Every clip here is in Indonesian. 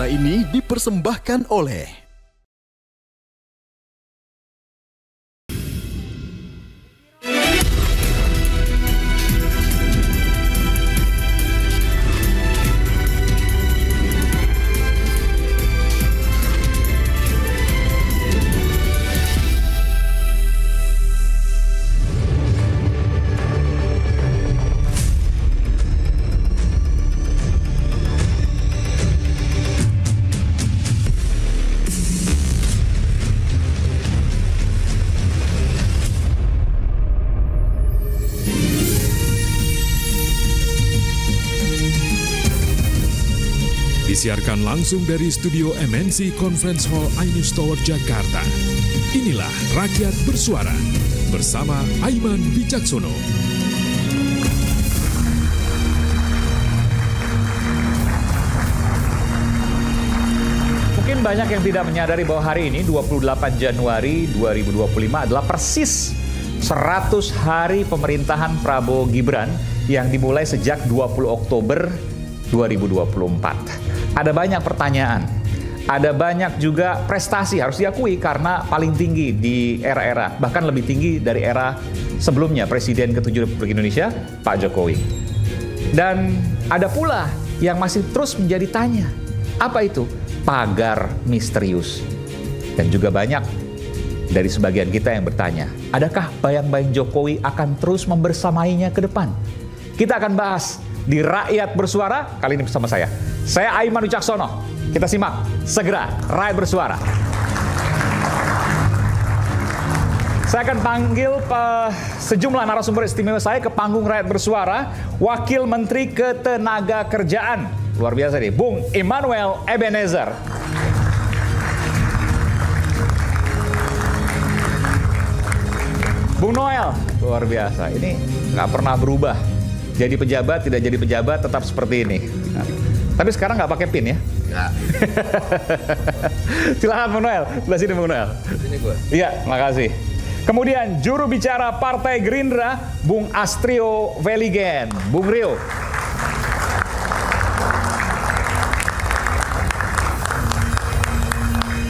Acara ini dipersembahkan oleh Disiarkan langsung dari studio MNC Conference Hall Ainus Tower, Jakarta. Inilah Rakyat Bersuara bersama Aiman Wicaksono. Mungkin banyak yang tidak menyadari bahwa hari ini 28 Januari 2025 adalah persis 100 hari pemerintahan Prabowo Gibran yang dimulai sejak 20 Oktober 2024. Ada banyak pertanyaan, ada banyak juga prestasi harus diakui karena paling tinggi di era-era, bahkan lebih tinggi dari era sebelumnya Presiden ke-7 Republik Indonesia, Pak Jokowi. Dan ada pula yang masih terus menjadi tanya, apa itu? Pagar misterius. Dan juga banyak dari sebagian kita yang bertanya, adakah bayang-bayang Jokowi akan terus membersamainya ke depan? Kita akan bahas di Rakyat Bersuara, kali ini bersama saya Aiman Wicaksono. Kita simak segera Rakyat Bersuara. Saya akan panggil sejumlah narasumber istimewa saya ke panggung Rakyat Bersuara. Wakil Menteri Ketenagakerjaan, luar biasa nih, Bung Immanuel Ebenezer. Bung Noel, luar biasa. Ini nggak pernah berubah. Jadi pejabat, tidak jadi pejabat, tetap seperti ini. Nah, tapi sekarang nggak pakai pin ya? Ya. Silakan Bung Noel, sebelah sini Bung Noel. Sini gue. Iya, makasih. Kemudian juru bicara Partai Gerindra, Bung Astrio Veligen. Bung Rio.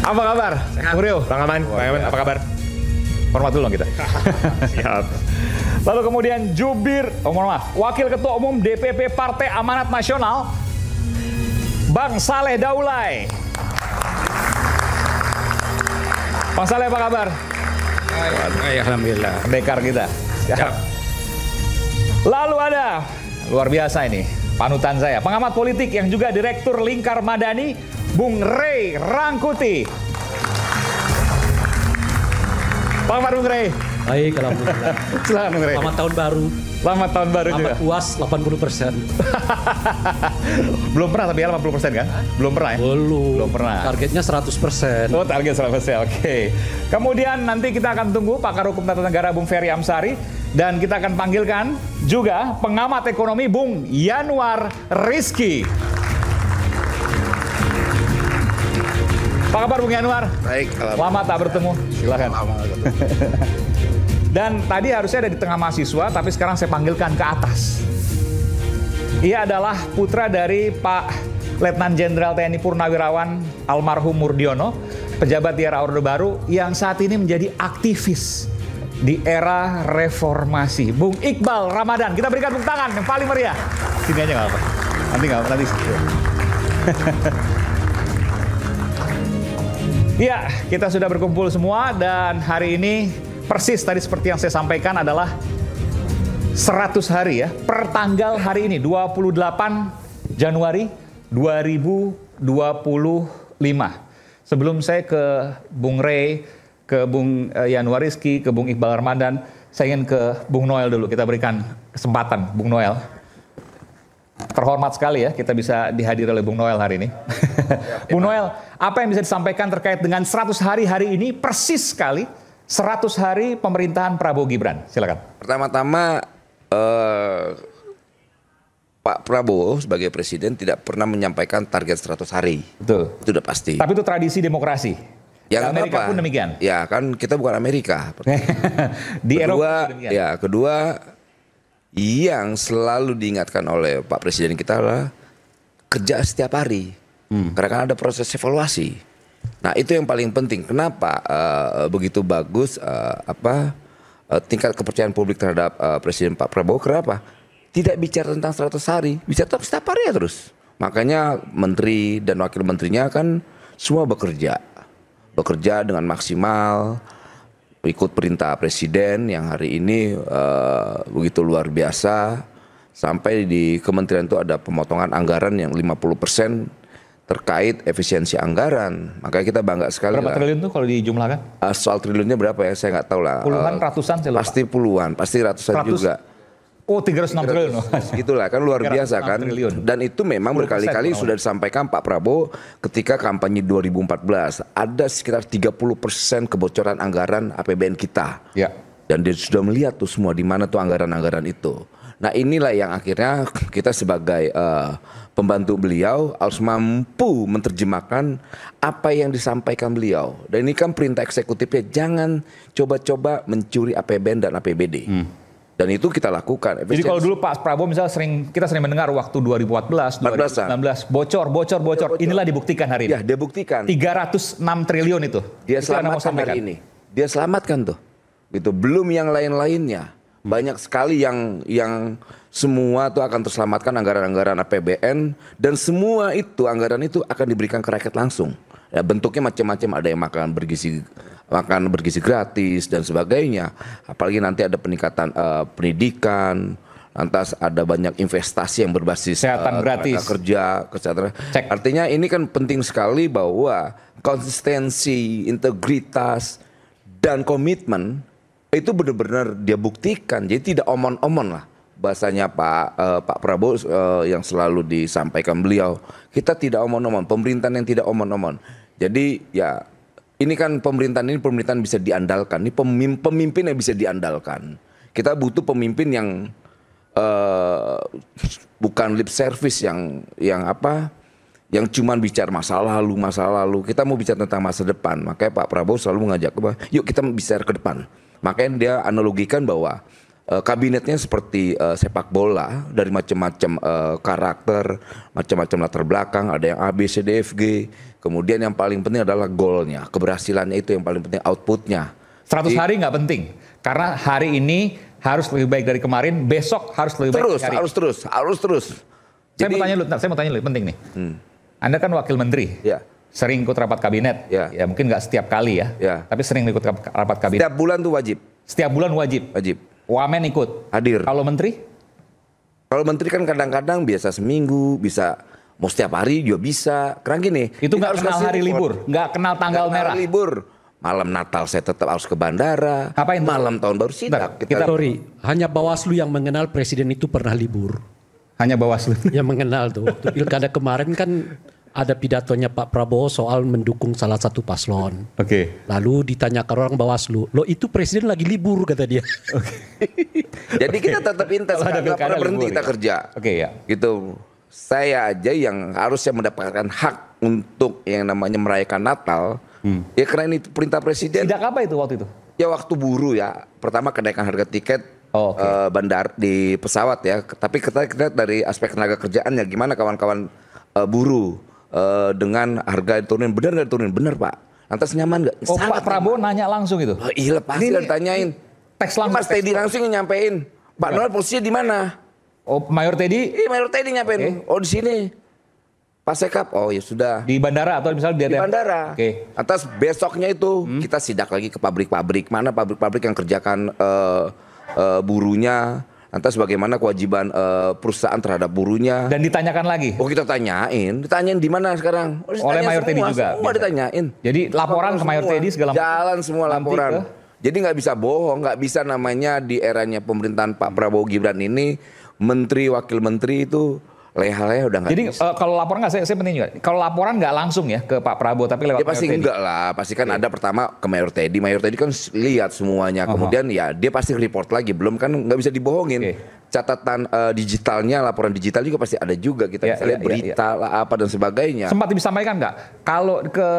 Apa kabar? Sehat. Bung Rio. Bang Aman, apa kabar? Hormat dulu dong kita. Siap. Lalu kemudian Wakil Ketua Umum DPP Partai Amanat Nasional, Bang Saleh Daulay. Bang Saleh, apa kabar? Alhamdulillah. Pendekar kita. Siap. Lalu ada, luar biasa ini, panutan saya, pengamat politik yang juga Direktur Lingkar Madani, Bung Ray Rangkuti. Apa kabar Bung Ray? Baik, alhamdulillah. Silakan Bung Ray. Selamat tahun baru. Selamat tahun baru juga. Selamat puas 80%. Belum pernah tapi ya 80% kan? Belum pernah ya? Belum pernah. Targetnya 100%. Oh, target 100%, oke. Kemudian nanti kita akan tunggu pakar hukum tata negara Bung Ferry Amsari. Dan kita akan panggilkan juga pengamat ekonomi Bung Yanwar Rizky. Apa kabar Bung Yanwar? Baik, Lama tak bertemu. Silakan. Dan tadi harusnya ada di tengah mahasiswa, tapi sekarang saya panggilkan ke atas. Ia adalah putra dari Pak Letnan Jenderal TNI Purnawirawan almarhum Murdiono, pejabat di era Orde Baru yang saat ini menjadi aktivis di era reformasi. Bung Iqbal Ramadan, kita berikan tepuk tangan yang paling meriah. Sini aja nggak apa. Nanti nggak apa, nanti. Ya, kita sudah berkumpul semua dan hari ini persis tadi seperti yang saya sampaikan adalah 100 hari ya, per tanggal hari ini 28 Januari 2025. Sebelum saya ke Bung Ray, ke Bung Yanwar Rizky, ke Bung Iqbal Ramadan, saya ingin ke Bung Noel dulu. Kita berikan kesempatan Bung Noel. Terhormat sekali ya kita bisa dihadiri oleh Bung Noel hari ini. Bung Noel, apa yang bisa disampaikan terkait dengan 100 hari hari ini persis sekali 100 hari pemerintahan Prabowo Gibran? Silakan. Pertama-tama Pak Prabowo sebagai presiden tidak pernah menyampaikan target 100 hari. Betul. Itu udah pasti. Tapi itu tradisi demokrasi. Yang Amerika apa? pun demikian. Ya kan kita bukan Amerika. Di Eropa kedua, demikian. ya kedua yang selalu diingatkan oleh Pak Presiden kita adalah kerja setiap hari. Karena kan ada proses evaluasi. Nah itu yang paling penting. Kenapa begitu bagus tingkat kepercayaan publik terhadap Presiden Pak Prabowo? Kenapa? Tidak bicara tentang 100 hari, bicara tentang setiap hari ya terus. Makanya menteri dan wakil menterinya kan semua bekerja dengan maksimal, ikut perintah presiden yang hari ini begitu luar biasa. Sampai di kementerian itu ada pemotongan anggaran yang 50% terkait efisiensi anggaran. Makanya kita bangga sekali. Berapa triliun tuh kalau dijumlahkan? Soal triliunnya berapa ya, saya nggak tahu lah. Puluhan, ratusan saya lupa. Pasti puluhan, pasti ratusan juga. Oh 306 triliun. Itulah kan luar biasa kan. Triliun. Dan itu memang berkali-kali sudah disampaikan Pak Prabowo ketika kampanye 2014. Ada sekitar 30% kebocoran anggaran APBN kita. Ya. Dan dia sudah melihat tuh semua di mana tuh anggaran-anggaran itu. Nah inilah yang akhirnya kita sebagai pembantu beliau harus mampu menerjemahkan apa yang disampaikan beliau. Dan ini kan perintah eksekutifnya, jangan coba-coba mencuri APBN dan APBD. Dan itu kita lakukan. Jadi kalau dulu Pak Prabowo misalnya kita sering mendengar waktu 2014, 2019 bocor. Inilah dibuktikan hari ini. Ya, dia buktikan. 306 triliun itu. Dia selamatkan hari ini. Dia selamatkan tuh. Gitu. Belum yang lain-lainnya. Banyak sekali yang semua tuh akan terselamatkan anggaran-anggaran APBN, dan semua itu anggaran itu akan diberikan ke rakyat langsung. Ya, bentuknya macam-macam, ada yang makan bergizi gratis dan sebagainya. Apalagi nanti ada peningkatan pendidikan, lantas ada banyak investasi yang berbasis kesehatan gratis, kerja, kesehatan. Artinya ini kan penting sekali bahwa konsistensi, integritas dan komitmen itu benar-benar dia buktikan. Jadi tidak omon-omon lah bahasanya Pak Prabowo yang selalu disampaikan beliau. Kita tidak omon-omon, pemerintahan yang tidak omon-omon. Jadi ya ini kan pemerintahan bisa diandalkan. Ini pemimpin yang bisa diandalkan. Kita butuh pemimpin yang bukan lip service yang cuman bicara masa lalu. Kita mau bicara tentang masa depan. Makanya Pak Prabowo selalu mengajak yuk kita bicara ke depan. Makanya dia analogikan bahwa kabinetnya seperti sepak bola, dari macam-macam karakter, macam-macam latar belakang, ada yang A, B, C, D, F, G. Kemudian yang paling penting adalah goalnya, keberhasilannya itu yang paling penting, outputnya. 100 hari nggak penting, karena hari ini harus lebih baik dari kemarin, besok harus lebih baik dari hari. Harus terus. Saya mau tanya lu, penting nih. Anda kan wakil menteri. Ya. Sering ikut rapat kabinet, ya mungkin nggak setiap kali ya, tapi sering ikut rapat kabinet. Setiap bulan tuh wajib. Setiap bulan wajib. Wamen ikut. Hadir. Kalau menteri? Kalau menteri kan kadang-kadang biasa seminggu, bisa mau setiap hari juga bisa. Karena gini. Itu nggak kenal hari libur, nggak kenal tanggal merah. Hari libur. Malam Natal saya tetap harus ke bandara. Ngapain? Malam tahun baru sidak. Sorry, hanya Bawaslu yang mengenal presiden itu pernah libur. Hanya Bawaslu yang mengenal tuh. Pilkada kemarin kan ada pidatonya Pak Prabowo soal mendukung salah satu paslon. Oke. Lalu ditanyakan orang Bawaslu, lo itu presiden lagi libur kata dia. Jadi kita tetap intens, nggak pernah berhenti kita kerja. Ya. Gitu. Saya aja yang harusnya mendapatkan hak untuk yang namanya merayakan Natal. Ya karena ini perintah presiden. Sidak apa itu waktu itu? Ya waktu buruh ya. Pertama kenaikan harga tiket bandar di pesawat ya. Tapi kita dari aspek tenaga kerjaannya gimana kawan-kawan buruh. Dengan harga turunin, benar nggak turunin? Benar Pak. Lantas nyaman nggak? Pak Prabowo nanya langsung itu? Iya pasti ditanyain. Teks langsung. Mas Teddy langsung nyampein. Pak Noel posisinya di mana? Oh Mayor Teddy? Iya Mayor Teddy nyampein. Oh di sini. Pak Sekap. Oh ya sudah. Di bandara atau misalnya di bandara. Oke. Atas besoknya itu kita sidak lagi ke pabrik-pabrik. Mana pabrik-pabrik yang kerjakan buruhnya. Lantas bagaimana kewajiban perusahaan terhadap buruhnya. Dan ditanyakan lagi? Oh kita ditanyain di mana sekarang? Oleh Mayor Teddy juga? Semua ditanyain. Jadi laporan ke Mayor Teddy segala macam? Jalan semua laporan. Jadi nggak bisa bohong, nggak bisa namanya di eranya pemerintahan Pak Prabowo Gibran ini, menteri, wakil menteri itu leha-leha udah nggak bisa. Jadi kalau laporan nggak, saya penting juga. Kalau laporan nggak langsung ya ke Pak Prabowo, tapi lewat ya pasti Mayor enggak lah, pasti kan ada pertama ke Mayor Teddy kan lihat semuanya, kemudian ya dia pasti report lagi, belum kan nggak bisa dibohongin. catatan digitalnya, laporan digital juga pasti ada juga. Kita bisa lihat berita lah apa dan sebagainya. Sempat disampaikan nggak? Kalau ke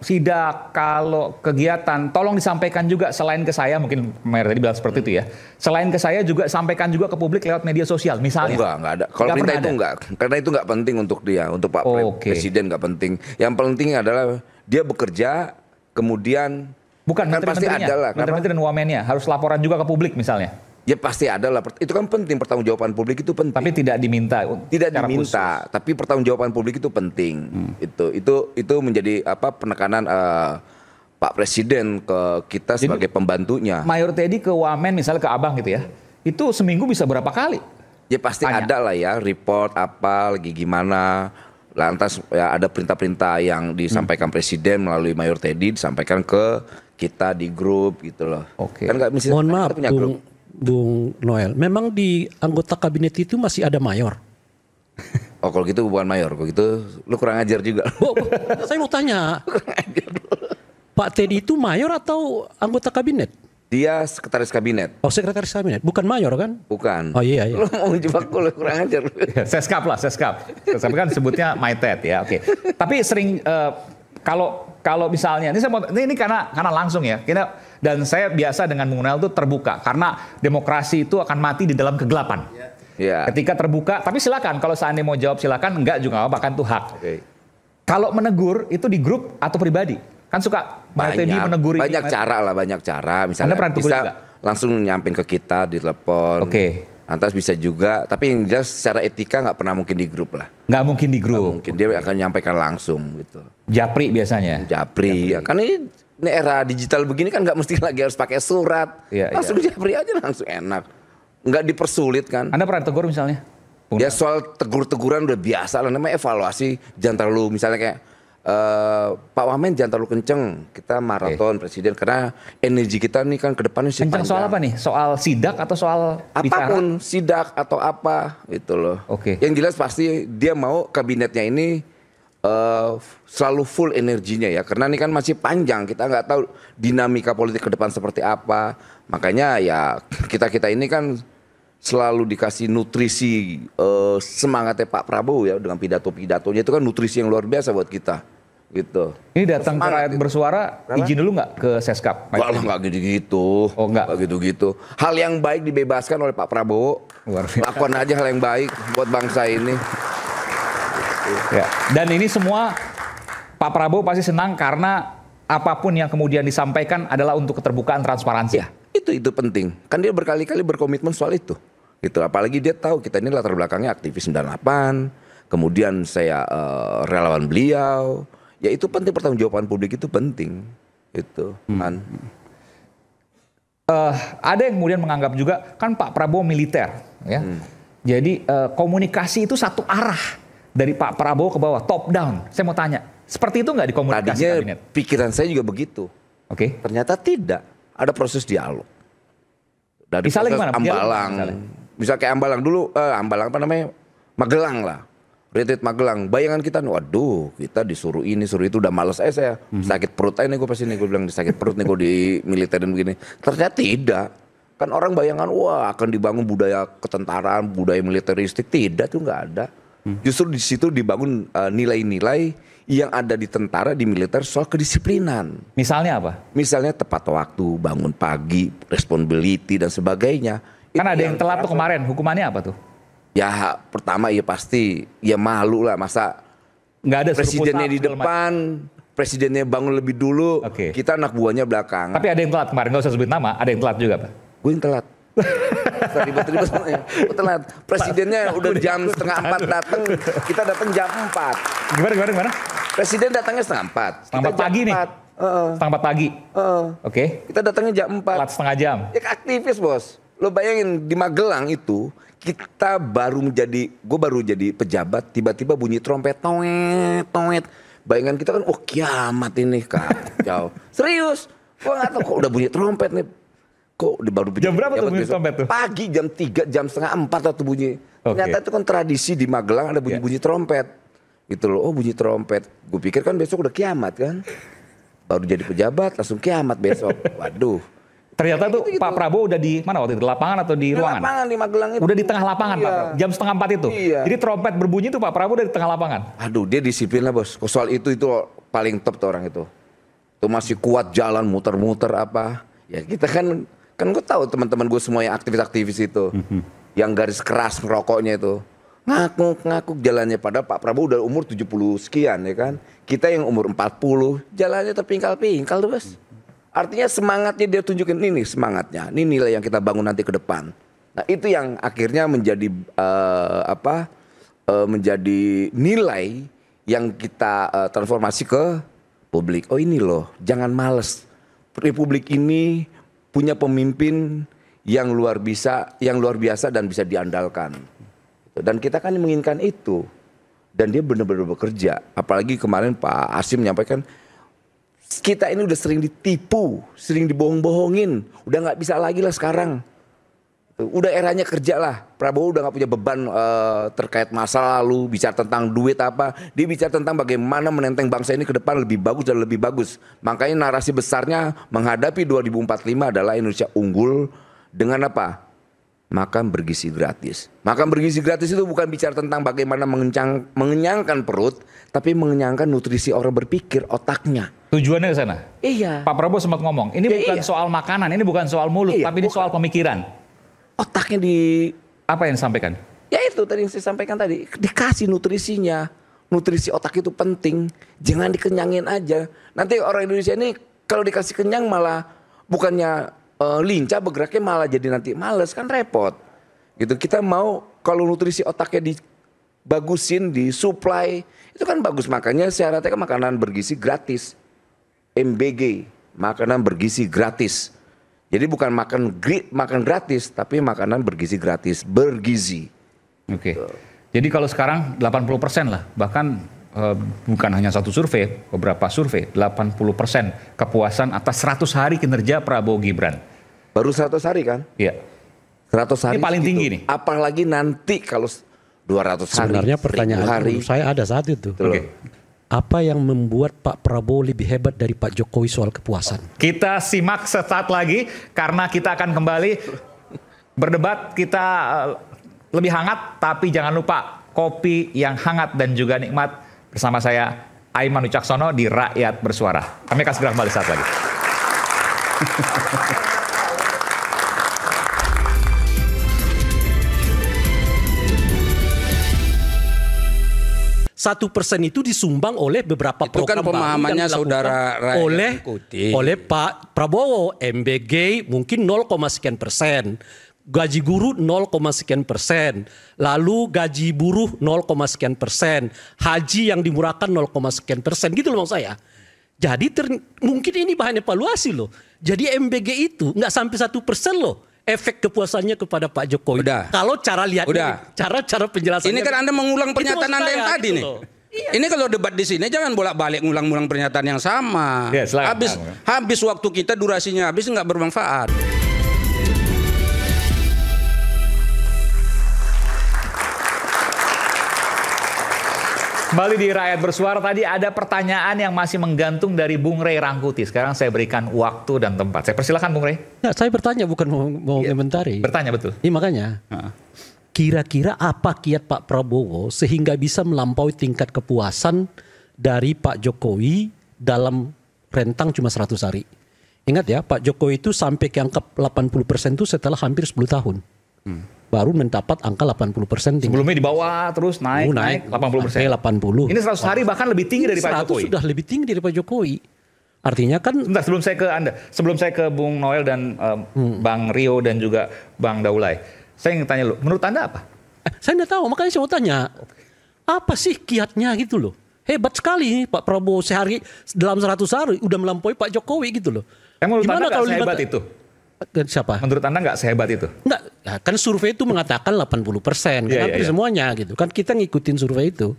sidak, kalau kegiatan, tolong disampaikan juga selain ke saya, mungkin Mayor tadi bilang seperti itu ya. Selain ke saya juga sampaikan juga ke publik lewat media sosial, misalnya. Enggak ada. Kalau perintah itu enggak. Karena itu enggak penting untuk dia, untuk Pak Presiden enggak penting. Yang penting adalah dia bekerja, kemudian bukan kan pasti ada lah. Menteri-menteri dan wamennya harus laporan juga ke publik misalnya. Ya pasti ada lah. Itu kan penting, pertanggungjawaban publik itu penting. Tapi tidak diminta. Tidak diminta, tapi pertanggungjawaban publik itu penting. Itu menjadi penekanan Pak Presiden ke kita sebagai pembantunya. Mayor Teddy ke Wamen misalnya ke Abang gitu ya. Itu seminggu bisa berapa kali? Ya pasti ada lah ya, report apa lagi gimana. Lantas ya ada perintah-perintah yang disampaikan Presiden melalui Mayor Teddy disampaikan ke kita di grup gitu loh. Kan nggak mesti. Mohon maaf Bung Noel, memang di anggota kabinet itu masih ada mayor? Oh kalau gitu bukan mayor, kalau gitu lu kurang ajar juga. Saya mau tanya, Pak Teddy itu mayor atau anggota kabinet? Dia sekretaris kabinet. Oh sekretaris kabinet, bukan mayor kan? Bukan. Oh iya. Lu mau jebak lu kurang ajar. Seskap lah, Seskap kan sebutnya My Ted ya, oke. Tapi sering kalau misalnya ini karena langsung ya, dan saya biasa dengan Bung Noel itu terbuka karena demokrasi itu akan mati di dalam kegelapan. Ya. Ketika terbuka, tapi silakan kalau seandainya mau jawab silakan, enggak juga apa-apa kan itu hak. Okay. Kalau menegur itu di grup atau pribadi? Kan suka menegur banyak cara. Misalnya bisa juga langsung nyampein ke kita di telepon. Lantas bisa juga, tapi yang jelas secara etika nggak pernah mungkin di grup lah. Nggak mungkin di grup. Nggak mungkin, dia akan nyampaikan langsung gitu. Japri biasanya. Japri. Ya, kan ini era digital begini kan nggak mesti lagi harus pakai surat. Langsung japri aja langsung enak. Nggak dipersulit kan. Anda pernah tegur misalnya? Ya soal tegur-teguran udah biasa lah, namanya evaluasi. Jangan terlalu misalnya kayak Pak Wamen jangan terlalu kenceng, kita maraton Presiden karena energi kita nih kan ke depannya sih kenceng panjang. Soal apa nih? Soal sidak atau soal apapun bicara? Sidak atau apa gitu loh. Yang jelas pasti dia mau kabinetnya ini selalu full energinya ya, karena ini kan masih panjang, kita nggak tahu dinamika politik ke depan seperti apa. Makanya ya kita ini kan selalu dikasih nutrisi semangatnya Pak Prabowo ya, dengan pidato-pidatonya itu kan nutrisi yang luar biasa buat kita gitu. Ini datang ke Rakyat Bersuara, izin dulu nggak ke Seskap? Nggak gitu-gitu. Oh nggak gitu-gitu. Hal yang baik dibebaskan oleh Pak Prabowo. Lakukan aja hal yang baik buat bangsa ini. Ya. Dan ini semua Pak Prabowo pasti senang karena apapun yang kemudian disampaikan adalah untuk keterbukaan, transparansi. Ya, itu penting. Kan dia berkali-kali berkomitmen soal itu. Gitu. Apalagi dia tahu kita ini latar belakangnya aktivis 98, kemudian saya relawan beliau. Ya itu penting, pertanggungjawaban publik itu penting. Itu kan. Ada yang kemudian menganggap juga kan Pak Prabowo militer, ya. Jadi komunikasi itu satu arah dari Pak Prabowo ke bawah, top down. Saya mau tanya, seperti itu nggak di komunikasi kabinet? Pikiran saya juga begitu. Ternyata tidak. Ada proses dialog. Dari misalnya proses gimana? Ambalang. Bisa kayak Ambalang dulu, Ambalang apa namanya? Magelang lah. Retreat Magelang. Bayangan kita, waduh, kita disuruh ini, suruh itu, udah males saya. Sakit perut aja nih gue pasti nih, gue bilang sakit perut nih gue di militer dan begini. Ternyata tidak. Kan orang bayangan, wah akan dibangun budaya ketentaraan, budaya militeristik. Tidak, tuh nggak ada. Justru di situ dibangun nilai-nilai yang ada di tentara, di militer soal kedisiplinan. Misalnya apa? Misalnya tepat waktu, bangun pagi, responsibility dan sebagainya. Kan ada yang telat tuh kemarin, hukumannya apa tuh? Ya pertama ya pasti ya malu lah, masa nggak ada presidennya di depan, presidennya bangun lebih dulu, kita anak buahnya belakang. Tapi ada yang telat kemarin, nggak usah sebut nama, ada yang telat juga Pak? Gue yang telat. Ribet-ribet semuanya. Telat. Presidennya udah jam 3:30 datang, kita datang jam 4. Gimana? Presiden datangnya 3:30. 3:30 pagi nih. 3:30 pagi. Kita datangnya jam 4. Telat setengah jam. Ya aktivis bos. Lo bayangin di Magelang itu gue baru jadi pejabat, tiba-tiba bunyi trompet, toet. Bayangan kita kan, oh kiamat ini kacau. Serius, gue nggak tahu kok udah bunyi trompet nih. Kok baru jam berapa tuh bunyi trompet tuh? Pagi jam 3, jam 3:30 atau bunyi. Ternyata itu kan tradisi di Magelang ada bunyi-bunyi trompet. Gitu loh, oh bunyi trompet. Gue pikir kan besok udah kiamat kan. Baru jadi pejabat langsung kiamat besok. Waduh. Ternyata tuh Pak Prabowo udah di mana waktu itu? Lapangan atau di ruangan? Lapangan di Magelang itu. Udah di tengah lapangan Pak Prabowo. Jam 3:30 itu. Iya. Jadi trompet berbunyi tuh Pak Prabowo udah di tengah lapangan. Aduh, dia disiplin lah bos. Soal itu paling top tuh orang itu. Tuh masih kuat jalan muter-muter apa. Ya kita kan gue tahu teman-teman gue semua yang aktivis-aktivis itu. Yang garis keras ngerokoknya itu. Ngakuk jalannya, padahal Pak Prabowo udah umur 70 sekian ya kan. Kita yang umur 40 jalannya terpingkal-pingkal tuh bos. Artinya semangatnya dia tunjukin, ini semangatnya. Ini nilai yang kita bangun nanti ke depan. Nah itu yang akhirnya menjadi menjadi nilai yang kita transformasi ke publik. Oh ini loh, jangan males. Republik ini punya pemimpin yang luar biasa dan bisa diandalkan. Dan kita kan menginginkan itu. Dan dia benar-benar bekerja. Apalagi kemarin Pak Hasyim menyampaikan, kita ini udah sering ditipu, sering dibohong-bohongin. Udah nggak bisa lagi lah sekarang. Udah eranya kerja lah. Prabowo udah nggak punya beban terkait masa lalu, bicara tentang duit apa. Dia bicara tentang bagaimana menenteng bangsa ini ke depan lebih bagus dan lebih bagus. Makanya narasi besarnya menghadapi 2045 adalah Indonesia unggul dengan apa? Makan bergizi gratis. Makan bergizi gratis itu bukan bicara tentang bagaimana mengenyangkan perut, tapi mengenyangkan nutrisi orang berpikir, otaknya. Tujuannya ke sana. Iya. Pak Prabowo sempat ngomong, ini bukan soal makanan, ini bukan soal mulut, tapi ini soal pemikiran. Otaknya apa yang disampaikan? Ya itu tadi yang saya sampaikan tadi, dikasih nutrisinya. Nutrisi otak itu penting, jangan dikenyangin aja. Nanti orang Indonesia ini kalau dikasih kenyang malah bukannya lincah bergeraknya, malah jadi nanti males, kan repot. Gitu. Kita mau kalau nutrisi otaknya dibagusin, disuplai, itu kan bagus. Makanya syaratnya kan makanan bergizi gratis. MBG, makanan bergizi gratis. Jadi bukan makan gratis, tapi makanan bergizi gratis, bergizi. Oke. Jadi kalau sekarang 80% lah, bahkan bukan hanya satu survei, beberapa survei, 80% kepuasan atas 100 hari kinerja Prabowo Gibran. Baru 100 hari kan? Iya. 100 hari. Ini paling tinggi nih. Apalagi nanti kalau 200 hari. Sebenarnya pertanyaan saya ada saat itu. Oke. Apa yang membuat Pak Prabowo lebih hebat dari Pak Jokowi soal kepuasan? Kita simak sesaat lagi karena kita akan kembali berdebat. Kita lebih hangat, tapi jangan lupa kopi yang hangat dan juga nikmat bersama saya Aiman Wicaksono di Rakyat Bersuara. Kami akan segera kembali saat lagi. 1% itu disumbang oleh beberapa itu program kan pemahamannya yang saudara Ray oleh Pak Prabowo. MBG mungkin 0, sekian persen, gaji guru 0, sekian persen, lalu gaji buruh 0, sekian persen, haji yang dimurahkan 0, sekian persen, gitu loh maksud saya. Jadi mungkin ini bahan evaluasi loh. Jadi MBG itu nggak sampai 1% loh efek kepuasannya kepada Pak Jokowi. Udah. Kalau cara lihatnya, cara penjelasannya. Ini kan Anda mengulang pernyataan Anda yang tadi nih. Iya. Ini kalau debat di sini jangan bolak-balik ngulang-ngulang pernyataan yang sama. Ya, habis waktu kita, durasinya habis, nggak bermanfaat. Kembali di Rakyat Bersuara, tadi ada pertanyaan yang masih menggantung dari Bung Rey Rangkuti. Sekarang saya berikan waktu dan tempat. Saya persilakan Bung Rey. Nah, saya bertanya bukan mau komentari. Bertanya betul. Ini makanya. Kira-kira apa kiat Pak Prabowo sehingga bisa melampaui tingkat kepuasan dari Pak Jokowi dalam rentang cuma 100 hari. Ingat ya, Pak Jokowi itu sampai ke angka 80% itu setelah hampir 10 tahun. Baru mendapat angka 80%. Sebelumnya di bawah terus naik 80%. 80. Ini 100 hari bahkan lebih tinggi dari Pak Jokowi. Sudah lebih tinggi dari Pak Jokowi. Artinya kan. Sebentar, sebelum saya ke Bung Noel dan Bang Rio dan juga Bang Daulay, saya ingin tanya lu, menurut Anda apa? Saya nggak tahu, makanya saya mau tanya. Apa sih kiatnya gitu loh? Hebat sekali Pak Prabowo sehari dalam 100 hari udah melampaui Pak Jokowi gitu loh. Menurut Anda nggak sehebat itu? Siapa? Menurut Anda nggak sehebat itu? Enggak, kan survei itu mengatakan 80%. Hampir semuanya gitu. Kan kita ngikutin survei itu.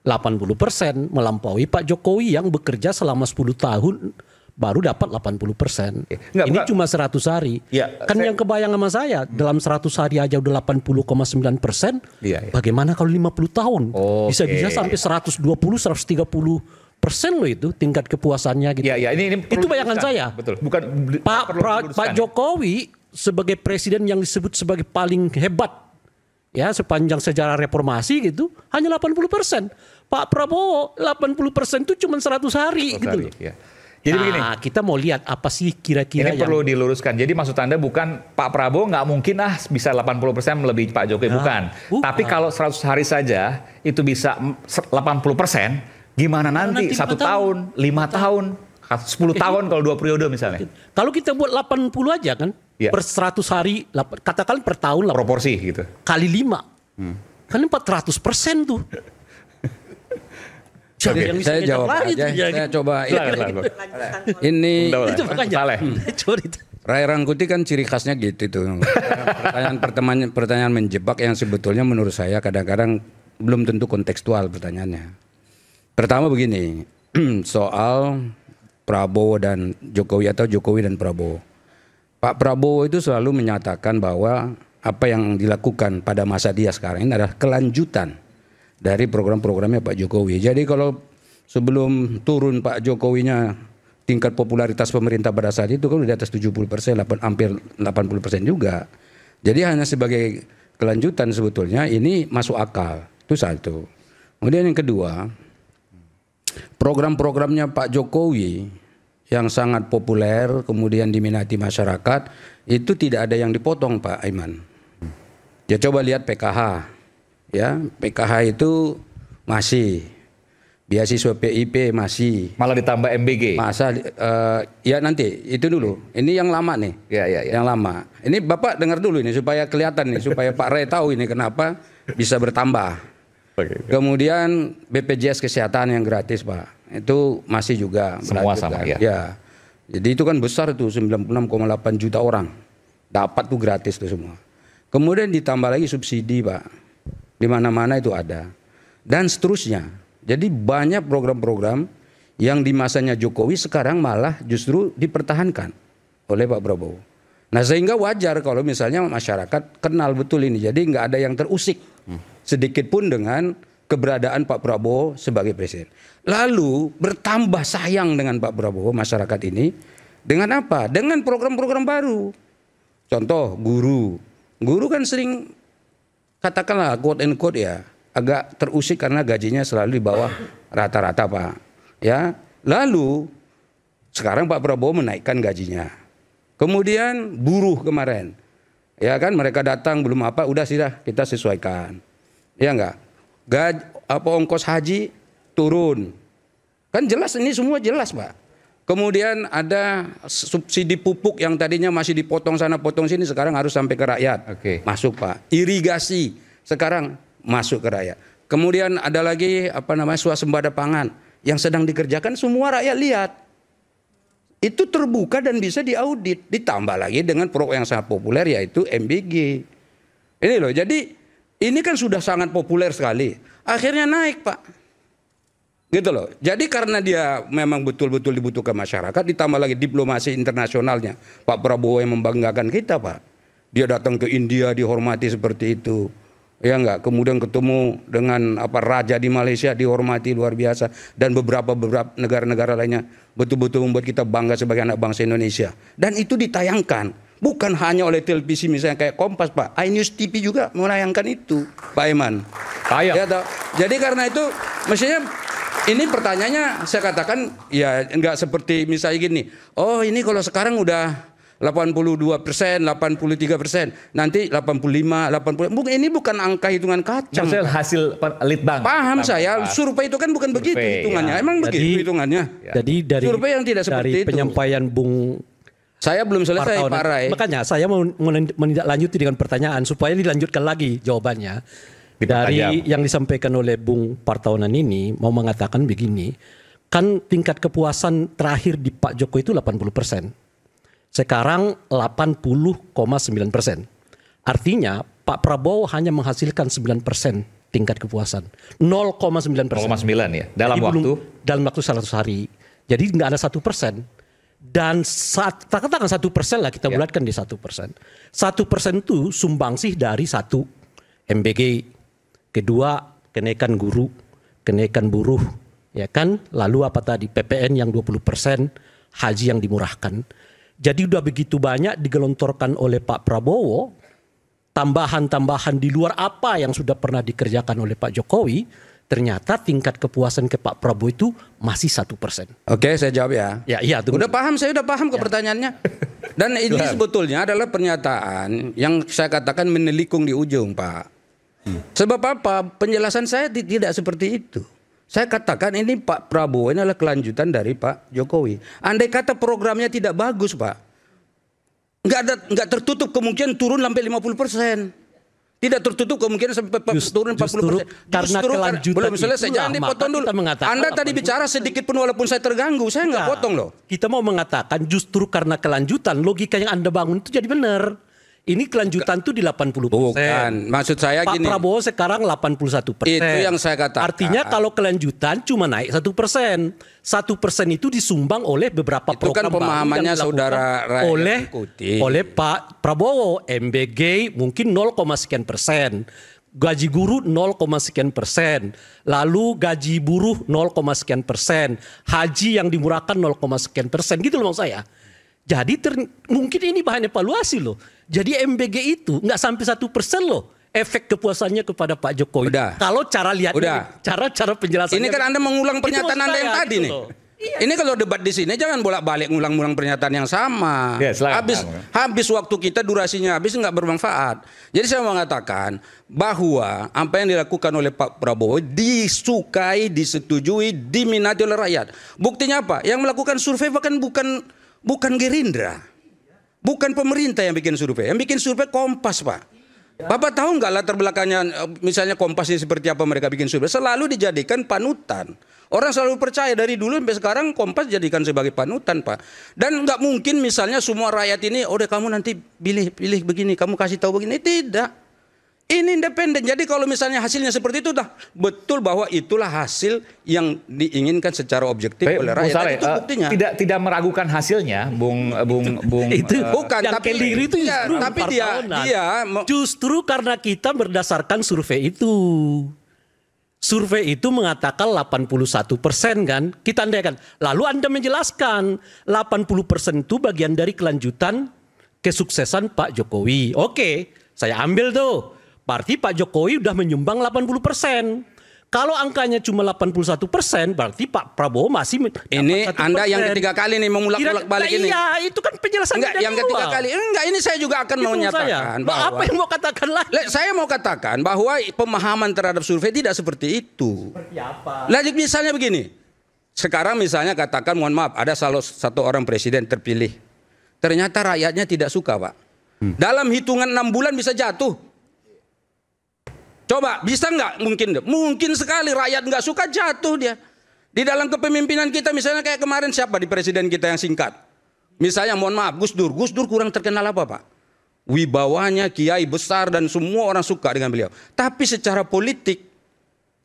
80% melampaui Pak Jokowi yang bekerja selama 10 tahun baru dapat 80%. Ini cuma 100 hari. Ya, kan yang kebayang sama saya, dalam 100 hari aja udah 80,9%. Bagaimana kalau 50 tahun? Bisa-bisa sampai 120, 130 loh itu tingkat kepuasannya gitu. Iya, ini Itu bayangan saya. Betul. Bukan Pak Jokowi sebagai presiden yang disebut sebagai paling hebat ya sepanjang sejarah reformasi gitu hanya 80%. Pak Prabowo 80% itu cuma 100 hari gitu loh. Ya. Jadi begini, kita mau lihat apa sih kira-kira ini perlu diluruskan. Jadi maksud Anda bukan Pak Prabowo nggak mungkin bisa 80% melebihi Pak Jokowi, bukan. Tapi kalau 100 hari saja itu bisa 80%, gimana nanti 1 tahun, 5 tahun, 10 tahun kalau 2 periode misalnya. Kalau kita buat 80 aja kan, per 100 hari, katakan per tahun lah. Proporsi gitu. Kali 5. Kan 400% tuh. Saya jawab aja. Saya coba ini. Itu makanya. Ray Rangkuti kan ciri khasnya gitu tuh. Pertanyaan menjebak yang sebetulnya menurut saya kadang-kadang belum tentu kontekstual pertanyaannya. Pertama begini, soal Prabowo dan Jokowi atau Jokowi dan Prabowo. Pak Prabowo itu selalu menyatakan bahwa apa yang dilakukan pada masa dia sekarang ini adalah kelanjutan dari program-programnya Pak Jokowi. Jadi kalau sebelum turun Pak Jokowinya tingkat popularitas pemerintah pada saat itu kan udah di atas 70%, hampir 80% juga. Jadi hanya sebagai kelanjutan sebetulnya ini masuk akal. Itu satu. Kemudian yang kedua, program-programnya Pak Jokowi yang sangat populer kemudian diminati masyarakat itu tidak ada yang dipotong Pak Aiman. Ya coba lihat PKH. Ya, PKH itu masih, beasiswa PIP masih, malah ditambah MBG. Masa ya nanti itu dulu. Ini yang lama nih. Ya. Yang lama. Ini Bapak dengar dulu ini supaya kelihatan nih, supaya Pak Ray tahu ini kenapa bisa bertambah. Kemudian BPJS Kesehatan yang gratis, Pak. Itu masih juga semua sama ya. Ya. Jadi itu kan besar tuh 96,8 juta orang dapat tuh gratis tuh semua. Kemudian ditambah lagi subsidi, Pak. Di mana-mana itu ada. Dan seterusnya. Jadi banyak program-program yang di masanya Jokowi sekarang malah justru dipertahankan oleh Pak Prabowo. Nah sehingga wajar kalau misalnya masyarakat kenal betul ini. Jadi nggak ada yang terusik sedikit pun dengan keberadaan Pak Prabowo sebagai presiden. Lalu bertambah sayang dengan Pak Prabowo masyarakat ini. Dengan apa? Dengan program-program baru. Contoh guru. Guru kan sering katakanlah quote and quote ya agak terusik karena gajinya selalu di bawah rata-rata Pak. Ya, lalu sekarang Pak Prabowo menaikkan gajinya. Kemudian buruh kemarin, ya kan mereka datang belum apa, udah kita sesuaikan, ya enggak. Ongkos haji turun, kan jelas ini semua jelas Pak. Kemudian ada subsidi pupuk yang tadinya masih dipotong sana potong sini sekarang harus sampai ke rakyat. Masuk Pak. Irigasi sekarang masuk ke rakyat. Kemudian ada lagi swasembada pangan yang sedang dikerjakan semua rakyat lihat. Itu terbuka dan bisa diaudit. Ditambah lagi dengan program yang sangat populer yaitu MBG. Ini loh. Jadi ini kan sudah sangat populer sekali. Akhirnya naik Pak. Gitu loh. Jadi karena dia memang betul-betul dibutuhkan masyarakat, ditambah lagi diplomasi internasionalnya. Pak Prabowo yang membanggakan kita, Pak. Dia datang ke India dihormati seperti itu. Ya enggak, kemudian ketemu dengan raja di Malaysia dihormati luar biasa dan beberapa negara-negara lainnya betul-betul membuat kita bangga sebagai anak bangsa Indonesia. Dan itu ditayangkan bukan hanya oleh televisi misalnya kayak Kompas, Pak. iNews TV juga menayangkan itu, Pak Iman. Ya, jadi karena itu mestinya ini pertanyaannya saya katakan ya enggak seperti misalnya gini. Oh ini kalau sekarang udah 82%, 83%, nanti 85, 80. Ini bukan angka hitungan kacang. Maksudnya hasil litbang. Paham saya, survei itu kan bukan begitu hitungannya. Ya. Emang begitu hitungannya. Jadi dari survei yang tidak seperti dari itu. Penyampaian Bung saya belum selesai Pak Ray. Makanya saya mau menindaklanjuti dengan pertanyaan supaya dilanjutkan lagi jawabannya. Dari yang disampaikan oleh Bung Partaunan ini mau mengatakan begini, kan tingkat kepuasan terakhir di Pak Jokowi itu 80%. Sekarang 80,9%. Artinya Pak Prabowo hanya menghasilkan 9% tingkat kepuasan. 0,9%. 0,9 ya. Dalam waktu 100 hari. Jadi nggak ada 1%. Dan katakan 1% lah kita bulatkan di 1%. 1% itu sumbangsih dari 1 MBG. Kedua kenaikan guru, kenaikan buruh, ya kan? Lalu apa tadi PPN yang 20%, haji yang dimurahkan. Jadi udah begitu banyak digelontorkan oleh Pak Prabowo, tambahan-tambahan di luar apa yang sudah pernah dikerjakan oleh Pak Jokowi, ternyata tingkat kepuasan ke Pak Prabowo itu masih 1%. Oke, saya jawab ya. Ya, Udah paham, saya udah paham ke pertanyaannya. Dan ini sebetulnya adalah pernyataan yang saya katakan menelikung di ujung, Pak. Sebab apa? Penjelasan saya tidak seperti itu. Saya katakan ini Pak Prabowo ini adalah kelanjutan dari Pak Jokowi. Andai kata programnya tidak bagus, Pak, nggak tertutup kemungkinan turun sampai 50%. Tidak tertutup kemungkinan sampai turun 40%. Karena kelanjutan belum selesai, jangan dipotong dulu. Anda tadi bicara sedikit pun walaupun saya terganggu, saya nggak potong loh. Kita mau mengatakan justru karena kelanjutan, logika yang Anda bangun itu jadi benar. Ini kelanjutan tuh di 80%. Bukan, maksud saya Pak gini. Pak Prabowo sekarang 81%. Itu yang saya katakan. Artinya kalau kelanjutan cuma naik 1%. 1% itu disumbang oleh beberapa itu kan pemahamannya saudara oleh Pak Prabowo. MBG mungkin 0, sekian persen. Gaji guru 0, sekian persen. Lalu gaji buruh 0, sekian persen. Haji yang dimurahkan 0, sekian persen. Gitu loh maksud saya. Jadi mungkin ini bahan evaluasi loh. Jadi MBG itu nggak sampai 1% loh efek kepuasannya kepada Pak Jokowi. Udah. Kalau cara lihat cara penjelasannya. Ini kan Anda mengulang pernyataan Anda yang tadi nih. Iya. Ini kalau debat di sini jangan bolak-balik ngulang-ngulang pernyataan yang sama. Ya, habis waktu kita durasinya habis nggak bermanfaat. Jadi saya mau mengatakan bahwa apa yang dilakukan oleh Pak Prabowo disukai, disetujui, diminati oleh rakyat. Buktinya apa? Yang melakukan survei bahkan bukan Gerindra. Bukan pemerintah yang bikin survei. Yang bikin survei Kompas, Pak. Bapak tahu nggak latar belakangnya misalnya Kompas ini seperti apa mereka bikin survei? Selalu dijadikan panutan. Orang selalu percaya dari dulu sampai sekarang Kompas jadikan sebagai panutan, Pak. Dan nggak mungkin misalnya semua rakyat ini, oh deh kamu nanti pilih begini, kamu kasih tahu begini. Tidak. Ini independen. Jadi kalau misalnya hasilnya seperti itu, dah betul bahwa itulah hasil yang diinginkan secara objektif oleh rakyat. Itu buktinya. Tidak meragukan hasilnya, Bung. Itu bukan. Yang keliru itu justru. Tapi dia justru karena kita berdasarkan survei itu. Survei itu mengatakan 81% kan. Kita andaikan. Lalu Anda menjelaskan 80% itu bagian dari kelanjutan kesuksesan Pak Jokowi. Oke, saya ambil tuh. Berarti Pak Jokowi udah menyumbang 80%. Kalau angkanya cuma 81%, berarti Pak Prabowo masih ini 1%. Anda yang ketiga kali nih mengulak-ulak balik ini. Iya, itu kan penjelasan enggak, yang ketiga kali. Enggak, ini saya juga akan mau menyatakan bahwa apa yang mau katakan lagi? Saya mau katakan bahwa pemahaman terhadap survei tidak seperti itu. Seperti apa? Lanjut misalnya begini. Sekarang misalnya katakan mohon maaf ada satu orang presiden terpilih. Ternyata rakyatnya tidak suka, Pak. Dalam hitungan 6 bulan bisa jatuh. Coba bisa nggak? Mungkin sekali rakyat nggak suka jatuh dia. Di dalam kepemimpinan kita misalnya kayak kemarin siapa di presiden kita yang singkat? Misalnya mohon maaf Gus Dur kurang terkenal apa, Pak? Wibawanya kiai besar dan semua orang suka dengan beliau. Tapi secara politik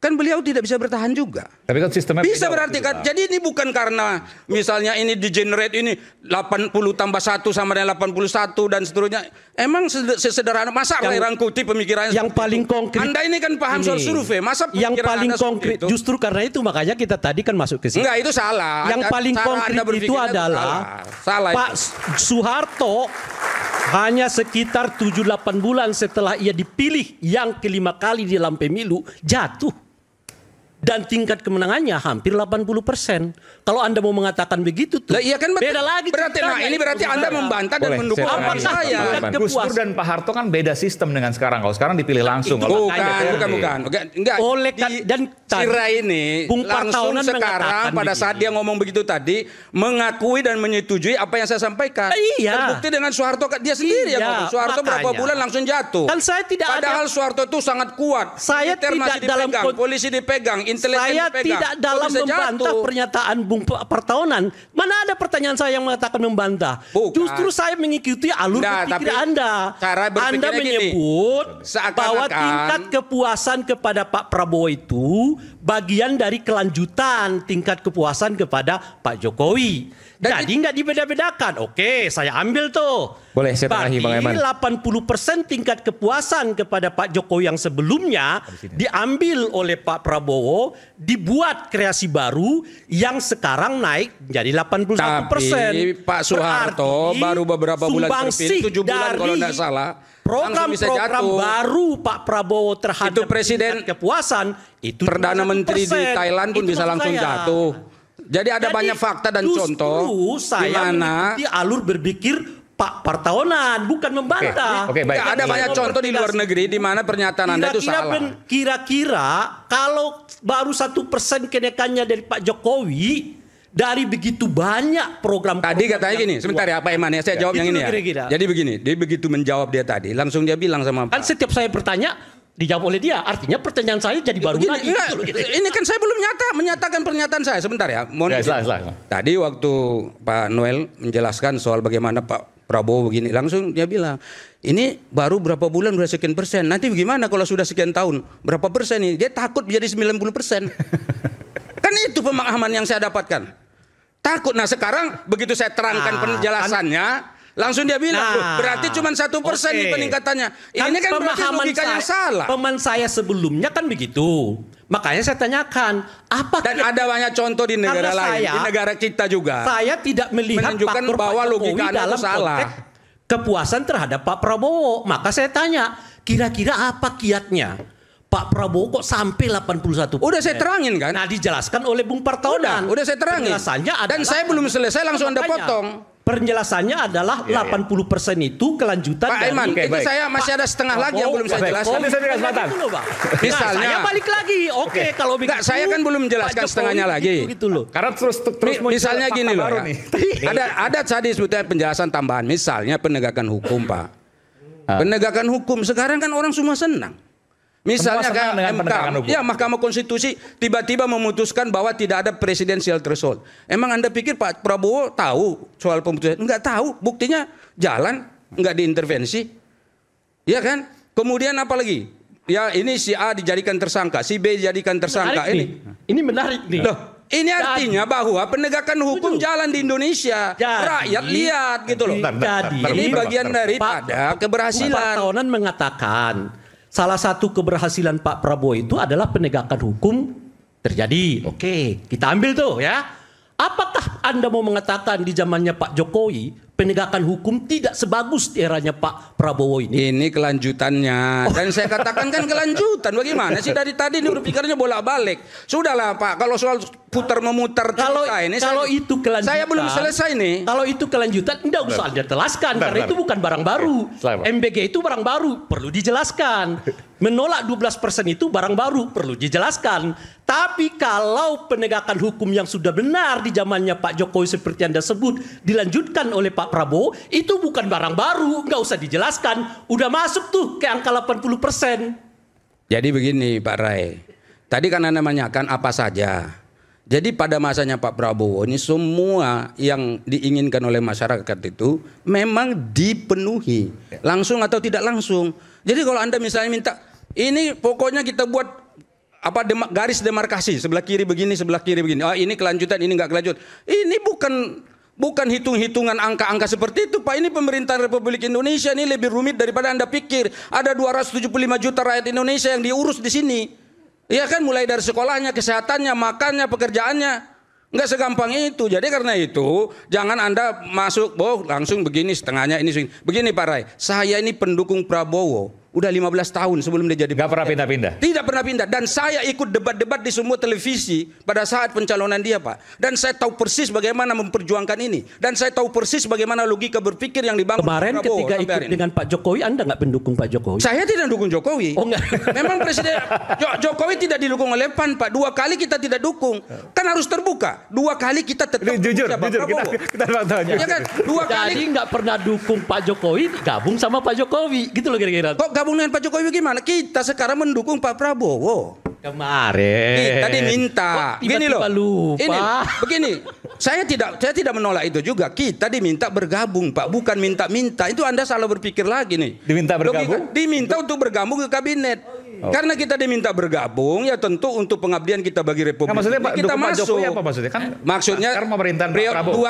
kan beliau tidak bisa bertahan juga. Tapi kan sistemnya bisa berarti kan. Jadi ini bukan karena misalnya ini degenerate ini 80 tambah 1 sama dengan 81 dan seterusnya. Emang sesederhana masa rangkuti pemikirannya. Yang paling konkret. Anda ini kan paham soal survei. Masa yang paling konkret justru karena itu makanya kita tadi kan masuk ke sini. Enggak, itu salah. Yang paling konkret itu adalah salah. Pak Soeharto hanya sekitar 7-8 bulan setelah ia dipilih yang kelima kali di dalam pemilu jatuh. Dan tingkat kemenangannya hampir 80%. Kalau Anda mau mengatakan begitu tuh, iya kan beda lagi. Ini berarti Anda membantah dan mendukung saya. Gus Dur dan Pak Harto kan beda sistem dengan sekarang. Kalau sekarang dipilih langsung. Bukan. Enggak. Oleh dan Sira ini langsung sekarang pada saat dia ngomong begitu tadi mengakui dan menyetujui apa yang saya sampaikan. Iya. Terbukti dengan Soeharto dia sendiri yang ngomong. Soeharto berapa bulan langsung jatuh. Kan saya tidak Padahal Soeharto itu sangat kuat. Saya tidak dalam polisi dipegang. Saya tidak dalam membantah pernyataan Bung Partonan. Mana ada pertanyaan saya yang mengatakan membantah? Bukan. Justru saya mengikuti alur berpikir Anda. Anda menyebut bahwa tingkat kepuasan kepada Pak Prabowo itu bagian dari kelanjutan tingkat kepuasan kepada Pak Jokowi. Jadi nggak dibeda-bedakan. Oke, saya ambil tuh. Boleh saya tengahi Bang Aiman. 80% tingkat kepuasan kepada Pak Jokowi yang sebelumnya diambil oleh Pak Prabowo Prabowo dibuat kreasi baru yang sekarang naik menjadi 81%. Tapi Pak Soeharto baru beberapa bulan terpilih, 7 bulan kalau tidak salah. Program-program baru Pak Prabowo terhadap itu presiden kepuasan itu Perdana Menteri di Thailand pun itu bisa langsung jatuh. Jadi ada banyak fakta dan contoh saya mengikuti alur berpikir Pak Partaonan, bukan membantah. Oke, baik. Ada banyak contoh di luar negeri di mana pernyataan Anda itu salah. Kira-kira kalau baru 1% kenaikannya dari Pak Jokowi dari begitu banyak program. Tadi katanya gini, sebentar ya Pak Iman ya, saya jawab yang ini ya. Kira-kira. Jadi begini, dia begitu menjawab dia tadi, langsung dia bilang sama kan setiap saya bertanya dijawab oleh dia. Artinya pertanyaan saya jadi baru begini, lagi. enggak, ini kan saya belum menyatakan pernyataan saya. Sebentar ya. Tadi waktu Pak Noel menjelaskan soal bagaimana Pak Prabowo begini, langsung dia bilang, ini baru berapa bulan udah sekian persen. Nanti bagaimana kalau sudah sekian tahun? Berapa persen ini? Dia takut menjadi 90%. Kan itu pemahaman yang saya dapatkan. Takut. Nah sekarang begitu saya terangkan penjelasannya, langsung dia bilang, berarti cuma 1% nih peningkatannya. Ini kan berarti logikanya salah. Paman saya sebelumnya kan begitu. Makanya saya tanyakan, apa dan ada banyak contoh di negara lain, di negara kita juga. Saya tidak melihat menunjukkan bahwa logika Anda dalam salah. Kepuasan terhadap Pak Prabowo. Maka saya tanya, kira-kira apa kiatnya? Pak Prabowo kok sampai 81%? Udah saya terangin kan? Nah, dijelaskan oleh Bung Partaonan. Udah saya terangin. Dan saya belum selesai langsung Anda potong. Penjelasannya adalah 80% itu kelanjutan Pak Iman, itu saya masih ada setengah lagi yang belum saya jelaskan. Misalnya saya balik lagi. Oke, kalau begitu. Saya kan belum menjelaskan setengahnya lagi. Gitu loh. Karena terus misalnya gini loh ya. Ada tadi sebetulnya penjelasan tambahan. Misalnya penegakan hukum, Pak. Penegakan hukum sekarang kan orang semua senang. Misalnya kayak MK, ya Mahkamah Konstitusi tiba-tiba memutuskan bahwa tidak ada presidensial threshold. Emang Anda pikir Pak Prabowo tahu soal pemutusan? Enggak tahu, buktinya jalan, enggak diintervensi. Ya kan? Kemudian apa lagi? Ya ini si A dijadikan tersangka, si B dijadikan tersangka. Ini menarik nih. Loh, ini artinya bahwa penegakan hukum jalan di Indonesia. Rakyat lihat gitu loh. Ini bagian daripada keberhasilan. Pak Taonan mengatakan salah satu keberhasilan Pak Prabowo itu adalah penegakan hukum terjadi. Oke, kita ambil tuh ya. Apakah Anda mau mengatakan di zamannya Pak Jokowi penegakan hukum tidak sebagus di eranya Pak Prabowo ini? Ini kelanjutannya. Dan saya katakan kan kelanjutan. Bagaimana sih dari tadi ini berpikirnya bolak-balik. Sudahlah Pak, kalau soal putar-memutar cerita ini. Kalau itu kelanjutan. Saya belum selesai nih. Kalau itu kelanjutan, tidak usah Anda jelaskan. Karena itu bukan barang baru. MBG itu barang baru, perlu dijelaskan. Menolak 12% itu barang baru, perlu dijelaskan. Tapi kalau penegakan hukum yang sudah benar di zamannya Pak Jokowi seperti Anda sebut, dilanjutkan oleh Pak Prabowo, itu bukan barang baru, nggak usah dijelaskan. Udah masuk tuh ke angka 80%. Jadi begini Pak Rai, tadi kan Anda menanyakan apa saja. Jadi pada masanya Pak Prabowo ini semua yang diinginkan oleh masyarakat itu memang dipenuhi. Langsung atau tidak langsung. Jadi kalau Anda misalnya minta, ini pokoknya kita buat garis demarkasi, sebelah kiri begini, sebelah kiri begini. Oh ini kelanjutan, ini enggak kelanjut. Ini bukan hitung-hitungan angka-angka seperti itu Pak. Ini pemerintahan Republik Indonesia ini lebih rumit daripada Anda pikir. Ada 275 juta rakyat Indonesia yang diurus di sini. Iya kan, mulai dari sekolahnya, kesehatannya, makannya, pekerjaannya. Enggak segampang itu. Jadi karena itu jangan Anda masuk langsung begini setengahnya ini begini Pak Rai. Saya ini pendukung Prabowo. Udah 15 tahun sebelum dia jadi. Gak pernah pindah-pindah. Tidak pernah pindah. Dan saya ikut debat-debat di semua televisi pada saat pencalonan dia Pak. Dan saya tahu persis bagaimana memperjuangkan ini. Dan saya tahu persis bagaimana logika berpikir yang dibangun kemarin Prabowo ketika ikut dengan Pak Jokowi, Anda nggak pendukung Pak Jokowi? Saya tidak dukung Jokowi. Oh enggak. Memang Presiden Jokowi tidak didukung oleh PAN Pak. 2 kali kita tidak dukung. Kan harus terbuka. 2 kali kita tetap jujur kita tanya. Ya kan? 2 kali. Jadi nggak pernah dukung Pak Jokowi, gabung sama Pak Jokowi, gitu loh kira-kira. Kok gabung dengan Pak Jokowi gimana? Kita sekarang mendukung Pak Prabowo. Kemarin kita diminta. Gini loh. Lupa. Ini begini. Saya tidak menolak itu juga. Kita diminta bergabung, Pak, bukan minta-minta. Itu Anda salah berpikir lagi nih. Diminta bergabung? Diminta untuk bergabung ke kabinet. Karena kita diminta bergabung, ya tentu untuk pengabdian kita bagi Republik. Nah, maksudnya kita Pak masuk. Jokowi apa maksudnya? Kan maksudnya pemerintahan Pak Prabowo.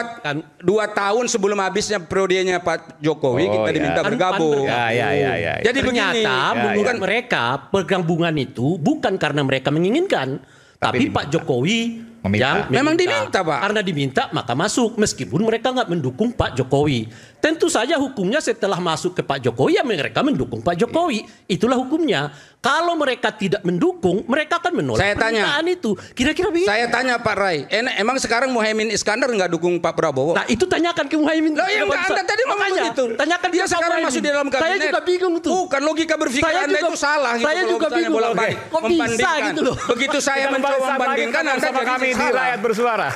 2 tahun sebelum habisnya periodenya Pak Jokowi, kita diminta bergabung. Ya. Jadi ternyata menurut mereka pergabungan itu bukan karena mereka menginginkan, Tapi Pak Jokowi Meminta. yang Memang diminta, Pak. Karena diminta maka masuk, meskipun mereka nggak mendukung Pak Jokowi. Tentu saja hukumnya setelah masuk ke Pak Jokowi ya mereka mendukung Pak Jokowi. Itulah hukumnya. Kalau mereka tidak mendukung, mereka akan menolak permintaan itu. Kira-kira begitu. Saya tanya Pak Rai, emang sekarang Muhaimin Iskandar nggak dukung Pak Prabowo? Nah itu tanyakan ke Muhaimin. Loh, ya enggak, Anda tadi ngomong Makanya, begitu. Tanyakan Dia ke sekarang Muhaimin. masuk di dalam kabinet. Saya juga bingung tuh. Bukan, logika berpikir Saya Anda juga- itu salah gitu. saya kalau juga misalnya bingung. bolak-balik Kok bisa membandingkan. gitu loh? Begitu saya Kita kembali mencoba saat lagi membandingkan, tetap Anda bersama jadi kami di salah. Rakyat Bersuara.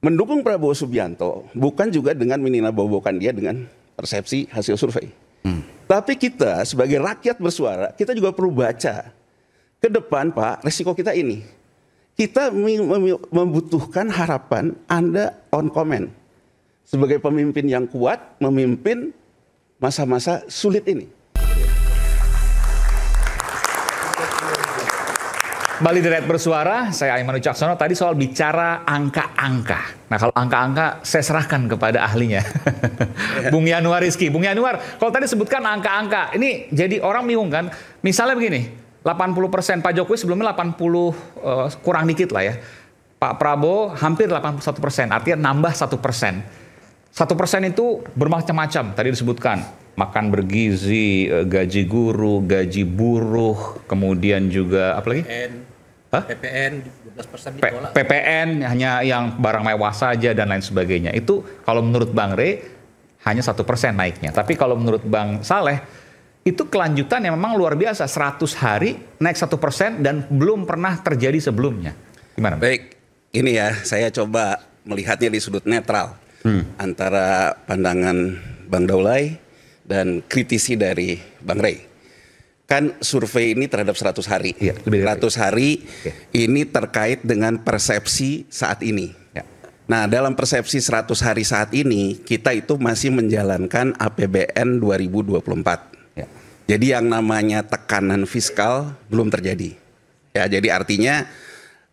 Mendukung Prabowo Subianto bukan juga dengan meninabobokan dia dengan persepsi hasil survei. Tapi kita sebagai rakyat bersuara, kita juga perlu baca ke depan, Pak, resiko kita ini. Kita membutuhkan harapan Anda on comment. Sebagai pemimpin yang kuat, memimpin masa-masa sulit ini. Kembali di Rakyat Bersuara, saya Aiman Wicaksono. Tadi soal bicara angka-angka. Nah kalau angka-angka saya serahkan kepada ahlinya. Bung Yanuar Rizky. Bung Yanuar, kalau tadi sebutkan angka-angka, ini jadi orang bingung kan. Misalnya begini, 80% Pak Jokowi sebelumnya 80 kurang dikit lah ya. Pak Prabowo hampir 81%, artinya nambah 1%. 1% itu bermacam-macam, tadi disebutkan. Makan bergizi, gaji guru, gaji buruh, kemudian juga apa lagi? PPN 12% ditolak. PPN hanya yang barang mewah saja dan lain sebagainya. Itu kalau menurut Bang Rey hanya 1% naiknya. Tapi kalau menurut Bang Saleh itu kelanjutan yang memang luar biasa. 100 hari naik 1% dan belum pernah terjadi sebelumnya. Gimana? Baik, ini ya saya coba melihatnya di sudut netral antara pandangan Bang Daulay dan kritisi dari Bang Rey. Kan survei ini terhadap 100 hari. Iya, lebih dari 100 hari Oke. ini terkait dengan persepsi saat ini. Ya. Nah, dalam persepsi 100 hari saat ini, kita itu masih menjalankan APBN 2024. Ya. Jadi yang namanya tekanan fiskal belum terjadi. Ya, jadi artinya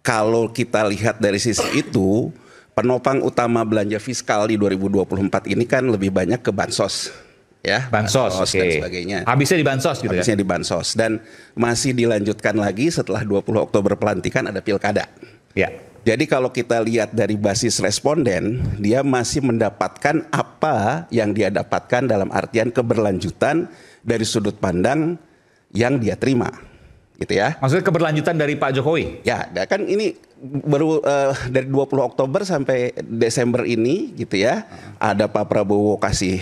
kalau kita lihat dari sisi itu, penopang utama belanja fiskal di 2024 ini kan lebih banyak ke bansos. Ya, Bansos, oke. dan sebagainya. Habisnya di bansos gitu Habisnya ya? di bansos. Dan masih dilanjutkan lagi setelah 20 Oktober pelantikan ada pilkada. Ya. Jadi kalau kita lihat dari basis responden, dia masih mendapatkan apa yang dia dapatkan dalam artian keberlanjutan dari sudut pandang yang dia terima. Gitu ya. Maksudnya keberlanjutan dari Pak Jokowi? Ya, kan ini baru dari 20 Oktober sampai Desember ini gitu ya. Ada Pak Prabowo kasih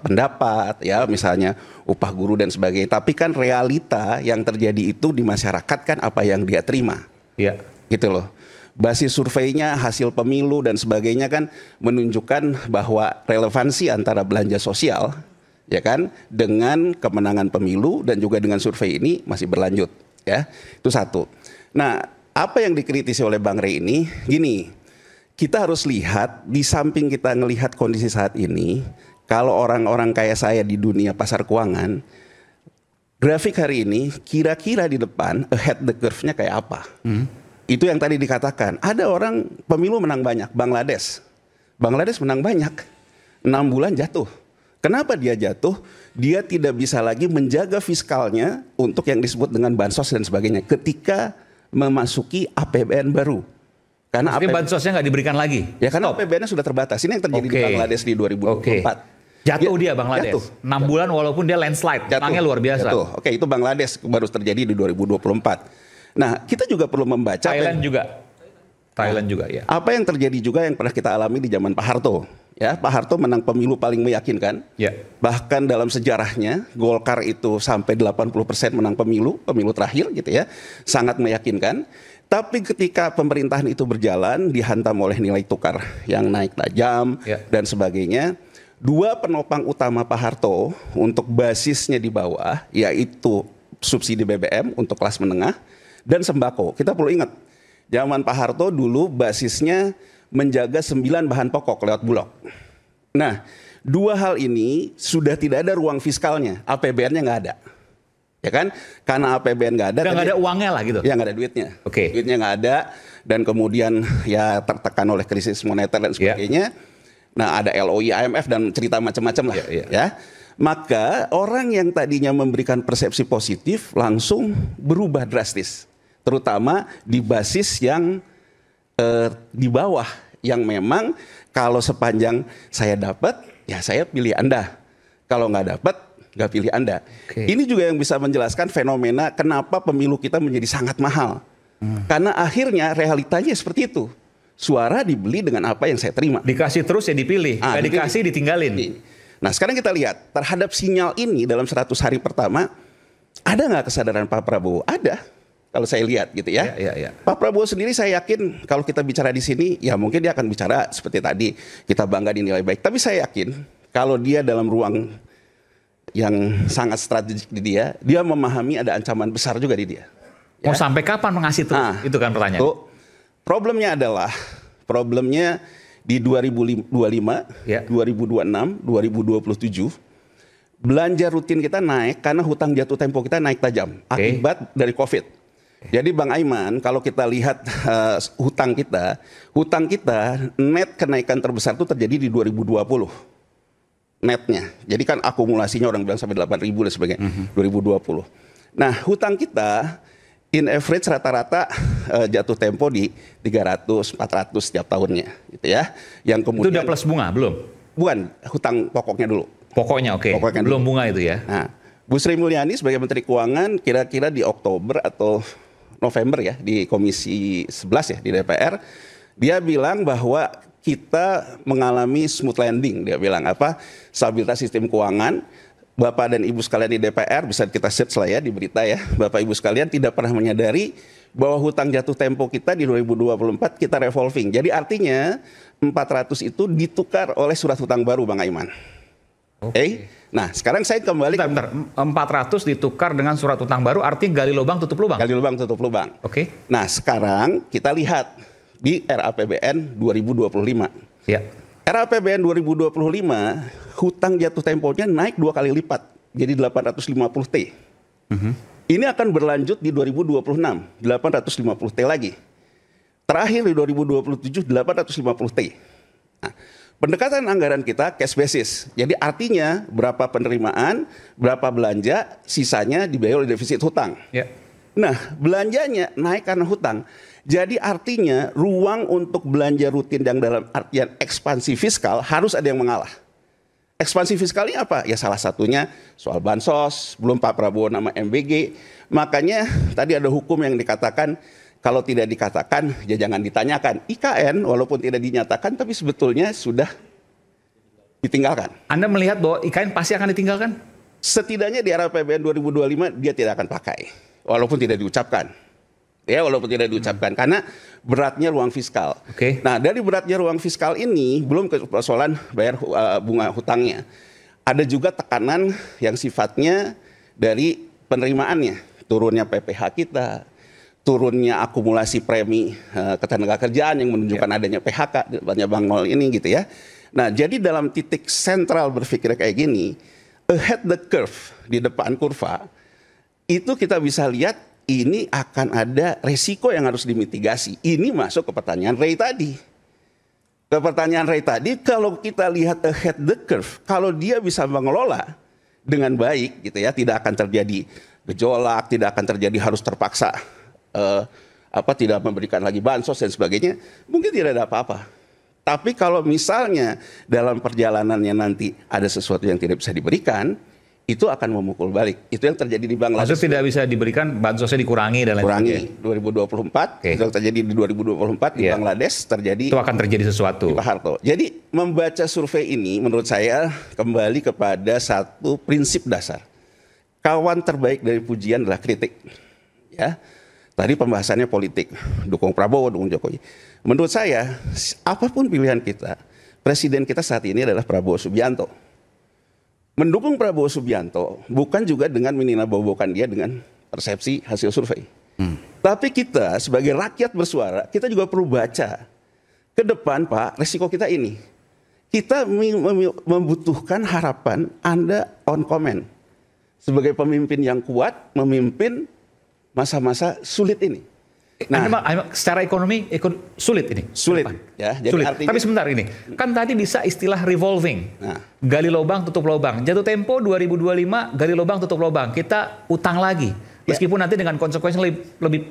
pendapat ya, misalnya upah guru dan sebagainya. Tapi kan realita yang terjadi itu di masyarakat kan apa yang dia terima. Iya. Gitu loh. Basis surveinya, hasil pemilu dan sebagainya kan menunjukkan bahwa relevansi antara belanja sosial ya kan dengan kemenangan pemilu dan juga dengan survei ini masih berlanjut ya. Itu satu. Nah, apa yang dikritisi oleh Bang Rey ini gini, kita harus lihat di samping kita ngelihat kondisi saat ini, kalau orang-orang kayak saya di dunia pasar keuangan, grafik hari ini kira-kira di depan ahead the curve-nya kayak apa. Itu yang tadi dikatakan, ada orang pemilu menang banyak, Bangladesh menang banyak, 6 bulan jatuh. Kenapa dia jatuh? Dia tidak bisa lagi menjaga fiskalnya untuk yang disebut dengan bansos dan sebagainya ketika memasuki APBN baru. Karena Maksudnya bansosnya nggak diberikan lagi? ya karena APBN-nya sudah terbatas. Ini yang terjadi di Bangladesh di 2024. Jatuh Ya, dia Bangladesh. jatuh. 6 bulan walaupun dia landslide. Menangnya luar biasa. Jatuh. Oke, itu Bangladesh baru terjadi di 2024. Nah, kita juga perlu membaca Thailand juga ya. apa yang terjadi juga yang pernah kita alami di zaman Pak Harto. Ya, Pak Harto menang pemilu paling meyakinkan. Ya. Bahkan dalam sejarahnya Golkar itu sampai 80% menang pemilu terakhir gitu ya. Sangat meyakinkan. Tapi ketika pemerintahan itu berjalan dihantam oleh nilai tukar yang naik tajam Ya. dan sebagainya. Dua penopang utama Pak Harto untuk basisnya di bawah yaitu subsidi BBM untuk kelas menengah dan sembako. Kita perlu ingat, zaman Pak Harto dulu basisnya menjaga 9 bahan pokok lewat Bulog. Nah, dua hal ini sudah tidak ada ruang fiskalnya, APBN-nya nggak ada. Ya kan? Karena APBN nggak ada. Udah nggak ada uangnya lah gitu? Ya nggak ada duitnya. Oke. Duitnya nggak ada dan kemudian ya tertekan oleh krisis moneter dan sebagainya. Nah, ada LOI, IMF dan cerita macam-macam lah, ya. Maka orang yang tadinya memberikan persepsi positif langsung berubah drastis, terutama di basis yang di bawah, yang memang kalau sepanjang saya dapat, ya saya pilih Anda. Kalau nggak dapat, nggak pilih Anda. Ini juga yang bisa menjelaskan fenomena kenapa pemilu kita menjadi sangat mahal. Karena akhirnya realitanya seperti itu. Suara dibeli dengan apa yang saya terima. Dikasih terus ya dipilih, nggak dikasih ditinggalin. Nah, sekarang kita lihat terhadap sinyal ini dalam 100 hari pertama, ada nggak kesadaran Pak Prabowo? Ada, kalau saya lihat gitu ya. Pak Prabowo sendiri saya yakin kalau kita bicara di sini, ya mungkin dia akan bicara seperti tadi, kita bangga dinilai baik. Tapi saya yakin kalau dia dalam ruang yang sangat strategik di dia memahami ada ancaman besar juga di dia. Mau sampai kapan mengasih terus? Itu kan pertanyaan. Problemnya di 2025, 2026, 2027, belanja rutin kita naik karena hutang jatuh tempo kita naik tajam akibat dari COVID. Jadi Bang Aiman, kalau kita lihat hutang kita net kenaikan terbesar itu terjadi di 2020. Netnya. Jadi kan akumulasinya orang bilang sampai 8.000 dan sebagainya. 2020. Nah, hutang kita in average rata-rata jatuh tempo di 300, 400 setiap tahunnya, gitu ya. Yang kemudian itu udah plus bunga belum? Bukan, hutang pokoknya dulu. Pokoknya Pokoknya belum bunga itu ya. Nah, Bu Sri Mulyani sebagai Menteri Keuangan kira-kira di Oktober atau November ya di Komisi 11 ya di DPR, dia bilang bahwa kita mengalami smooth landing. Dia bilang stabilitas sistem keuangan. Bapak dan Ibu sekalian di DPR, bisa kita search lah ya di berita ya. Bapak Ibu sekalian tidak pernah menyadari bahwa hutang jatuh tempo kita di 2024 kita revolving. Jadi artinya 400 itu ditukar oleh surat hutang baru Bang Aiman. Oke. Nah sekarang saya kembali. Bentar. 400 ditukar dengan surat hutang baru artinya gali lubang tutup lubang? Gali lubang tutup lubang. Oke. Nah sekarang kita lihat di RAPBN 2025. Ya. RAPBN 2025 hutang jatuh temponya naik 2 kali lipat jadi 850 T. Ini akan berlanjut di 2026 850 T lagi. Terakhir di 2027 850 T. Nah, pendekatan anggaran kita cash basis. Jadi artinya berapa penerimaan, berapa belanja, sisanya dibayar oleh defisit hutang. Nah, belanjanya naik karena hutang. Jadi artinya ruang untuk belanja rutin yang dalam artian ekspansi fiskal harus ada yang mengalah. Ekspansi fiskalnya apa? Ya salah satunya soal bansos, belum Pak Prabowo nama MBG. Makanya tadi ada hukum yang dikatakan kalau tidak dikatakan ya jangan ditanyakan. IKN walaupun tidak dinyatakan tapi sebetulnya sudah ditinggalkan. Anda melihat bahwa IKN pasti akan ditinggalkan? Setidaknya di RAPBN 2025 dia tidak akan pakai. Walaupun tidak diucapkan. Ya, walaupun tidak diucapkan karena beratnya ruang fiskal. Nah, dari beratnya ruang fiskal ini belum ke persoalan bayar bunga hutangnya. Ada juga tekanan yang sifatnya dari penerimaannya, turunnya PPh kita, turunnya akumulasi premi ketenagakerjaan yang menunjukkan adanya PHK, banyak Bang Nol ini gitu ya. Nah, jadi dalam titik sentral berpikir kayak gini, ahead the curve, di depan kurva, itu kita bisa lihat ini akan ada resiko yang harus dimitigasi. Ini masuk ke pertanyaan Ray tadi. Ke pertanyaan Ray tadi, kalau kita lihat ahead the curve, kalau dia bisa mengelola dengan baik, gitu ya, tidak akan terjadi gejolak, tidak akan terjadi harus terpaksa, tidak memberikan lagi bansos dan sebagainya, mungkin tidak ada apa-apa. Tapi kalau misalnya dalam perjalanannya nanti ada sesuatu yang tidak bisa diberikan, itu akan memukul balik. Itu yang terjadi di Bangladesh. Maksudnya tidak bisa diberikan, bansosnya dikurangi dan lain-lain. 2024, itu yang terjadi di 2024 di Bangladesh terjadi. Itu akan terjadi sesuatu. Di Pak Harto. Jadi membaca survei ini menurut saya kembali kepada satu prinsip dasar. Kawan terbaik dari pujian adalah kritik. Ya. Tadi pembahasannya politik, dukung Prabowo, dukung Jokowi. Menurut saya, apapun pilihan kita, presiden kita saat ini adalah Prabowo Subianto. Mendukung Prabowo Subianto bukan juga dengan meninabobokan dia dengan persepsi hasil survei. Tapi kita sebagai rakyat bersuara, kita juga perlu baca ke depan Pak, resiko kita ini. Kita membutuhkan harapan Anda on comment. Sebagai pemimpin yang kuat, memimpin masa-masa sulit ini. Nah, secara ekonomi sulit ini. Sulit, ya. Jadi sulit. artinya, tapi sebentar ini, kan tadi bisa istilah revolving. Gali lubang, tutup lubang. Jatuh tempo 2025, gali lubang, tutup lubang. Kita utang lagi. Meskipun nanti dengan konsekuensi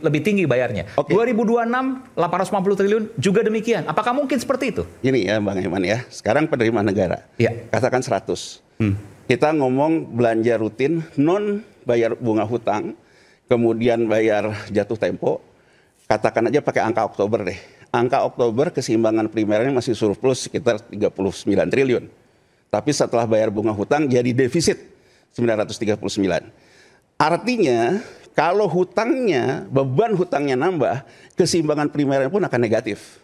lebih tinggi bayarnya. 2026, 850 triliun juga demikian. Apakah mungkin seperti itu? Ini ya Bang Iman ya, sekarang penerimaan negara. Katakan 100. Kita ngomong belanja rutin, non bayar bunga hutang, kemudian bayar jatuh tempo. Katakan aja pakai angka Oktober deh. Angka Oktober keseimbangan primernya masih surplus sekitar 39 triliun. Tapi setelah bayar bunga hutang jadi defisit 939. Artinya kalau hutangnya, beban hutangnya nambah, keseimbangan primernya pun akan negatif.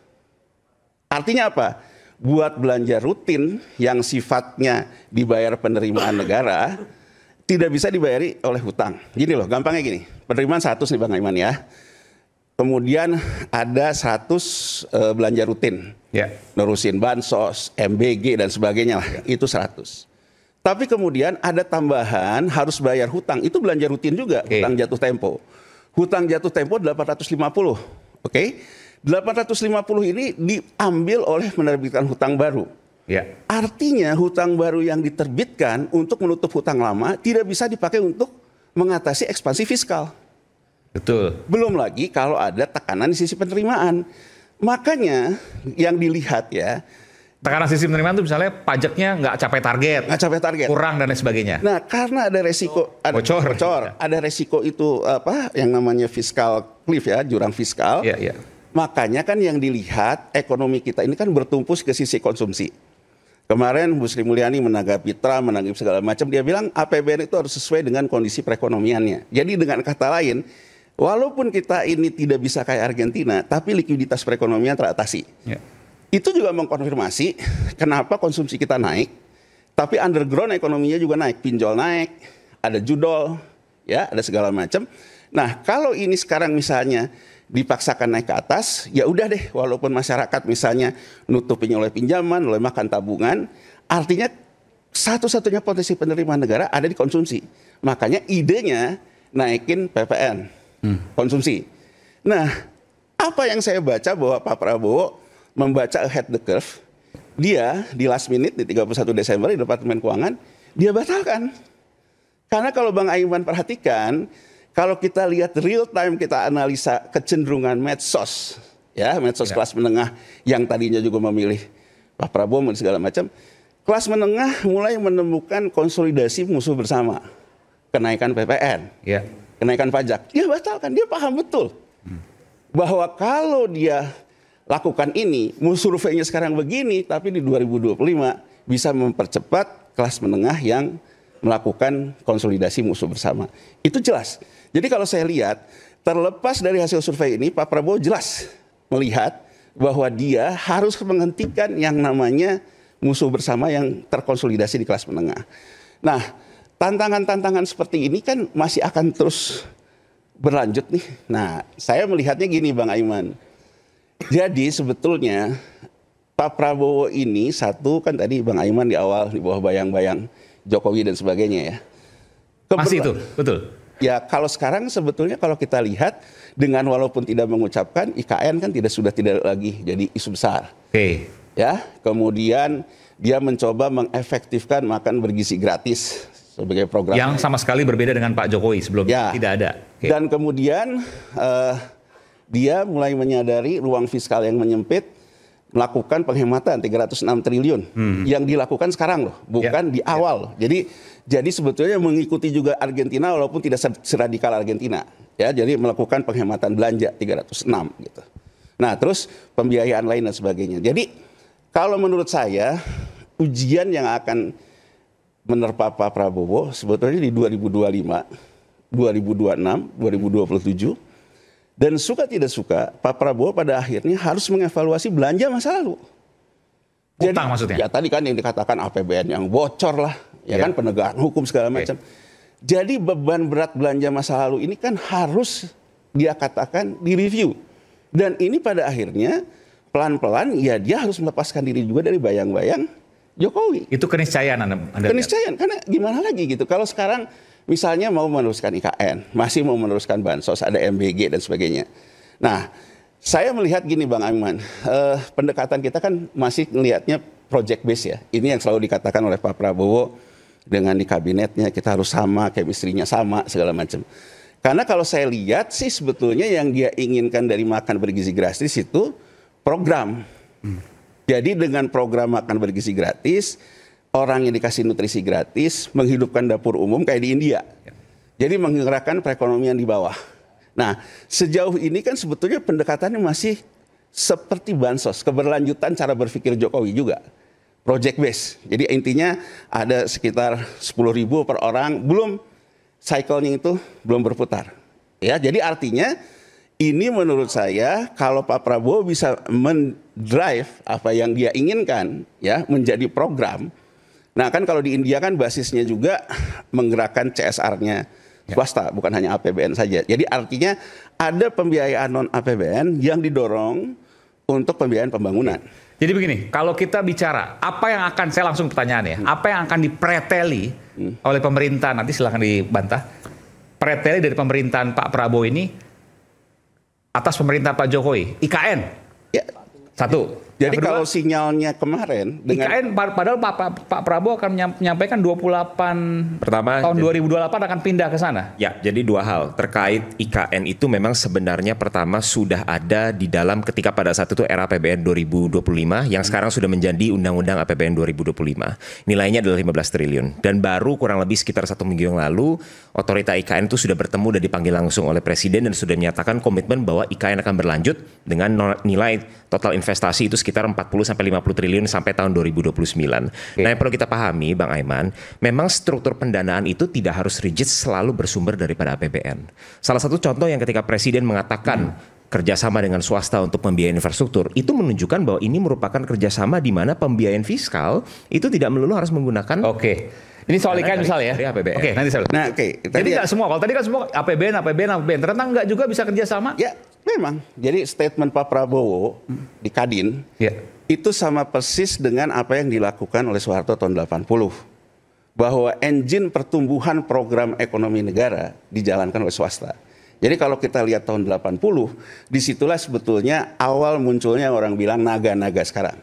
Artinya apa? Buat belanja rutin yang sifatnya dibayar penerimaan negara, tidak bisa dibayari oleh hutang. Gini loh, gampangnya gini. Penerimaan 100 nih Bang Iman ya. Kemudian ada 100 belanja rutin. Nerusin bansos, MBG dan sebagainya lah. Itu 100. Tapi kemudian ada tambahan harus bayar hutang. Itu belanja rutin juga, hutang jatuh tempo. Hutang jatuh tempo 850. Oke. 850 ini diambil oleh menerbitkan hutang baru. Artinya hutang baru yang diterbitkan untuk menutup hutang lama tidak bisa dipakai untuk mengatasi ekspansi fiskal. Betul. Belum lagi kalau ada tekanan di sisi penerimaan. Makanya yang dilihat ya, tekanan sisi penerimaan itu misalnya pajaknya nggak capai target, kurang dan lain sebagainya. Nah, karena ada resiko, bocor, ada resiko itu apa yang namanya fiskal cliff ya, jurang fiskal. Makanya kan yang dilihat ekonomi kita ini kan bertumpu ke sisi konsumsi. Kemarin Bu Sri Mulyani menanggapi Trump, menanggapi segala macam, dia bilang APBN itu harus sesuai dengan kondisi perekonomiannya. Jadi dengan kata lain, walaupun kita ini tidak bisa kayak Argentina, tapi likuiditas perekonomian teratasi. Itu juga mengkonfirmasi kenapa konsumsi kita naik, tapi underground ekonominya juga naik. Pinjol naik, ada judol, ya, ada segala macam. Nah, kalau ini sekarang misalnya dipaksakan naik ke atas, ya udah deh, walaupun masyarakat misalnya nutupin oleh pinjaman, oleh makan tabungan, artinya satu-satunya potensi penerimaan negara ada di konsumsi. Makanya idenya naikin PPN, konsumsi. Nah, apa yang saya baca bahwa Pak Prabowo membaca ahead the curve, dia di last minute di 31 Desember di Departemen Keuangan, dia batalkan. Karena kalau Bang Aiman perhatikan, kalau kita lihat real time, kita analisa kecenderungan medsos, ya medsos kelas menengah yang tadinya juga memilih Pak Prabowo dan segala macam, kelas menengah mulai menemukan konsolidasi musuh bersama, kenaikan PPN, kenaikan pajak, dia batalkan, dia paham betul bahwa kalau dia lakukan ini, surveinya sekarang begini, tapi di 2025 bisa mempercepat kelas menengah yang melakukan konsolidasi musuh bersama. Itu jelas. Jadi kalau saya lihat, terlepas dari hasil survei ini, Pak Prabowo jelas melihat bahwa dia harus menghentikan yang namanya musuh bersama yang terkonsolidasi di kelas menengah. Nah, tantangan-tantangan seperti ini kan masih akan terus berlanjut nih. Nah, saya melihatnya gini Bang Aiman. Jadi sebetulnya Pak Prabowo ini satu kan tadi Bang Aiman di awal di bawah bayang-bayang Jokowi dan sebagainya ya. Masih itu, betul. Ya kalau sekarang sebetulnya kalau kita lihat dengan walaupun tidak mengucapkan IKN kan sudah tidak lagi jadi isu besar. Ya, kemudian dia mencoba mengefektifkan makan bergizi gratis sebagai program yang sama sekali berbeda dengan Pak Jokowi sebelumnya, tidak ada. Dan kemudian dia mulai menyadari ruang fiskal yang menyempit, melakukan penghematan 306 triliun yang dilakukan sekarang loh, bukan di awal. Jadi sebetulnya mengikuti juga Argentina walaupun tidak seradikal Argentina. Ya, jadi melakukan penghematan belanja 306 gitu. Nah, terus pembiayaan lain dan sebagainya. Jadi kalau menurut saya ujian yang akan menerpa Pak Prabowo sebetulnya di 2025, 2026, 2027. Dan suka tidak suka, Pak Prabowo pada akhirnya harus mengevaluasi belanja masa lalu. Utang maksudnya? Ya tadi kan yang dikatakan APBN yang bocor lah, ya kan penegakan hukum segala macam. Jadi beban berat belanja masa lalu ini kan harus dia katakan direview. Dan ini pada akhirnya pelan-pelan ya dia harus melepaskan diri juga dari bayang-bayang Jokowi. Itu keniscayaan Anda keniscayaan, karena gimana lagi gitu. Kalau sekarang misalnya mau meneruskan IKN, masih mau meneruskan bansos, ada MBG dan sebagainya. Nah, saya melihat gini Bang Aiman, pendekatan kita kan masih melihatnya project base ya. Ini yang selalu dikatakan oleh Pak Prabowo dengan di kabinetnya kita harus sama, chemistry-nya sama, segala macam. Karena kalau saya lihat sih sebetulnya yang dia inginkan dari makan bergizi gratis itu program. Jadi dengan program makan bergizi gratis, orang yang dikasih nutrisi gratis, menghidupkan dapur umum kayak di India. Jadi menggerakkan perekonomian di bawah. Nah, sejauh ini kan sebetulnya pendekatannya masih seperti bansos, keberlanjutan cara berpikir Jokowi juga. Project base. Jadi intinya ada sekitar 10.000 per orang, belum cycle-nya itu belum berputar. Ya, jadi artinya ini menurut saya kalau Pak Prabowo bisa mendrive apa yang dia inginkan ya menjadi program. Nah, kan kalau di India kan basisnya juga menggerakkan CSR-nya swasta, bukan hanya APBN saja. Jadi artinya ada pembiayaan non APBN yang didorong untuk pembiayaan pembangunan. Jadi begini, kalau kita bicara apa yang akan, saya langsung pertanyaan ya, apa yang akan dipreteli oleh pemerintah, nanti silahkan dibantah, preteli dari pemerintahan Pak Prabowo ini atas pemerintah Pak Jokowi, IKN. Ya. Satu. Jadi kedua, kalau sinyalnya kemarin dengan IKN padahal Pak Prabowo akan menyampaikan 28 pertama tahun 2028 akan pindah ke sana. Ya, jadi dua hal terkait IKN itu memang sebenarnya pertama sudah ada di dalam ketika pada saat itu era APBN 2025 yang sekarang sudah menjadi Undang-Undang APBN 2025. Nilainya adalah 15 triliun dan baru kurang lebih sekitar 1 minggu yang lalu otorita IKN itu sudah bertemu dan dipanggil langsung oleh Presiden dan sudah menyatakan komitmen bahwa IKN akan berlanjut dengan nilai total investasi itu sekitar 40-50 triliun sampai tahun 2029. Nah, yang perlu kita pahami, Bang Aiman, memang struktur pendanaan itu tidak harus rigid selalu bersumber daripada APBN. Salah satu contoh yang ketika Presiden mengatakan kerjasama dengan swasta untuk pembiayaan infrastruktur, itu menunjukkan bahwa ini merupakan kerjasama di mana pembiayaan fiskal itu tidak melulu harus menggunakan. Oke. Ini soal IKN misalnya ya. APBN. Oke, nanti saya. Nah, oke. Jadi nggak semua. Kalau tadi kan semua APBN. Ternyata nggak juga bisa kerjasama. Ya, memang. Jadi statement Pak Prabowo di Kadin itu sama persis dengan apa yang dilakukan oleh Soeharto tahun 80. Bahwa engine pertumbuhan program ekonomi negara dijalankan oleh swasta. Jadi kalau kita lihat tahun 80, disitulah sebetulnya awal munculnya orang bilang naga-naga sekarang.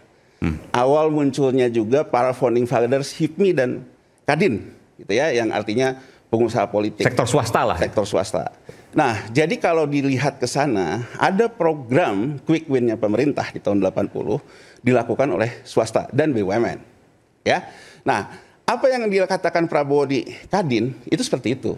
Awal munculnya juga para founding fathers HIPMI dan Kadin, gitu ya, yang artinya pengusaha politik. Sektor swasta lah. Sektor swasta. Nah, jadi kalau dilihat ke sana, ada program quick win-nya pemerintah di tahun 80 dilakukan oleh swasta dan BUMN. Ya. Nah, apa yang dikatakan Prabowo di Kadin itu seperti itu.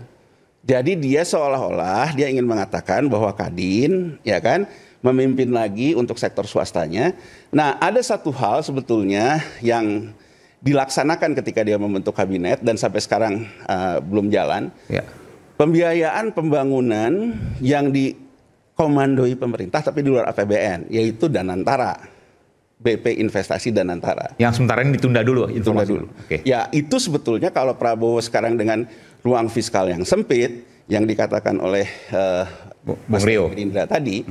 Jadi dia seolah-olah dia ingin mengatakan bahwa Kadin, ya kan, memimpin lagi untuk sektor swastanya. Nah, ada satu hal sebetulnya yang dilaksanakan ketika dia membentuk kabinet dan sampai sekarang belum jalan. Ya. Pembiayaan pembangunan yang dikomandoi pemerintah tapi di luar APBN, yaitu Danantara, BP Investasi Danantara. Yang sementara ini ditunda dulu. Ditunda dulu. Oke. Ya, itu sebetulnya kalau Prabowo sekarang dengan ruang fiskal yang sempit yang dikatakan oleh Mas Gerindra tadi,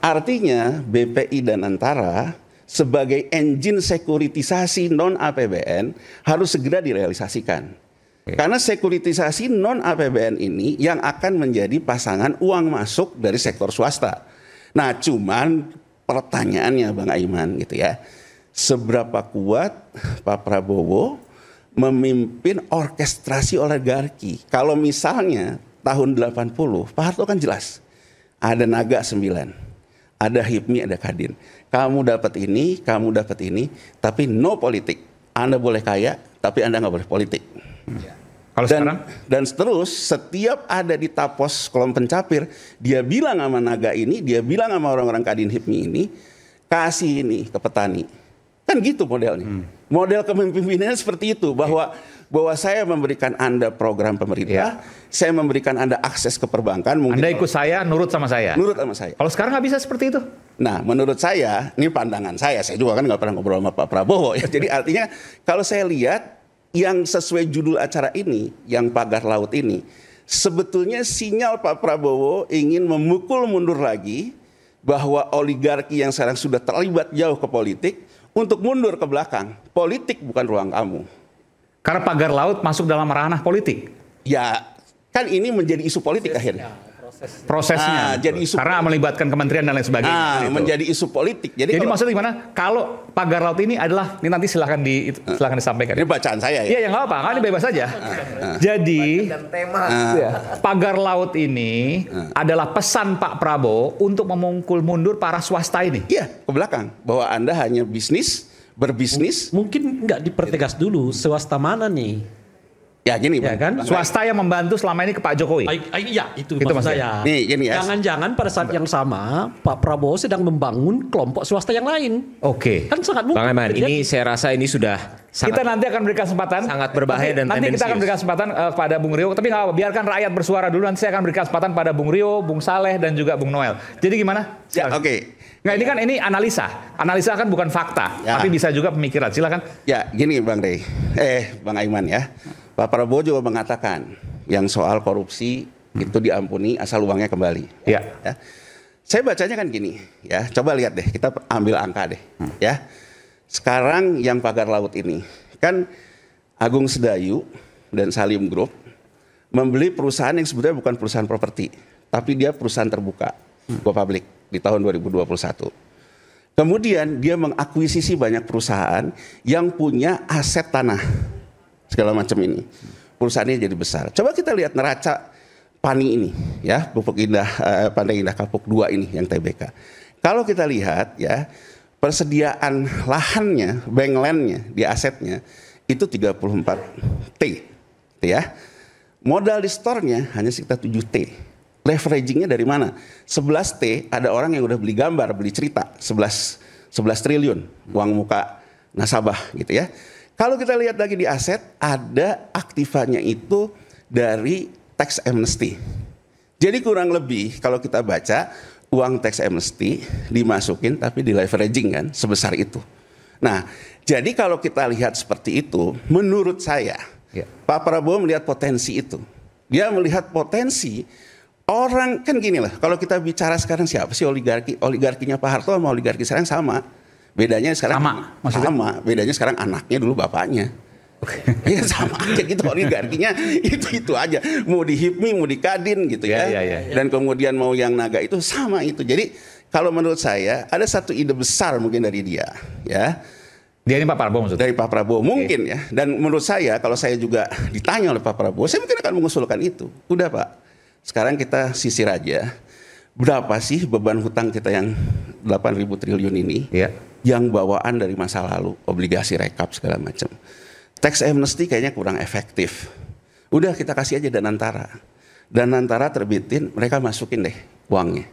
artinya BPI Danantara sebagai engine sekuritisasi non-APBN harus segera direalisasikan. Karena sekuritisasi non-APBN ini yang akan menjadi pasangan uang masuk dari sektor swasta. Nah, cuman pertanyaannya Bang Aiman gitu ya, seberapa kuat Pak Prabowo memimpin orkestrasi oligarki? Kalau misalnya tahun 80, Pak Harto kan jelas, ada Naga 9, ada HIPMI, ada Kadin. Kamu dapat ini, tapi no politik. Anda boleh kaya, tapi Anda nggak boleh politik. Kalau sekarang? Dan terus setiap ada di tapos kolom pencapir, dia bilang sama Naga ini, dia bilang sama orang-orang Kadin HIPMI ini, kasih ini ke petani. Kan gitu modelnya. Model kepemimpinannya seperti itu, bahwa saya memberikan Anda program pemerintah, saya memberikan Anda akses ke perbankan. Mungkin Anda ikut saya, nurut sama saya. Nurut sama saya. Kalau sekarang nggak bisa seperti itu? Nah, menurut saya, ini pandangan saya juga kan nggak pernah ngobrol sama Pak Prabowo ya. Jadi artinya kalau saya lihat yang sesuai judul acara ini, yang pagar laut ini, sebetulnya sinyal Pak Prabowo ingin memukul mundur lagi bahwa oligarki yang sekarang sudah terlibat jauh ke politik untuk mundur ke belakang. Politik bukan ruang kamu. Karena pagar laut masuk dalam ranah politik. Ya, kan ini menjadi isu politik akhirnya. prosesnya. Jadi isu karena melibatkan kementerian dan lain sebagainya. menjadi isu politik. Jadi maksudnya gimana? Kalau pagar laut ini adalah, ini nanti silakan disampaikan. Ini bacaan saya ya. Iya, yang nggak apa-apa, kan ini bebas saja. Jadi pagar laut ini adalah pesan Pak Prabowo untuk memukul mundur para swasta ini. Iya, ke belakang bahwa Anda hanya berbisnis. Mungkin nggak dipertegas dulu swasta mana nih? Ya gini, Ya kan? Swasta yang membantu selama ini ke Pak Jokowi. Iya, itu Itu maksud maksudnya. saya. Nih, gini ya. Jangan-jangan pada saat yang sama Pak Prabowo sedang membangun kelompok swasta yang lain. Oke. Kan sangat mungkin. Bang Aiman, terjadi. ini saya rasa ini sudah Kita nanti akan berikan kesempatan. sangat berbahaya dan nanti kita akan tendensius. berikan kesempatan kepada Bung Rio. Tapi nggak apa-apa, biarkan rakyat bersuara dulu. Nanti saya akan berikan kesempatan pada Bung Rio, Bung Saleh, dan juga Bung Noel. Jadi gimana? Ya, Silakan. oke. Nggak, ini kan ini analisa. Analisa kan bukan fakta, Ya. tapi bisa juga pemikiran. Silakan. Ya, gini Bang Rey. Bang Aiman ya. Pak Prabowo juga mengatakan yang soal korupsi itu diampuni asal uangnya kembali. Ya. Ya. Saya bacanya kan gini, ya. Coba lihat deh, kita ambil angka deh, ya. Sekarang yang pagar laut ini kan Agung Sedayu dan Salim Group membeli perusahaan yang sebetulnya bukan perusahaan properti, tapi dia perusahaan terbuka, go public di tahun 2021. Kemudian dia mengakuisisi banyak perusahaan yang punya aset tanah segala macam ini. Perusahaannya jadi besar. Coba kita lihat neraca Pani ini, ya, Pupuk Indah, Pantai Indah Kapuk 2 ini yang TBK. Kalau kita lihat ya, persediaan lahannya, bank land-nya di asetnya itu 34 T, ya. Modal di store-nya hanya sekitar 7 T. Leveraging-nya dari mana? 11 T ada orang yang udah beli gambar, beli cerita, 11 triliun uang muka nasabah gitu ya. Kalau kita lihat lagi di aset, ada aktifannya itu dari tax amnesty. Jadi kurang lebih kalau kita baca, uang tax amnesty dimasukin tapi di leveraging kan sebesar itu. Nah, jadi kalau kita lihat seperti itu, menurut saya, Pak Prabowo melihat potensi itu. Dia melihat potensi orang, kan gini lah, kalau kita bicara sekarang siapa sih oligarki? Oligarkinya Pak Harto sama oligarki sekarang sama. Bedanya sekarang sama. Bedanya sekarang anaknya, dulu bapaknya. Ya sama aja gitu, oligarkinya itu aja. Mau di HIPMI, mau di Kadin gitu ya. Dan kemudian mau yang naga itu sama itu. Jadi kalau menurut saya ada satu ide besar mungkin dari dia, ya. Dia ini Pak Prabowo maksudnya? Dari Pak Prabowo mungkin ya. Dan menurut saya kalau saya juga ditanya oleh Pak Prabowo, saya mungkin akan mengusulkan itu. Udah Pak, sekarang kita sisir aja. Berapa sih beban hutang kita yang 8.000 triliun ini? Yang bawaan dari masa lalu, obligasi rekap segala macam. Tax amnesty kayaknya kurang efektif. Udah kita kasih aja Danantara. Danantara terbitin, mereka masukin deh uangnya.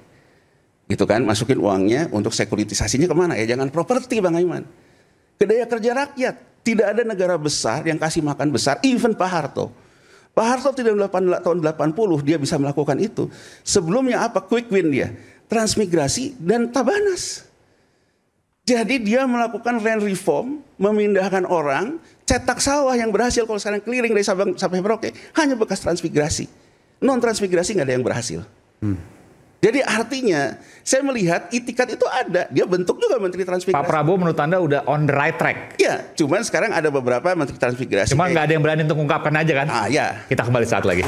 Gitu kan, masukin uangnya untuk sekuritisasinya kemana ya? Jangan properti Bang Aiman. Ke daya kerja rakyat. Tidak ada negara besar yang kasih makan besar, even Pak Harto. Pak Harto tidak tahun 80 dia bisa melakukan itu. Sebelumnya apa? Quick win dia. Transmigrasi dan Tabanas. Jadi dia melakukan land reform, memindahkan orang, cetak sawah yang berhasil kalau sekarang keliling dari Sabang sampai Merauke, hanya bekas transmigrasi. Non transmigrasi nggak ada yang berhasil. Jadi artinya saya melihat itikat itu ada. Dia bentuk juga Menteri Transmigrasi. Pak Prabowo menurut Anda udah on the right track? Ya, cuman sekarang ada beberapa Menteri Transmigrasi. Cuma nggak ada yang berani untuk mengungkapkan aja kan? Ya. Kita kembali saat lagi.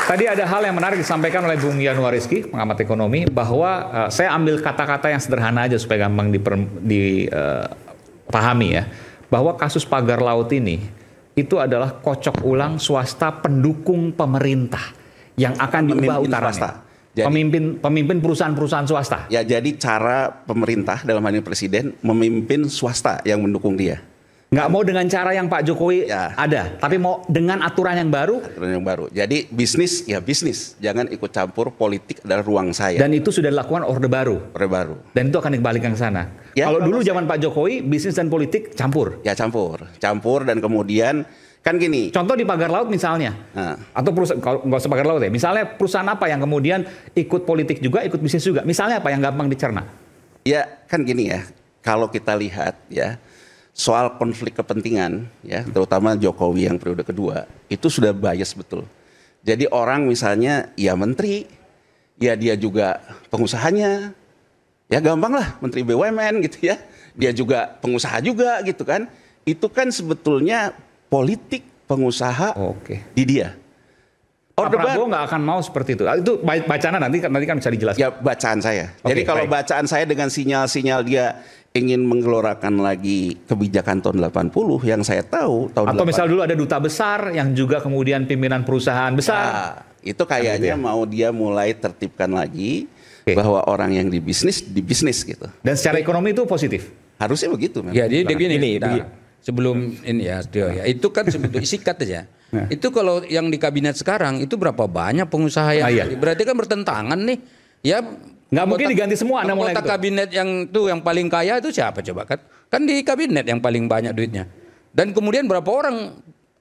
Tadi ada hal yang menarik disampaikan oleh Bung Yanuar Rizky, pengamat ekonomi, bahwa saya ambil kata-kata yang sederhana aja supaya gampang dipahami ya, bahwa kasus pagar laut ini itu adalah kocok ulang swasta pendukung pemerintah yang akan diubah utaranya. Pemimpin perusahaan-perusahaan swasta. Ya, jadi cara pemerintah dalam hal ini presiden memimpin swasta yang mendukung dia. Nggak mau dengan cara yang Pak Jokowi ada, tapi mau dengan aturan yang baru. Aturan yang baru. Jadi bisnis ya bisnis, jangan ikut campur, politik adalah ruang saya. Dan itu sudah dilakukan Orde Baru. Orde Baru. Dan itu akan dikembalikan ke sana. Ya, kalau dulu zaman Pak Jokowi, bisnis dan politik campur. Ya campur dan kemudian kan gini. Contoh di pagar laut misalnya, atau perusahaan, kalau nggak usah pagar laut ya, misalnya perusahaan apa yang kemudian ikut politik juga, ikut bisnis juga. Misalnya apa yang gampang dicerna? Ya kan gini ya, kalau kita lihat ya. Soal konflik kepentingan, ya, terutama Jokowi yang periode kedua, itu sudah bias betul. Jadi orang misalnya, ya menteri, ya dia juga pengusahanya. Ya gampang lah, Menteri BUMN gitu ya. Dia juga pengusaha juga gitu kan. Itu kan sebetulnya politik pengusaha di dia. Pak Prabowo nggak akan mau seperti itu. Itu bacaan nanti kan bisa dijelaskan. Ya bacaan saya. Jadi kalau bacaan saya dengan sinyal-sinyal dia ingin menggelorakan lagi kebijakan tahun 80 yang saya tahu tahun atau misal dulu ada duta besar yang juga kemudian pimpinan perusahaan besar. Nah, itu kayaknya mau dia mulai tertibkan lagi bahwa orang yang di bisnis gitu. Dan secara ekonomi itu positif. Harusnya begitu memang. Ya, jadi begini. Sebelum ini ya, itu kan sebetulnya sikat aja. Itu kalau yang di kabinet sekarang itu berapa banyak pengusaha yang berarti kan bertentangan nih. Ya nggak mungkin diganti semua. Anggota kabinet yang paling kaya itu siapa coba kan? Kan di kabinet yang paling banyak duitnya. Dan kemudian berapa orang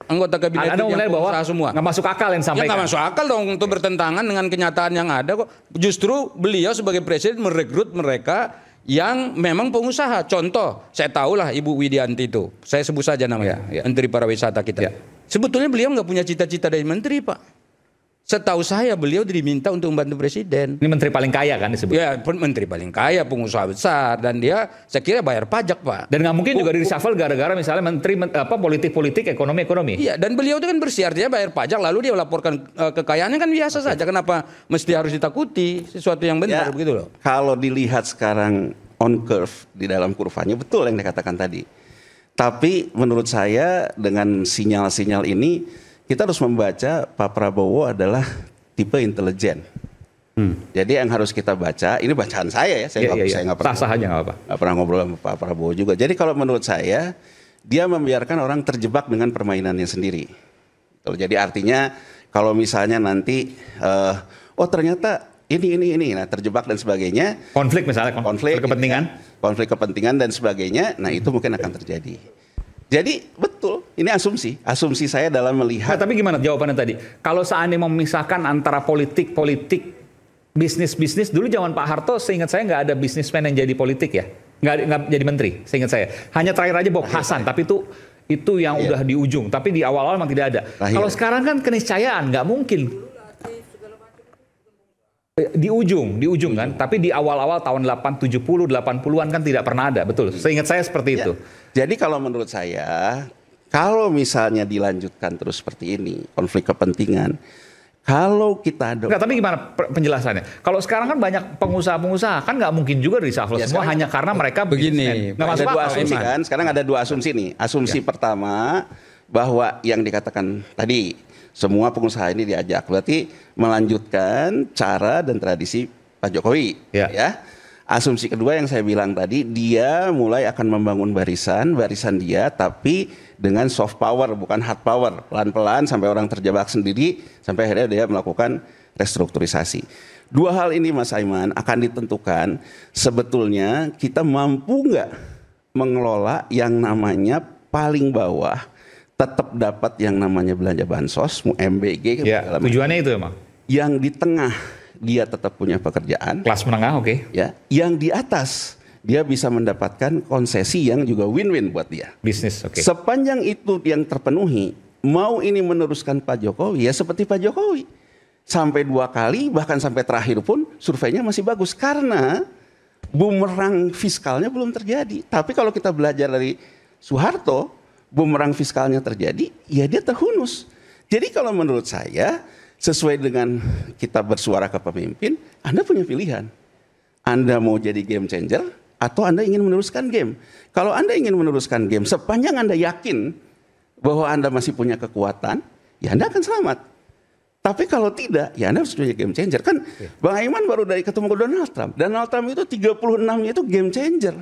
anggota kabinet yang pengusaha semua? Nggak masuk akal yang sampaikan. Ya nggak masuk akal dong untuk bertentangan dengan kenyataan yang ada kok. Justru beliau sebagai presiden merekrut mereka yang memang pengusaha. Contoh, saya tahulah Ibu Widianti itu. Saya sebut saja namanya, Menteri Pariwisata kita. Sebetulnya beliau nggak punya cita-cita dari menteri, Pak. Setahu saya beliau diminta untuk membantu presiden. Ini menteri paling kaya kan disebut? Ya, menteri paling kaya, pengusaha besar, dan dia saya kira bayar pajak, Pak. Dan nggak mungkin juga di reshuffle gara-gara misalnya menteri politik, ekonomi. Iya, dan beliau itu kan bersih, artinya bayar pajak lalu dia laporkan kekayaannya kan biasa saja. Kenapa mesti harus ditakuti sesuatu yang benar begitu loh? Kalau dilihat sekarang on curve di dalam kurvanya betul yang dikatakan tadi. Tapi menurut saya dengan sinyal-sinyal ini kita harus membaca Pak Prabowo adalah tipe intelijen. Jadi yang harus kita baca, ini bacaan saya ya, saya nggak pernah ngobrol sama Pak Prabowo juga. Jadi kalau menurut saya, dia membiarkan orang terjebak dengan permainannya sendiri. Jadi artinya kalau misalnya nanti, ternyata ini, nah terjebak dan sebagainya. Konflik misalnya, konflik kepentingan. Konflik kepentingan dan sebagainya, nah itu mungkin akan terjadi. Jadi betul, ini asumsi saya dalam melihat. Tapi gimana jawabannya tadi? Kalau seandainya memisahkan antara politik, bisnis dulu zaman Pak Harto, seingat saya nggak ada bisnismen yang jadi politik ya, nggak jadi menteri, seingat saya. Hanya terakhir aja Bob Hasan, tapi itu yang udah di ujung, tapi di awal-awal memang tidak ada. Kalau sekarang kan keniscayaan nggak mungkin. Di ujung kan, tapi di awal-awal tahun 70, 80-an kan tidak pernah ada, betul. Seingat saya seperti itu. Jadi kalau menurut saya, kalau misalnya dilanjutkan terus seperti ini, konflik kepentingan, kalau kita ada... Tapi gimana penjelasannya? Kalau sekarang kan banyak pengusaha-pengusaha, kan nggak mungkin juga reshuffle semua hanya karena mereka begini. Ada dua asumsi kan, sekarang ada dua asumsi nih. Asumsi pertama, bahwa yang dikatakan tadi, semua pengusaha ini diajak, berarti melanjutkan cara dan tradisi Pak Jokowi. Ya. Asumsi kedua yang saya bilang tadi, dia mulai akan membangun barisan dia, tapi dengan soft power, bukan hard power. Pelan-pelan sampai orang terjebak sendiri, sampai akhirnya dia melakukan restrukturisasi. Dua hal ini Mas Aiman akan ditentukan sebetulnya kita mampu nggak mengelola yang namanya paling bawah, tetap dapat yang namanya belanja bansos, MBG. Tujuannya itu emang. Yang di tengah dia tetap punya pekerjaan. Kelas menengah, Ya, yang di atas dia bisa mendapatkan konsesi yang juga win-win buat dia. Bisnis, Sepanjang itu yang terpenuhi, mau ini meneruskan Pak Jokowi, ya seperti Pak Jokowi. Sampai 2 kali, bahkan sampai terakhir pun surveinya masih bagus. Karena bumerang fiskalnya belum terjadi. Tapi kalau kita belajar dari Soeharto, bumerang fiskalnya terjadi, ya dia terhunus. Jadi kalau menurut saya, sesuai dengan kita bersuara ke pemimpin, Anda punya pilihan. Anda mau jadi game changer, atau Anda ingin meneruskan game. Kalau Anda ingin meneruskan game, sepanjang Anda yakin bahwa Anda masih punya kekuatan, ya Anda akan selamat. Tapi kalau tidak, ya Anda harus jadi game changer. Kan Bang Aiman baru dari ketemu Donald Trump. Donald Trump itu 36-nya itu game changer.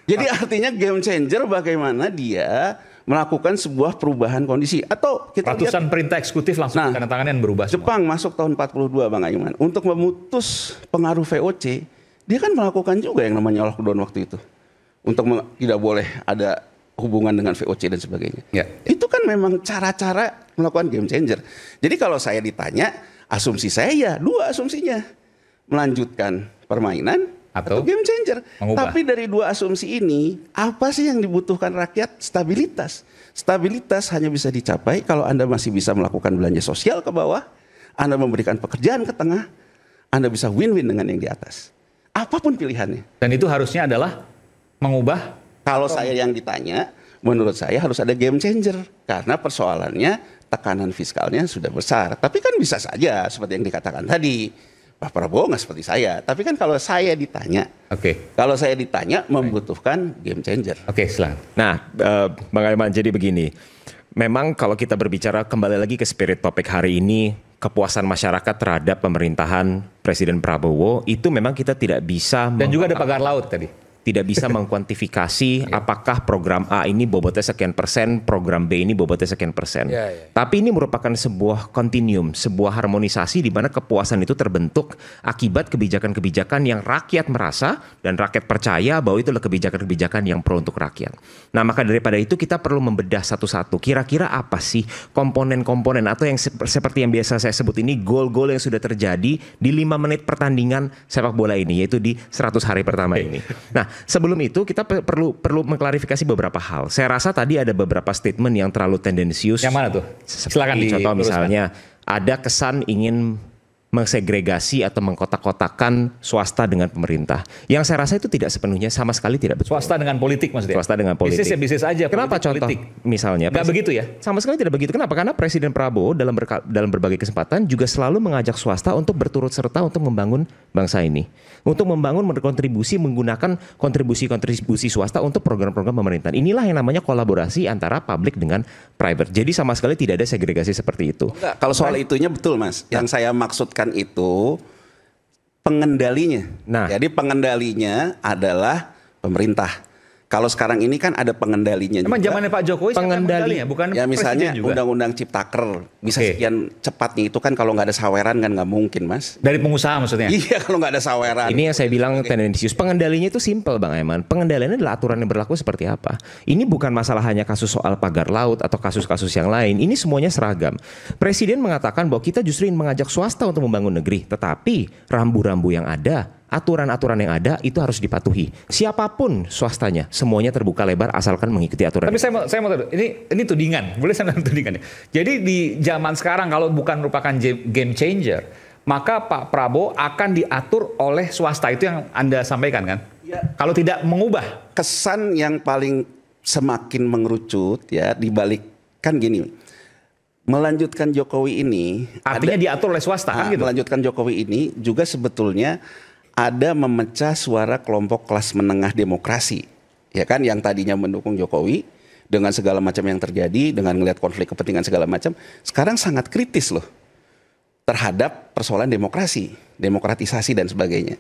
Jadi artinya game changer bagaimana dia melakukan sebuah perubahan kondisi. Atau kita ratusan perintah eksekutif langsung ditandatangani yang berubah semua. Jepang masuk tahun 42 Bang Aiman. Untuk memutus pengaruh VOC, dia kan melakukan juga yang namanya lockdown waktu itu. Untuk tidak boleh ada hubungan dengan VOC dan sebagainya. Itu kan memang cara-cara melakukan game changer. Jadi kalau saya ditanya, asumsi saya ya dua asumsinya. Melanjutkan permainan, atau game changer. Tapi dari dua asumsi ini, apa sih yang dibutuhkan rakyat? Stabilitas. Stabilitas hanya bisa dicapai kalau Anda masih bisa melakukan belanja sosial ke bawah, Anda memberikan pekerjaan ke tengah, Anda bisa win-win dengan yang di atas. Apapun pilihannya. Dan itu harusnya adalah mengubah. Kalau saya yang ditanya, menurut saya harus ada game changer. Karena persoalannya tekanan fiskalnya sudah besar. Tapi kan bisa saja seperti yang dikatakan tadi. Pak Prabowo nggak seperti saya. Tapi kan kalau saya ditanya, kalau saya ditanya membutuhkan game changer. Silakan. Nah, Bang Aiman, jadi begini. Memang kalau kita berbicara kembali lagi ke spirit topik hari ini, kepuasan masyarakat terhadap pemerintahan Presiden Prabowo, itu memang kita tidak bisa. Dan juga ada pagar laut tadi. Tidak bisa mengkuantifikasi apakah program A ini bobotnya sekian persen, program B ini bobotnya sekian persen. Tapi ini merupakan sebuah kontinuum, sebuah harmonisasi di mana kepuasan itu terbentuk akibat kebijakan-kebijakan yang rakyat merasa dan rakyat percaya bahwa itu adalah kebijakan-kebijakan yang pro untuk rakyat. Nah, maka daripada itu kita perlu membedah satu-satu. Kira-kira apa sih komponen-komponen atau yang seperti yang biasa saya sebut ini gol-gol yang sudah terjadi di 5 menit pertandingan sepak bola ini, yaitu di 100 hari pertama ini. Nah, sebelum itu kita perlu mengklarifikasi beberapa hal. Saya rasa tadi ada beberapa statement yang terlalu tendensius. Yang mana tuh? Silakan contoh misalnya ada kesan ingin mengsegregasi atau mengkotak-kotakan swasta dengan pemerintah. Yang saya rasa itu tidak sepenuhnya sama sekali tidak betul. Swasta dengan politik maksudnya? Swasta dengan politik. Bisnis ya bisnis aja. Kenapa contoh politik. Misalnya? Nggak begitu ya? Sama sekali tidak begitu. Kenapa? Karena Presiden Prabowo dalam berbagai kesempatan juga selalu mengajak swasta untuk berturut serta untuk membangun bangsa ini. Untuk membangun, berkontribusi, menggunakan kontribusi swasta untuk program-program pemerintahan. Inilah yang namanya kolaborasi antara publik dengan private. Jadi sama sekali tidak ada segregasi seperti itu. Enggak, kalau soal itunya betul, Mas. Yang saya maksudkan itu pengendalinya. Jadi pengendalinya adalah pemerintah. Kalau sekarang ini kan ada pengendalinya Emang juga. zamannya Pak Jokowi pengendalinya, bukan ya misalnya juga. Undang-undang Ciptaker bisa sekian cepatnya itu kan kalau nggak ada saweran kan nggak mungkin, Mas. Dari pengusaha maksudnya? Iya, kalau nggak ada saweran. Ini yang saya bilang tendensius. Pengendalinya itu simpel, Bang Aiman. Pengendaliannya adalah aturan yang berlaku seperti apa. Ini bukan masalah hanya kasus soal pagar laut atau kasus-kasus yang lain. Ini semuanya seragam. Presiden mengatakan bahwa kita justru ingin mengajak swasta untuk membangun negeri, tetapi rambu-rambu yang ada, aturan-aturan yang ada itu harus dipatuhi. Siapapun swastanya, semuanya terbuka lebar asalkan mengikuti aturan. Tapi saya mau tahu, ini tudingan, boleh saya bilang tudingan. Jadi di zaman sekarang kalau bukan merupakan game changer, maka Pak Prabowo akan diatur oleh swasta, itu yang Anda sampaikan kan? Ya. Kalau tidak mengubah. Kesan yang paling semakin mengerucut ya dibalik kan gini. Melanjutkan Jokowi ini artinya diatur oleh swasta kan gitu. Melanjutkan Jokowi ini juga sebetulnya ada memecah suara kelompok kelas menengah demokrasi, ya kan, yang tadinya mendukung Jokowi dengan segala macam yang terjadi, dengan melihat konflik kepentingan segala macam, sekarang sangat kritis loh terhadap persoalan demokrasi, demokratisasi dan sebagainya.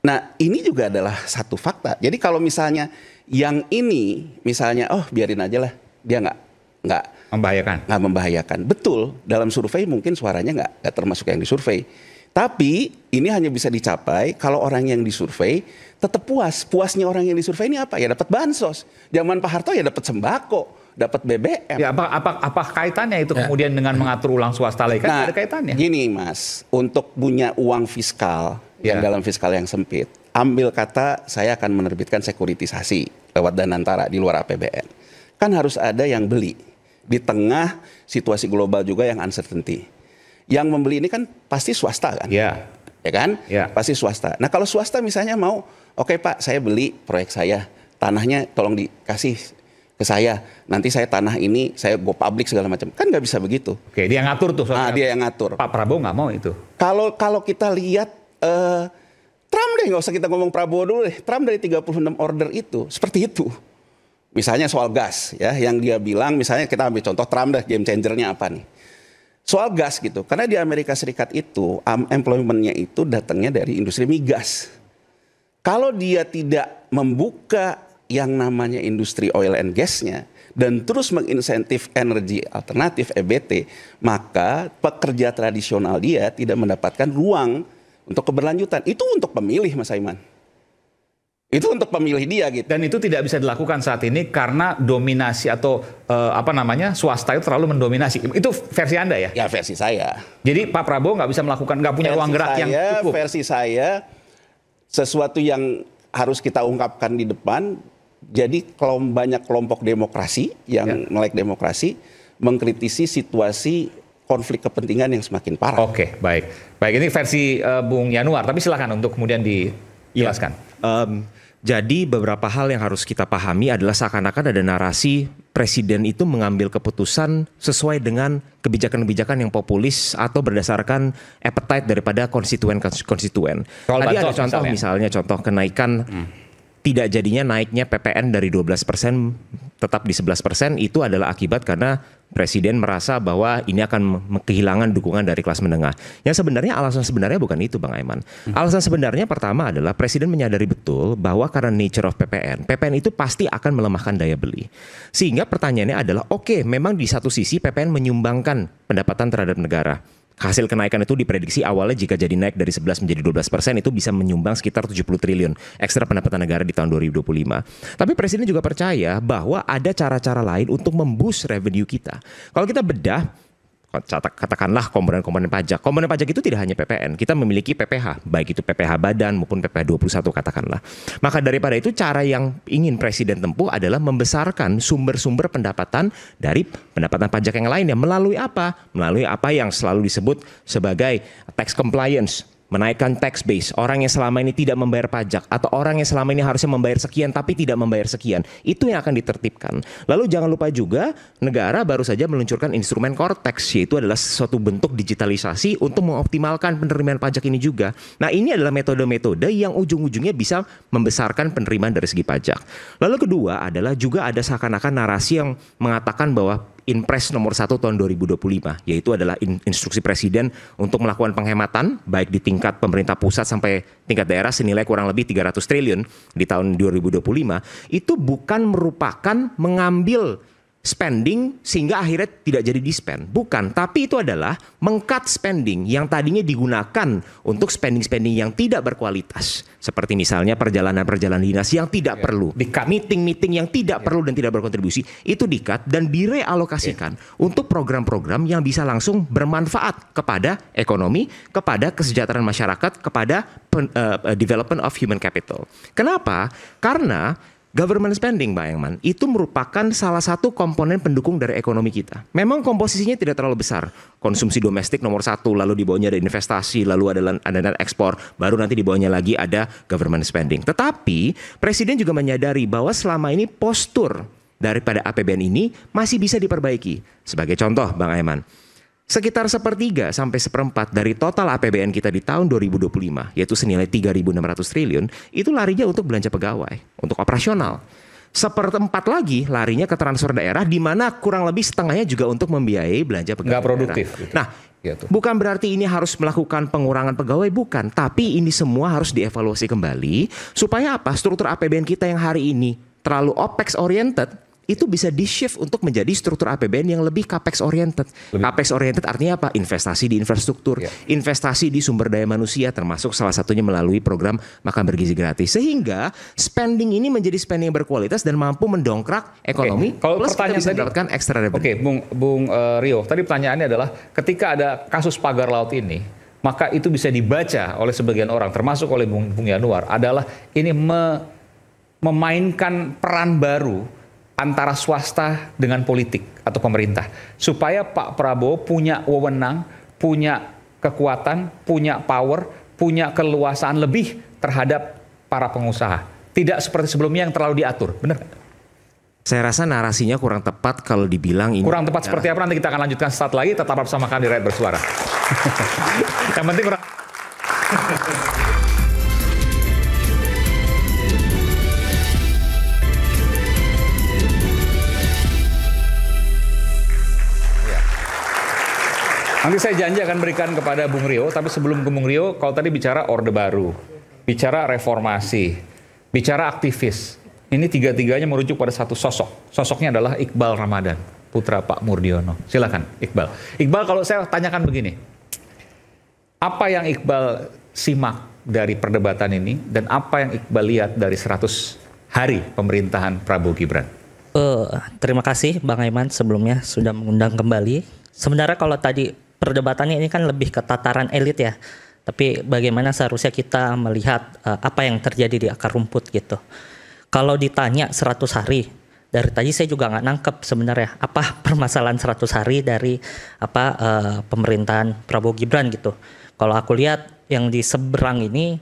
Nah, ini juga adalah satu fakta. Jadi kalau misalnya yang ini, misalnya, oh biarin aja lah, dia nggak membahayakan. Betul, dalam survei mungkin suaranya nggak termasuk yang disurvei. Tapi ini hanya bisa dicapai kalau orang yang disurvei tetap puas. Puasnya orang yang disurvei ini apa? Ya dapat bansos. Zaman Pak Harto ya dapat sembako, dapat BBM. Ya apa kaitannya itu kemudian dengan mengatur ulang swasta lagi? Kan ada kaitannya. Gini Mas, untuk punya uang fiskal yang dalam fiskal yang sempit, ambil kata saya akan menerbitkan sekuritisasi lewat dana antara di luar APBN. Kan harus ada yang beli di tengah situasi global juga yang uncertainty. Yang membeli ini kan pasti swasta kan? Ya kan? Ya. Pasti swasta. Nah kalau swasta misalnya mau, oke Pak, saya beli proyek saya, tanahnya tolong dikasih ke saya. Nanti saya tanah ini, saya go public segala macam. Kan nggak bisa begitu. Oke, dia ngatur tuh. Dia yang ngatur. Pak Prabowo nggak mau itu. Kalau kita lihat Trump deh, nggak usah kita ngomong Prabowo dulu deh. Trump dari 36 order itu seperti itu. Misalnya soal gas, ya, yang dia bilang, misalnya kita ambil contoh Trump deh, game changernya apa nih? Soal gas gitu, karena di Amerika Serikat itu employment-nya itu datangnya dari industri migas. Kalau dia tidak membuka yang namanya industri oil and gas-nya dan terus menginsentif energi alternatif EBT, maka pekerja tradisional dia tidak mendapatkan ruang untuk keberlanjutan. Itu untuk pemilih, Mas Aiman. Itu untuk pemilih dia gitu. Dan itu tidak bisa dilakukan saat ini karena dominasi atau swasta itu terlalu mendominasi. Itu versi Anda ya? Ya versi saya. Jadi Pak Prabowo nggak bisa melakukan, nggak punya ruang gerak yang cukup. Versi saya, sesuatu yang harus kita ungkapkan di depan. Jadi banyak kelompok demokrasi yang melek demokrasi mengkritisi situasi konflik kepentingan yang semakin parah. Oke, baik. Baik, ini versi Bung Yanuar, tapi silakan untuk kemudian dijelaskan. Jadi beberapa hal yang harus kita pahami adalah seakan-akan ada narasi presiden itu mengambil keputusan sesuai dengan kebijakan-kebijakan yang populis atau berdasarkan appetite daripada konstituen-konstituen. Tadi ada contoh misalnya contoh kenaikan tidak jadinya naiknya PPN dari 12% tetap di 11% itu adalah akibat karena presiden merasa bahwa ini akan kehilangan dukungan dari kelas menengah. Yang sebenarnya alasan sebenarnya bukan itu Bang Aiman. Alasan sebenarnya pertama adalah presiden menyadari betul bahwa karena nature of PPN itu pasti akan melemahkan daya beli. Sehingga pertanyaannya adalah oke, memang di satu sisi PPN menyumbangkan pendapatan terhadap negara. Hasil kenaikan itu diprediksi awalnya jika jadi naik dari 11 menjadi 12% itu bisa menyumbang sekitar 70 triliun ekstra pendapatan negara di tahun 2025. Tapi presiden juga percaya bahwa ada cara-cara lain untuk memboost revenue kita. Kalau kita bedah, katakanlah komponen-komponen pajak. Komponen pajak itu tidak hanya PPN, kita memiliki PPH, baik itu PPH badan maupun PPH 21 katakanlah. Maka daripada itu cara yang ingin presiden tempuh adalah membesarkan sumber-sumber pendapatan dari pendapatan pajak yang lainnya. Melalui apa? Melalui apa yang selalu disebut sebagai tax compliance. Menaikkan tax base, orang yang selama ini tidak membayar pajak atau orang yang selama ini harusnya membayar sekian tapi tidak membayar sekian, itu yang akan ditertibkan. Lalu jangan lupa juga negara baru saja meluncurkan instrumen core tax, yaitu adalah suatu bentuk digitalisasi untuk mengoptimalkan penerimaan pajak ini juga. Nah, ini adalah metode-metode yang ujung-ujungnya bisa membesarkan penerimaan dari segi pajak. Lalu kedua adalah juga ada seakan-akan narasi yang mengatakan bahwa Inpres nomor 1 tahun 2025, yaitu adalah instruksi presiden untuk melakukan penghematan baik di tingkat pemerintah pusat sampai tingkat daerah senilai kurang lebih 300 triliun di tahun 2025, itu bukan merupakan mengambil spending sehingga akhirnya tidak jadi di-spend. Bukan, tapi itu adalah meng-cut spending yang tadinya digunakan untuk spending-spending yang tidak berkualitas. Seperti misalnya perjalanan-perjalanan dinas yang tidak perlu. Meeting-meeting yang tidak perlu dan tidak berkontribusi. Itu di-cut dan direalokasikan untuk program-program yang bisa langsung bermanfaat kepada ekonomi, kepada kesejahteraan masyarakat, kepada development of human capital. Kenapa? Karena government spending, Mbak Engman, itu merupakan salah satu komponen pendukung dari ekonomi kita. Memang komposisinya tidak terlalu besar. Konsumsi domestik nomor 1, lalu di bawahnya ada investasi, lalu ada ekspor, baru nanti di bawahnya lagi ada government spending. Tetapi Presiden juga menyadari bahwa selama ini postur daripada APBN ini masih bisa diperbaiki. Sebagai contoh, Bang Aiman, sekitar 1/3 sampai 1/4 dari total APBN kita di tahun 2025, yaitu senilai 3.600 triliun, itu larinya untuk belanja pegawai, untuk operasional. 1/4 lagi larinya ke transfer daerah, di mana kurang lebih setengahnya juga untuk membiayai belanja pegawai. Nggak produktif. Nah, bukan berarti ini harus melakukan pengurangan pegawai, bukan. Tapi ini semua harus dievaluasi kembali, supaya apa? Struktur APBN kita yang hari ini terlalu OPEX oriented, itu bisa di-shift untuk menjadi struktur APBN yang lebih capex oriented. Capex oriented artinya apa? Investasi di infrastruktur, investasi di sumber daya manusia, termasuk salah satunya melalui program makan bergizi gratis. Sehingga spending ini menjadi spending yang berkualitas dan mampu mendongkrak ekonomi. Kalau plus pertanyaan bisa tadi, mendapatkan extra revenue. Oke, Bung Rio, tadi pertanyaannya adalah ketika ada kasus pagar laut ini, maka itu bisa dibaca oleh sebagian orang, termasuk oleh Bung Yanuar, adalah ini memainkan peran baru antara swasta dengan politik atau pemerintah, supaya Pak Prabowo punya wewenang, punya kekuatan, punya power, punya keluasaan lebih terhadap para pengusaha. Tidak seperti sebelumnya yang terlalu diatur, benar? Saya rasa narasinya kurang tepat kalau dibilang ini. Kurang tepat seperti apa? Nanti kita akan lanjutkan sesaat lagi. Tetap bersama kami di Rakyat Bersuara. Yang penting kurang. Nanti saya janji akan berikan kepada Bung Rio, tapi sebelum ke Bung Rio, kalau tadi bicara Orde Baru, bicara reformasi, bicara aktivis, ini tiga-tiganya merujuk pada satu sosok. Sosoknya adalah Iqbal Ramadan, putra Pak Murdiono. Silakan, Iqbal. Iqbal, kalau saya tanyakan begini, apa yang Iqbal simak dari perdebatan ini, dan apa yang Iqbal lihat dari 100 hari pemerintahan Prabowo Gibran? Terima kasih Bang Aiman sebelumnya sudah mengundang kembali. Sebenarnya kalau tadi perdebatannya ini kan lebih ke tataran elit ya. Tapi bagaimana seharusnya kita melihat apa yang terjadi di akar rumput gitu. Kalau ditanya 100 hari, dari tadi saya juga nggak nangkep sebenarnya apa permasalahan 100 hari dari pemerintahan Prabowo Gibran gitu. Kalau aku lihat yang di seberang ini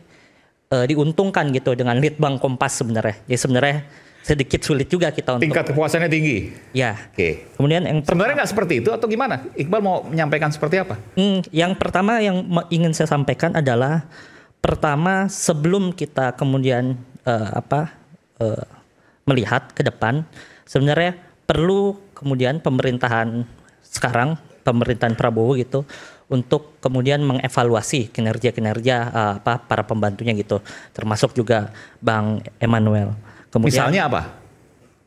diuntungkan gitu dengan Litbang Kompas sebenarnya. Jadi sebenarnya sedikit sulit juga kita untuk Tingkat kepuasannya tinggi. Ya. Oke. Kemudian yang Sebenarnya nggak seperti itu atau gimana? Iqbal mau menyampaikan seperti apa? Yang pertama yang ingin saya sampaikan adalah pertama sebelum kita kemudian melihat ke depan, sebenarnya perlu kemudian pemerintahan sekarang, pemerintahan Prabowo gitu, untuk kemudian mengevaluasi kinerja-kinerja para pembantunya gitu, termasuk juga Bang Emmanuel. Kemudian, Misalnya apa?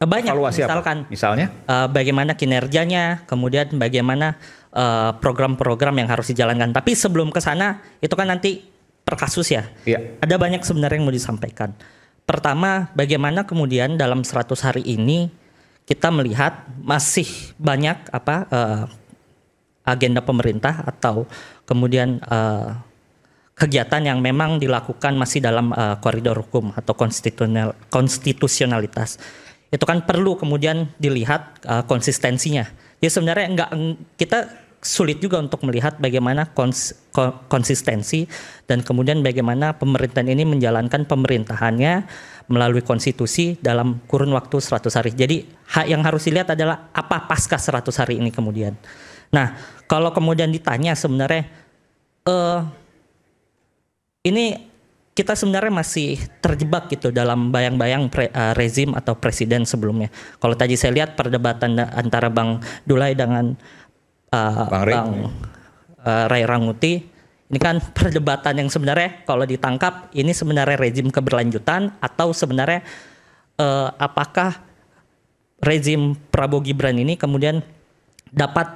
Banyak, Evaluasi misalkan apa? Misalnya? Bagaimana kinerjanya, kemudian bagaimana program-program yang harus dijalankan. Tapi sebelum ke sana, itu kan nanti per kasus ya. Iya. Ada banyak sebenarnya yang mau disampaikan. Pertama, bagaimana kemudian dalam 100 hari ini kita melihat masih banyak agenda pemerintah atau kemudian kegiatan yang memang dilakukan masih dalam koridor hukum atau konstitusionalitas. Itu kan perlu kemudian dilihat konsistensinya. Jadi sebenarnya kita sulit juga untuk melihat bagaimana konsistensi dan kemudian bagaimana pemerintahan ini menjalankan pemerintahannya melalui konstitusi dalam kurun waktu 100 hari. Jadi yang harus dilihat adalah apa pasca 100 hari ini kemudian. Nah, kalau kemudian ditanya sebenarnya ini kita sebenarnya masih terjebak gitu dalam bayang-bayang rezim atau presiden sebelumnya. Kalau tadi saya lihat perdebatan antara Bang Dulai dengan Bang Ray Rangkuti, ini kan perdebatan yang sebenarnya kalau ditangkap ini sebenarnya rezim keberlanjutan atau sebenarnya apakah rezim Prabowo Gibran ini kemudian dapat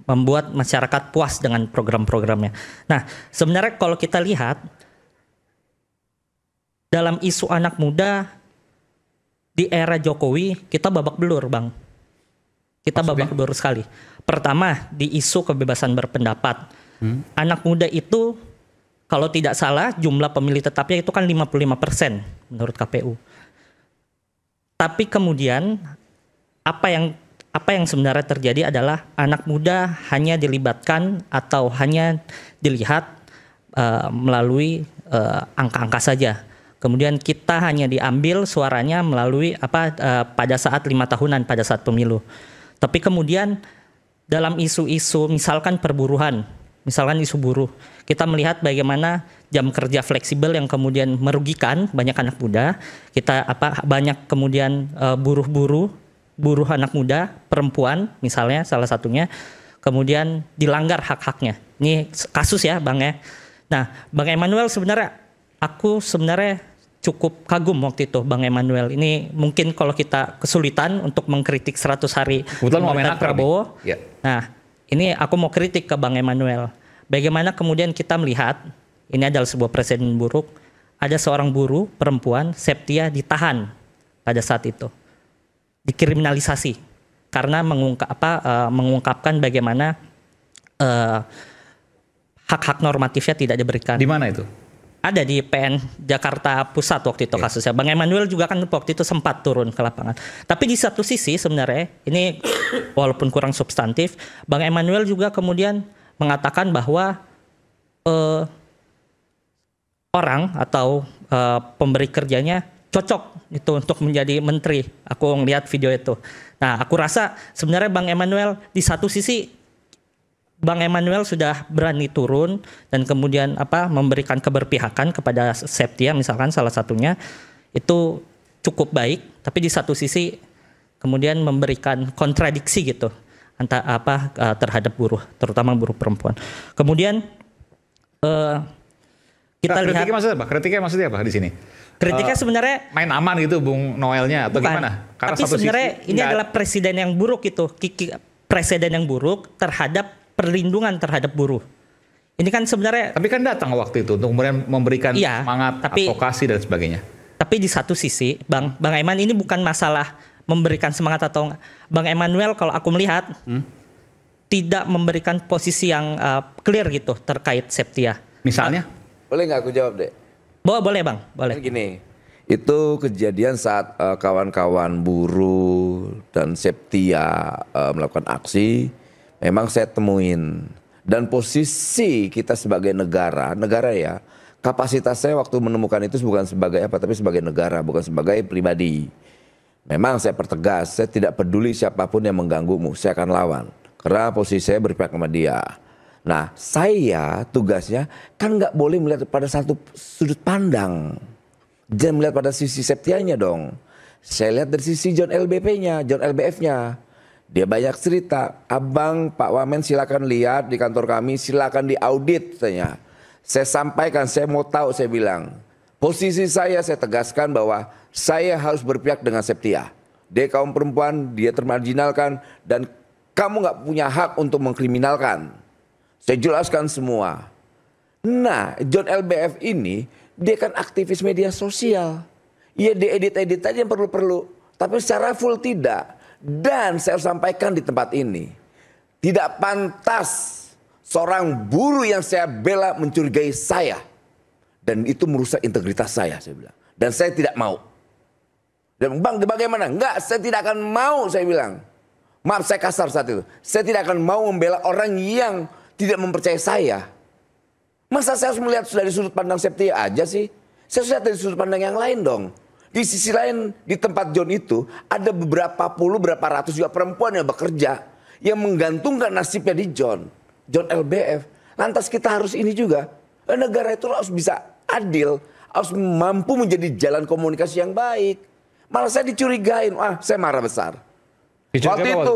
membuat masyarakat puas dengan program-programnya. Nah, sebenarnya kalau kita lihat dalam isu anak muda di era Jokowi kita babak belur, Bang. Kita babak belur sekali. Pertama, di isu kebebasan berpendapat. Anak muda itu kalau tidak salah jumlah pemilih tetapnya itu kan 55% menurut KPU. Tapi kemudian apa yang sebenarnya terjadi adalah anak muda hanya dilibatkan atau hanya dilihat melalui angka-angka saja. Kemudian kita hanya diambil suaranya melalui pada saat 5 tahunan pada saat pemilu. Tapi kemudian dalam isu-isu misalkan perburuhan, misalkan isu buruh, kita melihat bagaimana jam kerja fleksibel yang kemudian merugikan banyak anak muda. Kita banyak kemudian buruh anak muda, perempuan misalnya salah satunya, kemudian dilanggar hak-haknya. Ini kasus ya Bang ya. Nah Bang Emmanuel aku sebenarnya cukup kagum waktu itu Bang Emmanuel. Ini mungkin kalau kita kesulitan untuk mengkritik 100 hari pemerintahan Prabowo. Ya. Nah ini aku mau kritik ke Bang Emmanuel. Bagaimana kemudian kita melihat, ini adalah sebuah presiden buruk, ada seorang buruh perempuan, Septia, ditahan pada saat itu. Dikriminalisasi karena mengungkapkan bagaimana hak-hak normatifnya tidak diberikan. Di mana itu? Ada di PN Jakarta Pusat waktu itu kasusnya. Bang Emmanuel juga kan waktu itu sempat turun ke lapangan. Tapi di satu sisi sebenarnya ini walaupun kurang substantif, Bang Emmanuel juga kemudian mengatakan bahwa orang atau pemberi kerjanya cocok itu untuk menjadi menteri. Aku ngeliat video itu. Nah, aku rasa sebenarnya Bang Emmanuel di satu sisi Bang Emmanuel sudah berani turun dan kemudian memberikan keberpihakan kepada Septia misalkan salah satunya itu cukup baik, tapi di satu sisi kemudian memberikan kontradiksi gitu terhadap buruh, terutama buruh perempuan. Kemudian kita lihat kritiknya maksudnya apa di sini? Kritiknya sebenarnya main aman gitu Bung Noelnya atau bukan, gimana? Karena tapi sebenarnya ini adalah presiden yang buruk itu, presiden yang buruk terhadap perlindungan terhadap buruh. Ini kan sebenarnya. Tapi kan datang waktu itu untuk kemudian memberikan semangat, advokasi dan sebagainya. Tapi di satu sisi, Bang Aiman ini bukan masalah memberikan semangat atau enggak. Bang Emmanuel kalau aku melihat tidak memberikan posisi yang clear gitu terkait Septia. Misalnya? Boleh nggak aku jawab deh? Boleh Bang, boleh. Gini, Itu kejadian saat kawan-kawan buruh dan Septia melakukan aksi. Memang saya temuin. Dan posisi kita sebagai negara ya, kapasitas saya waktu menemukan itu bukan sebagai apa, tapi sebagai negara, bukan sebagai pribadi. Memang saya pertegas, saya tidak peduli siapapun yang mengganggumu, saya akan lawan. Karena posisi saya berpihak sama dia. Nah, saya tugasnya kan nggak boleh melihat pada satu sudut pandang. Jangan melihat pada sisi Septianya dong. Saya lihat dari sisi John LBP-nya, John LBF-nya. Dia banyak cerita. Abang, Pak Wamen silakan lihat di kantor kami, silakan diaudit katanya. Saya sampaikan, saya mau tahu, saya bilang. Posisi saya tegaskan bahwa saya harus berpihak dengan Septia. Dia kaum perempuan, dia termarginalkan, dan kamu nggak punya hak untuk mengkriminalkan. Saya jelaskan semua. Nah, John LBF ini, dia kan aktivis media sosial. Iya, dia edit-edit aja yang perlu-perlu. Tapi secara full tidak. Dan saya sampaikan di tempat ini. Tidak pantas seorang buruh yang saya bela mencurigai saya. Dan itu merusak integritas saya bilang. Dan saya tidak mau. Dan bang, bagaimana? Enggak, saya tidak akan mau, saya bilang. Maaf, saya kasar saat itu. Saya tidak akan mau membela orang yang tidak mempercayai saya. Masa saya harus melihat dari sudut pandang Septia aja sih? Saya harus lihat dari sudut pandang yang lain dong. Di sisi lain, di tempat John itu, ada berapa ratus juga perempuan yang bekerja. Yang menggantungkan nasibnya di John LBF. Lantas kita harus ini juga. Negara itu harus bisa adil. Harus mampu menjadi jalan komunikasi yang baik. Malah saya dicurigain. Saya marah besar. Waktu itu,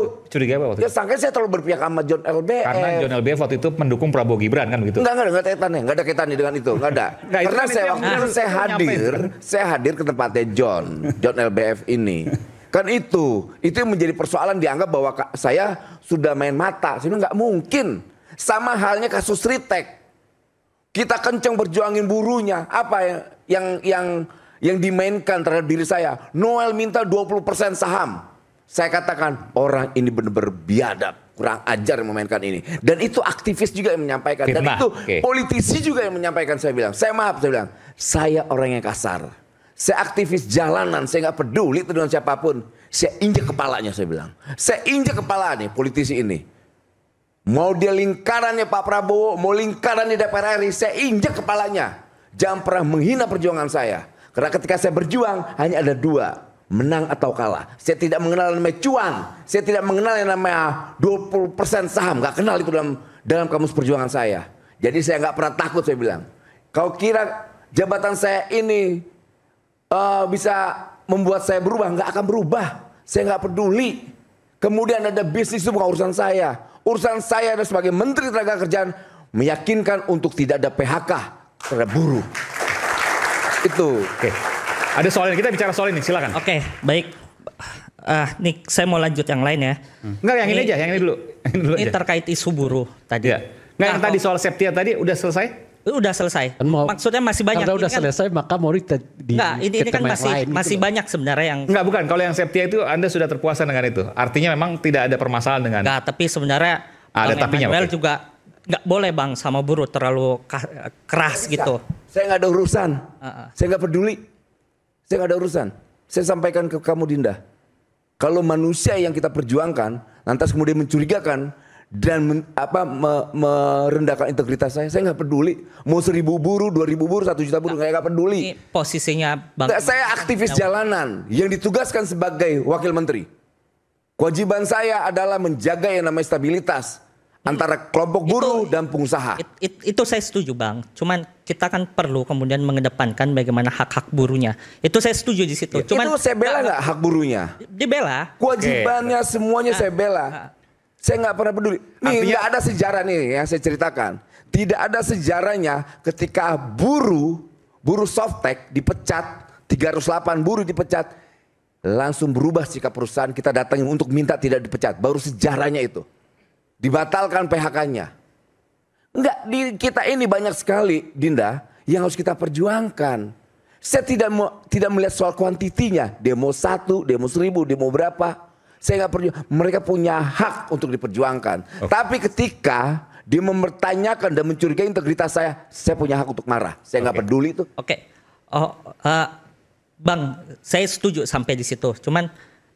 ya sangka saya terlalu berpihak sama John LBF. Karena John LBF waktu itu mendukung Prabowo Gibran kan begitu? Enggak ada kaitannya dengan itu, enggak ada. Karena saya hadir ke tempatnya John LBF ini. Kan itu yang menjadi persoalan, dianggap bahwa saya sudah main mata. Saya bilang nggak mungkin. Sama halnya kasus Ritek. Kita kenceng berjuangin buruhnya. Apa yang dimainkan terhadap diri saya? Noel minta 20% saham. Saya katakan orang ini benar-benar biadab, kurang ajar yang memainkan ini. Dan itu aktivis juga yang menyampaikan. Dan itu politisi juga yang menyampaikan. Saya bilang, saya orang yang kasar. Saya aktivis jalanan, saya nggak peduli itu dengan siapapun. Saya injek kepalanya, saya bilang. Saya injek kepala nih politisi ini. Mau dia lingkarannya Pak Prabowo, mau lingkarannya DPR RI, saya injek kepalanya. Jangan pernah menghina perjuangan saya. Karena ketika saya berjuang hanya ada dua. Menang atau kalah. Saya tidak mengenal yang namanya cuan. Saya tidak mengenal yang namanya 20% saham. Gak kenal itu dalam kamus perjuangan saya. Jadi saya gak pernah takut, saya bilang. Kau kira jabatan saya ini bisa membuat saya berubah? Gak akan berubah. Saya gak peduli. Kemudian ada bisnis, itu bukan urusan saya. Urusan saya adalah sebagai Menteri Tenaga Kerjaan meyakinkan untuk tidak ada PHK terhadap buruh. Itu. Ada soal ini, kita bicara soal ini, silakan. Oke, baik. Nih saya mau lanjut yang lain ya. Enggak, yang ini aja, yang ini dulu. Ini terkait isu buruh tadi. Ya. Enggak, yang tadi soal Septia tadi udah selesai? Udah selesai. Maksudnya masih banyak. Karena udah selesai, maka mau ini kan masih banyak sebenarnya yang. Enggak, bukan. Kalau yang Septia itu Anda sudah terpuaskan dengan itu. Artinya memang tidak ada permasalahan dengan. Enggak, tapi sebenarnya ada tapinya. Emmanuel juga nggak boleh bang sama buruh terlalu keras gitu. Saya nggak ada urusan. Saya nggak peduli. Saya nggak ada urusan. Saya sampaikan ke kamu Dinda. Kalau manusia yang kita perjuangkan, lantas kemudian mencurigakan dan merendahkan integritas saya nggak peduli. Mau 1.000 buruh, 2.000 buruh, 1 juta buruh, saya nggak peduli. Ini posisinya bang. Saya aktivis jalanan yang ditugaskan sebagai wakil menteri. Kewajiban saya adalah menjaga yang namanya stabilitas antara kelompok buruh dan pengusaha. Itu saya setuju bang. Cuman kita kan perlu kemudian mengedepankan bagaimana hak-hak buruhnya. Itu saya setuju di situ. Cuman itu saya bela nggak hak buruhnya? Dibela. Kewajibannya semuanya saya bela. Saya nggak pernah peduli. Nih nggak ada sejarah nih yang saya ceritakan. Tidak ada sejarahnya ketika buruh Softtek dipecat, 308 buruh dipecat, langsung berubah sikap perusahaan, kita datangin untuk minta tidak dipecat. Baru sejarahnya itu. Dibatalkan PHK-nya. Enggak, di kita ini banyak sekali Dinda yang harus kita perjuangkan. Saya tidak melihat soal kuantitinya. Demo 1, demo 1.000, demo berapa. Saya nggak perjuang. Mereka punya hak untuk diperjuangkan. Tapi ketika dia mempertanyakan dan mencurigai integritas saya punya hak untuk marah. Saya nggak peduli itu. Bang, saya setuju sampai di situ. Cuman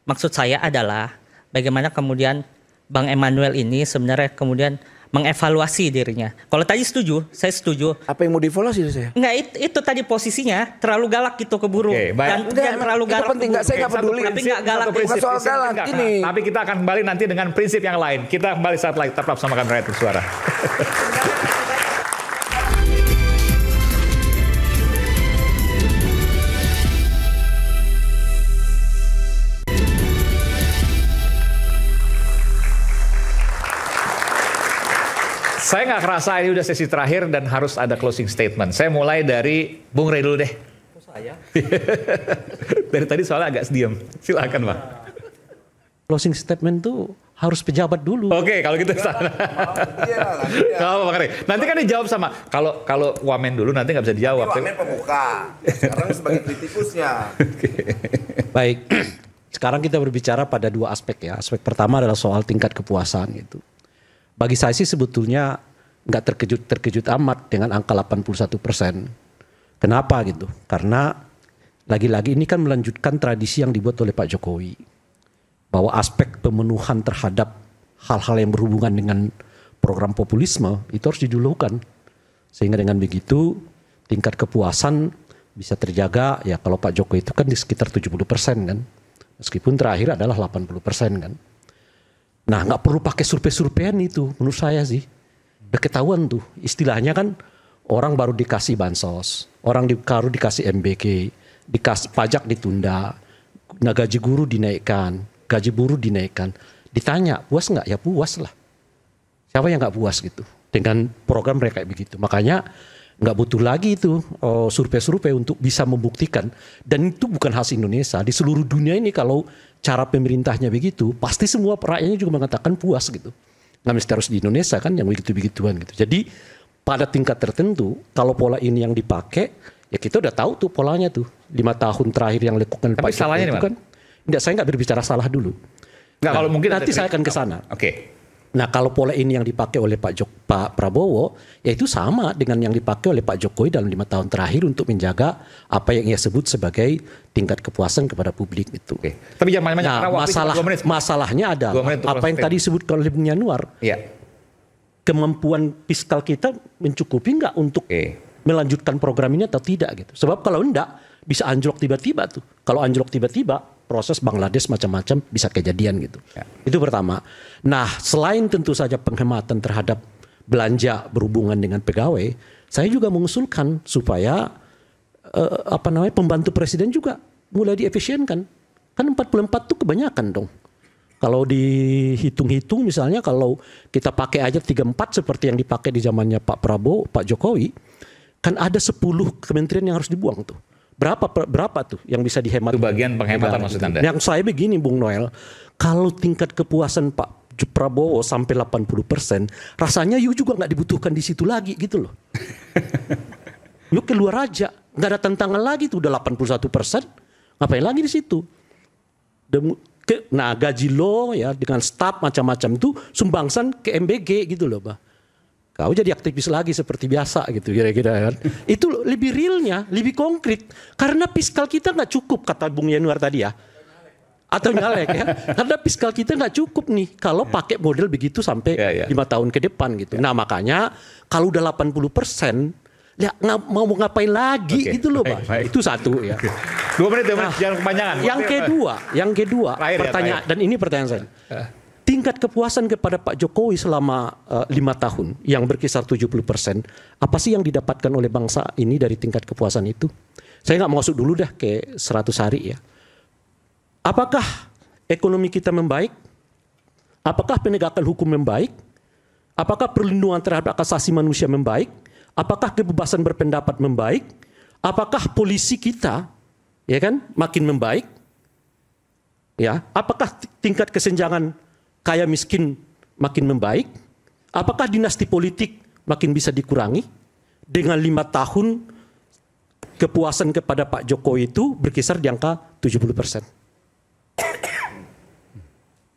maksud saya adalah bagaimana kemudian Bang Emmanuel ini sebenarnya kemudian mengevaluasi dirinya. Kalau tadi setuju, saya setuju. Apa yang mau dievaluasi saya? Enggak, itu tadi posisinya terlalu galak gitu keburu. Oke, baik. Dan Enggak, terlalu itu galak. penting, enggak, saya nggak peduli. Tapi enggak galak. Bukan soal galak ini. Tapi kita akan kembali nanti dengan prinsip yang lain. Kita kembali saat lagi, tetap bersama kami Rakyat Bersuara. Saya nggak kerasa ini udah sesi terakhir dan harus ada closing statement. Saya mulai dari Bung Rey dulu deh. Saya? Dari tadi soalnya agak diam. Silakan, Bang. Closing statement tuh harus pejabat dulu. Oke, kalau gitu sana. Kalau Bang Rey, nanti kan dijawab sama. Kalau Wamen dulu nanti nggak bisa dijawab. Wamen pemuka. Sekarang sebagai kritikusnya. Baik. Sekarang kita berbicara pada dua aspek ya. Aspek pertama adalah soal tingkat kepuasan gitu. Bagi saya sih sebetulnya nggak terkejut amat dengan angka 81%. Kenapa gitu? Karena lagi-lagi ini kan melanjutkan tradisi yang dibuat oleh Pak Jokowi. Bahwa aspek pemenuhan terhadap hal-hal yang berhubungan dengan program populisme itu harus didulukan. Sehingga dengan begitu tingkat kepuasan bisa terjaga ya kalau Pak Jokowi itu kan di sekitar 70% kan. Meskipun terakhir adalah 80% kan. Nah nggak perlu pakai survei-surveian itu menurut saya sih. Udah ketahuan tuh istilahnya kan orang baru dikasih bansos. Orang baru dikasih MBG. Dikasih pajak ditunda. Nah gaji guru dinaikkan. Gaji buruh dinaikkan. Ditanya puas nggak? Ya puas lah. Siapa yang nggak puas gitu. Dengan program mereka kayak begitu. Makanya nggak butuh lagi itu survei-survei untuk bisa membuktikan. Dan itu bukan khas Indonesia. Di seluruh dunia ini kalau cara pemerintahnya begitu, pasti semua rakyatnya juga mengatakan puas gitu. Nggak mesti harus di Indonesia kan yang begitu-begituan gitu. Jadi pada tingkat tertentu, kalau pola ini yang dipakai, ya kita udah tahu tuh polanya tuh. 5 tahun terakhir yang dilakukan Pak Jokowi itu kan. Enggak, saya nggak berbicara salah dulu. Nggak, kalau mungkin nanti saya akan ke sana. Oke. Nah kalau pola ini yang dipakai oleh Pak Prabowo, ya itu sama dengan yang dipakai oleh Pak Jokowi dalam 5 tahun terakhir untuk menjaga apa yang ia sebut sebagai tingkat kepuasan kepada publik itu. Oke. Tapi jangan banyak-banyak. Masalahnya ada apa yang tadi disebutkan oleh Bung Yanuar. Iya. Kemampuan fiskal kita mencukupi nggak untuk melanjutkan program ini atau tidak gitu. Sebab kalau enggak bisa anjlok tiba-tiba tuh. Kalau anjlok tiba-tiba proses Bangladesh macam-macam bisa kejadian gitu. Ya. Itu pertama. Nah, selain tentu saja penghematan terhadap belanja berhubungan dengan pegawai, saya juga mengusulkan supaya pembantu presiden juga mulai diefisienkan. Kan 44 tuh kebanyakan dong. Kalau dihitung-hitung misalnya kalau kita pakai aja 34 seperti yang dipakai di zamannya Pak Prabowo, Pak Jokowi, kan ada 10 kementerian yang harus dibuang tuh. Berapa tuh yang bisa dihemat? Itu bagian penghematan maksud Anda? Yang saya begini Bung Noel, kalau tingkat kepuasan Pak Prabowo sampai 80%, rasanya you juga nggak dibutuhkan di situ lagi gitu loh. You keluar aja, nggak ada tantangan lagi tuh udah 81%, ngapain lagi di situ? Nah gaji lo ya dengan staf macam-macam itu sumbangsan ke MBG gitu loh, Pak. Kau jadi aktivis lagi seperti biasa gitu kira-kira kan. Itu lebih realnya, lebih konkret. Karena fiskal kita nggak cukup kata Bung Yanuar tadi ya. Atau nyalek ya. Karena fiskal kita nggak cukup nih kalau pakai model begitu sampai 5 tahun ke depan gitu. Nah makanya kalau udah 80%, ya mau ngapain lagi gitu loh Pak. Itu satu ya. 2 menit ya Mas, jangan kepanjangan. Yang kedua pertanyaan, dan ini pertanyaan saya. Tingkat kepuasan kepada Pak Jokowi selama 5 tahun yang berkisar 70%, apa sih yang didapatkan oleh bangsa ini dari tingkat kepuasan itu? Saya nggak masuk dulu dah ke 100 hari ya. Apakah ekonomi kita membaik? Apakah penegakan hukum membaik? Apakah perlindungan terhadap hak asasi manusia membaik? Apakah kebebasan berpendapat membaik? Apakah polisi kita ya kan makin membaik? Ya, apakah tingkat kesenjangan kaya miskin makin membaik? Apakah dinasti politik makin bisa dikurangi? Dengan 5 tahun kepuasan kepada Pak Jokowi itu berkisar di angka 70%.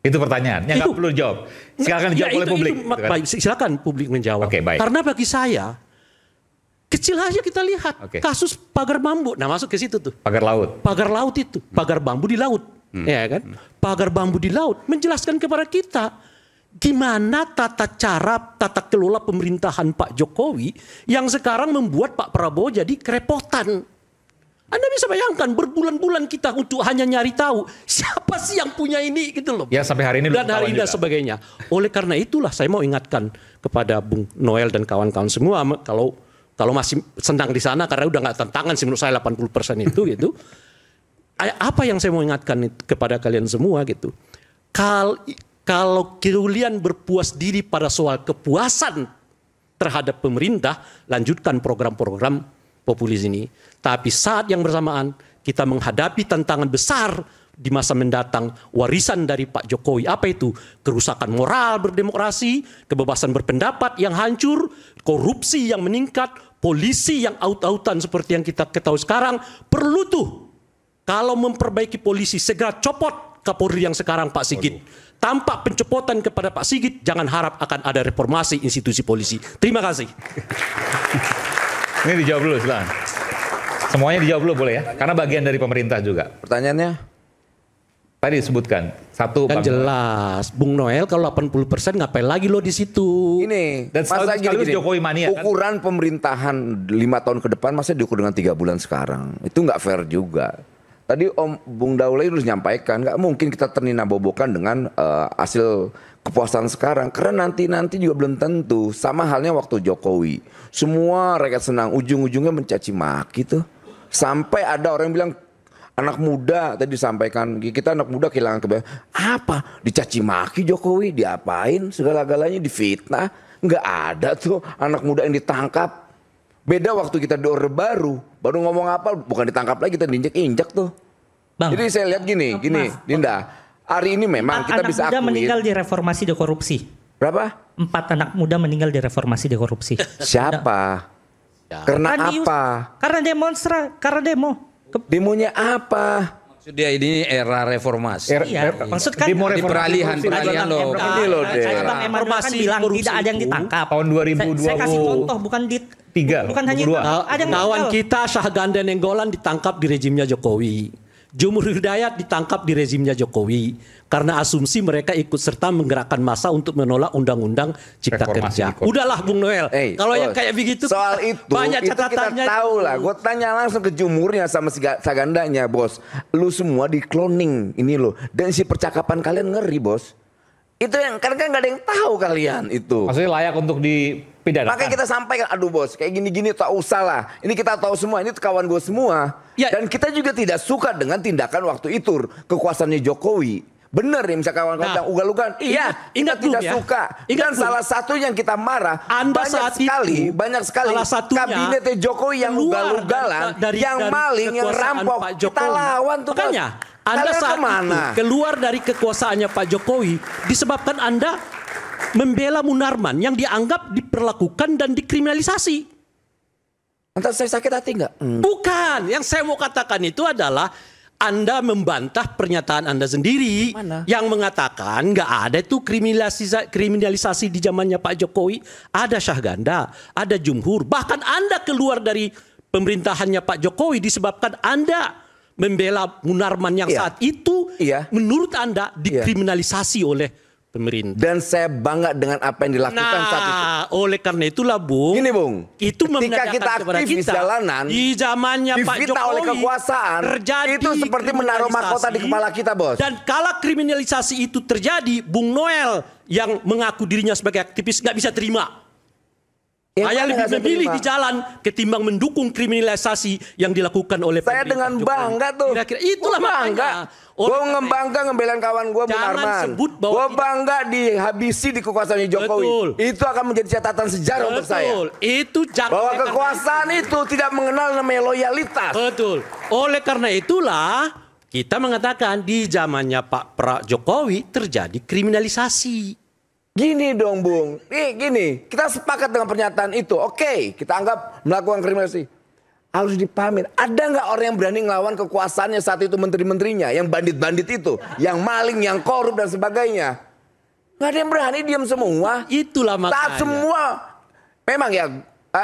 Itu pertanyaannya, nggak perlu dijawab. Silakan dijawab oleh publik. Baik, silakan publik menjawab. Oke, baik. Karena bagi saya Kecil aja kita lihat kasus pagar bambu. Nah masuk ke situ tuh. Pagar laut. Pagar laut itu, pagar bambu di laut, ya kan? Pagar bambu di laut menjelaskan kepada kita gimana tata kelola pemerintahan Pak Jokowi yang sekarang membuat Pak Prabowo jadi kerepotan. Anda bisa bayangkan berbulan-bulan kita untuk hanya nyari tahu siapa sih yang punya ini gitu loh. Ya sampai hari ini dan hari ini dan sebagainya. Oleh karena itulah saya mau ingatkan kepada Bung Noel dan kawan-kawan semua kalau masih senang di sana karena udah nggak tantangan sih menurut saya 80% itu gitu. Apa yang saya mau ingatkan kepada kalian semua gitu. Kalau kalian berpuas diri pada soal kepuasan terhadap pemerintah, lanjutkan program-program populis ini. Tapi saat yang bersamaan kita menghadapi tantangan besar di masa mendatang, warisan dari Pak Jokowi. Apa itu? Kerusakan moral berdemokrasi, kebebasan berpendapat yang hancur, korupsi yang meningkat, polisi yang aut-autan seperti yang kita ketahui sekarang. Perlu tuh kalau memperbaiki polisi segera copot Kapolri yang sekarang Pak Sigit. Tanpa pencopotan kepada Pak Sigit, jangan harap akan ada reformasi institusi polisi. Terima kasih. Ini dijawab dulu silakan. Semuanya dijawab dulu boleh ya? Karena bagian dari pemerintah juga. Pertanyaannya? Tadi disebutkan. Satu kan jelas. Bung Noel kalau 80% ngapain lagi lo di situ? Ini. Dan sekaligus Jokowi mania kan? Ukuran pemerintahan 5 tahun ke depan masa diukur dengan 3 bulan sekarang. Itu nggak fair juga. Tadi Om Bung Daulay harus nyampaikan, nggak mungkin kita ternina-bobokan dengan hasil kepuasan sekarang. Karena nanti juga belum tentu. Sama halnya waktu Jokowi. Semua rakyat senang, ujung-ujungnya mencaci maki tuh. Sampai ada orang yang bilang, anak muda tadi disampaikan, kita anak muda kehilangan kebebasan. Apa? Dicaci maki Jokowi, diapain? Segala-galanya difitnah. Nggak ada tuh anak muda yang ditangkap. Beda waktu kita di Orde Baru ngomong apa, bukan ditangkap lagi, kita diinjak-injak tuh. Bang, jadi saya lihat gini, Dinda. Hari ini memang kita bisa akuin. 4 anak muda meninggal di reformasi di korupsi. Berapa? 4 anak muda meninggal di reformasi di korupsi. Siapa? Karena apa? Karena demonstran, karena demo. Demonya apa? Dia ini era reformasi. Maksud kan di peralihan loh. Ini loh deh. Bang Emanuel kan bilang tidak ada yang ditangkap. Tahun 2020. Saya kasih contoh bukan hanya ada kawan kita Syahganda Nenggolan ditangkap di rezimnya Jokowi. Jumur Hidayat ditangkap di rezimnya Jokowi karena asumsi mereka ikut serta menggerakkan massa untuk menolak undang-undang Cipta Kerja. Udahlah Bung Noel, kalau yang kayak begitu soal itu banyak catatannya. Kita tahu lah, gue tanya langsung ke Jumurnya sama si Sagandanya, bos. Lu semua di cloning ini loh, dan si percakapan kalian ngeri, bos. Itu yang kan nggak ada yang tahu kalian itu. Maksudnya layak untuk dipidanakan. Makanya kita sampaikan, aduh bos, kayak gini-gini tak usah lah. Ini kita tahu semua, ini kawan gue semua. Ya. Dan kita juga tidak suka dengan tindakan waktu itu kekuasaannya Jokowi. Bener ya, misalnya kawan-kawan yang ugal-ugalan. Iya, kita tidak suka. Dan salah satu yang kita marah, banyak sekali kabinetnya Jokowi yang ugal-ugalan, yang maling, yang rampok. Kita lawan tuh. Makanya, Anda saat itu keluar dari kekuasaannya Pak Jokowi disebabkan Anda membela Munarman yang dianggap diperlakukan dan dikriminalisasi. Entah saya sakit hati nggak? Bukan, yang saya mau katakan itu adalah Anda membantah pernyataan Anda sendiri. Yang mengatakan nggak ada itu kriminalisasi di zamannya Pak Jokowi. Ada Syahganda, ada Jumhur, bahkan Anda keluar dari pemerintahannya Pak Jokowi disebabkan Anda membela Munarman yang saat itu menurut Anda dikriminalisasi oleh pemerintah. Dan saya bangga dengan apa yang dilakukan saat itu. Oleh karena itulah Bung. Gini Bung. Itu ketika kita aktif di jalanan. Di zamannya Pak Jokowi. oleh kekuasaan. Itu seperti menaruh mahkota di kepala kita, bos. Dan kala kriminalisasi itu terjadi, Bung Noel yang mengaku dirinya sebagai aktivis nggak bisa terima. Saya lebih memilih di jalan ketimbang mendukung kriminalisasi yang dilakukan oleh saya dengan bangga tuh. Kira-kira itulah bangga. Gue ngebangga ngebelain kawan gue Munarman. Gue bangga dihabisi di kekuasaannya Jokowi. Betul. Itu akan menjadi catatan sejarah untuk saya. Itu bahwa kekuasaan itu tidak mengenal namanya loyalitas. Betul. Oleh karena itulah kita mengatakan di zamannya Pak Jokowi terjadi kriminalisasi. Gini dong Bung, gini, kita sepakat dengan pernyataan itu. Oke, kita anggap melakukan kriminalisasi. Harus dipahamin, ada nggak orang yang berani ngelawan kekuasaannya saat itu menteri-menterinya, yang bandit-bandit itu, yang maling, yang korup dan sebagainya. Nggak ada yang berani, diam semua. Itulah makanya. Saat semua, memang ya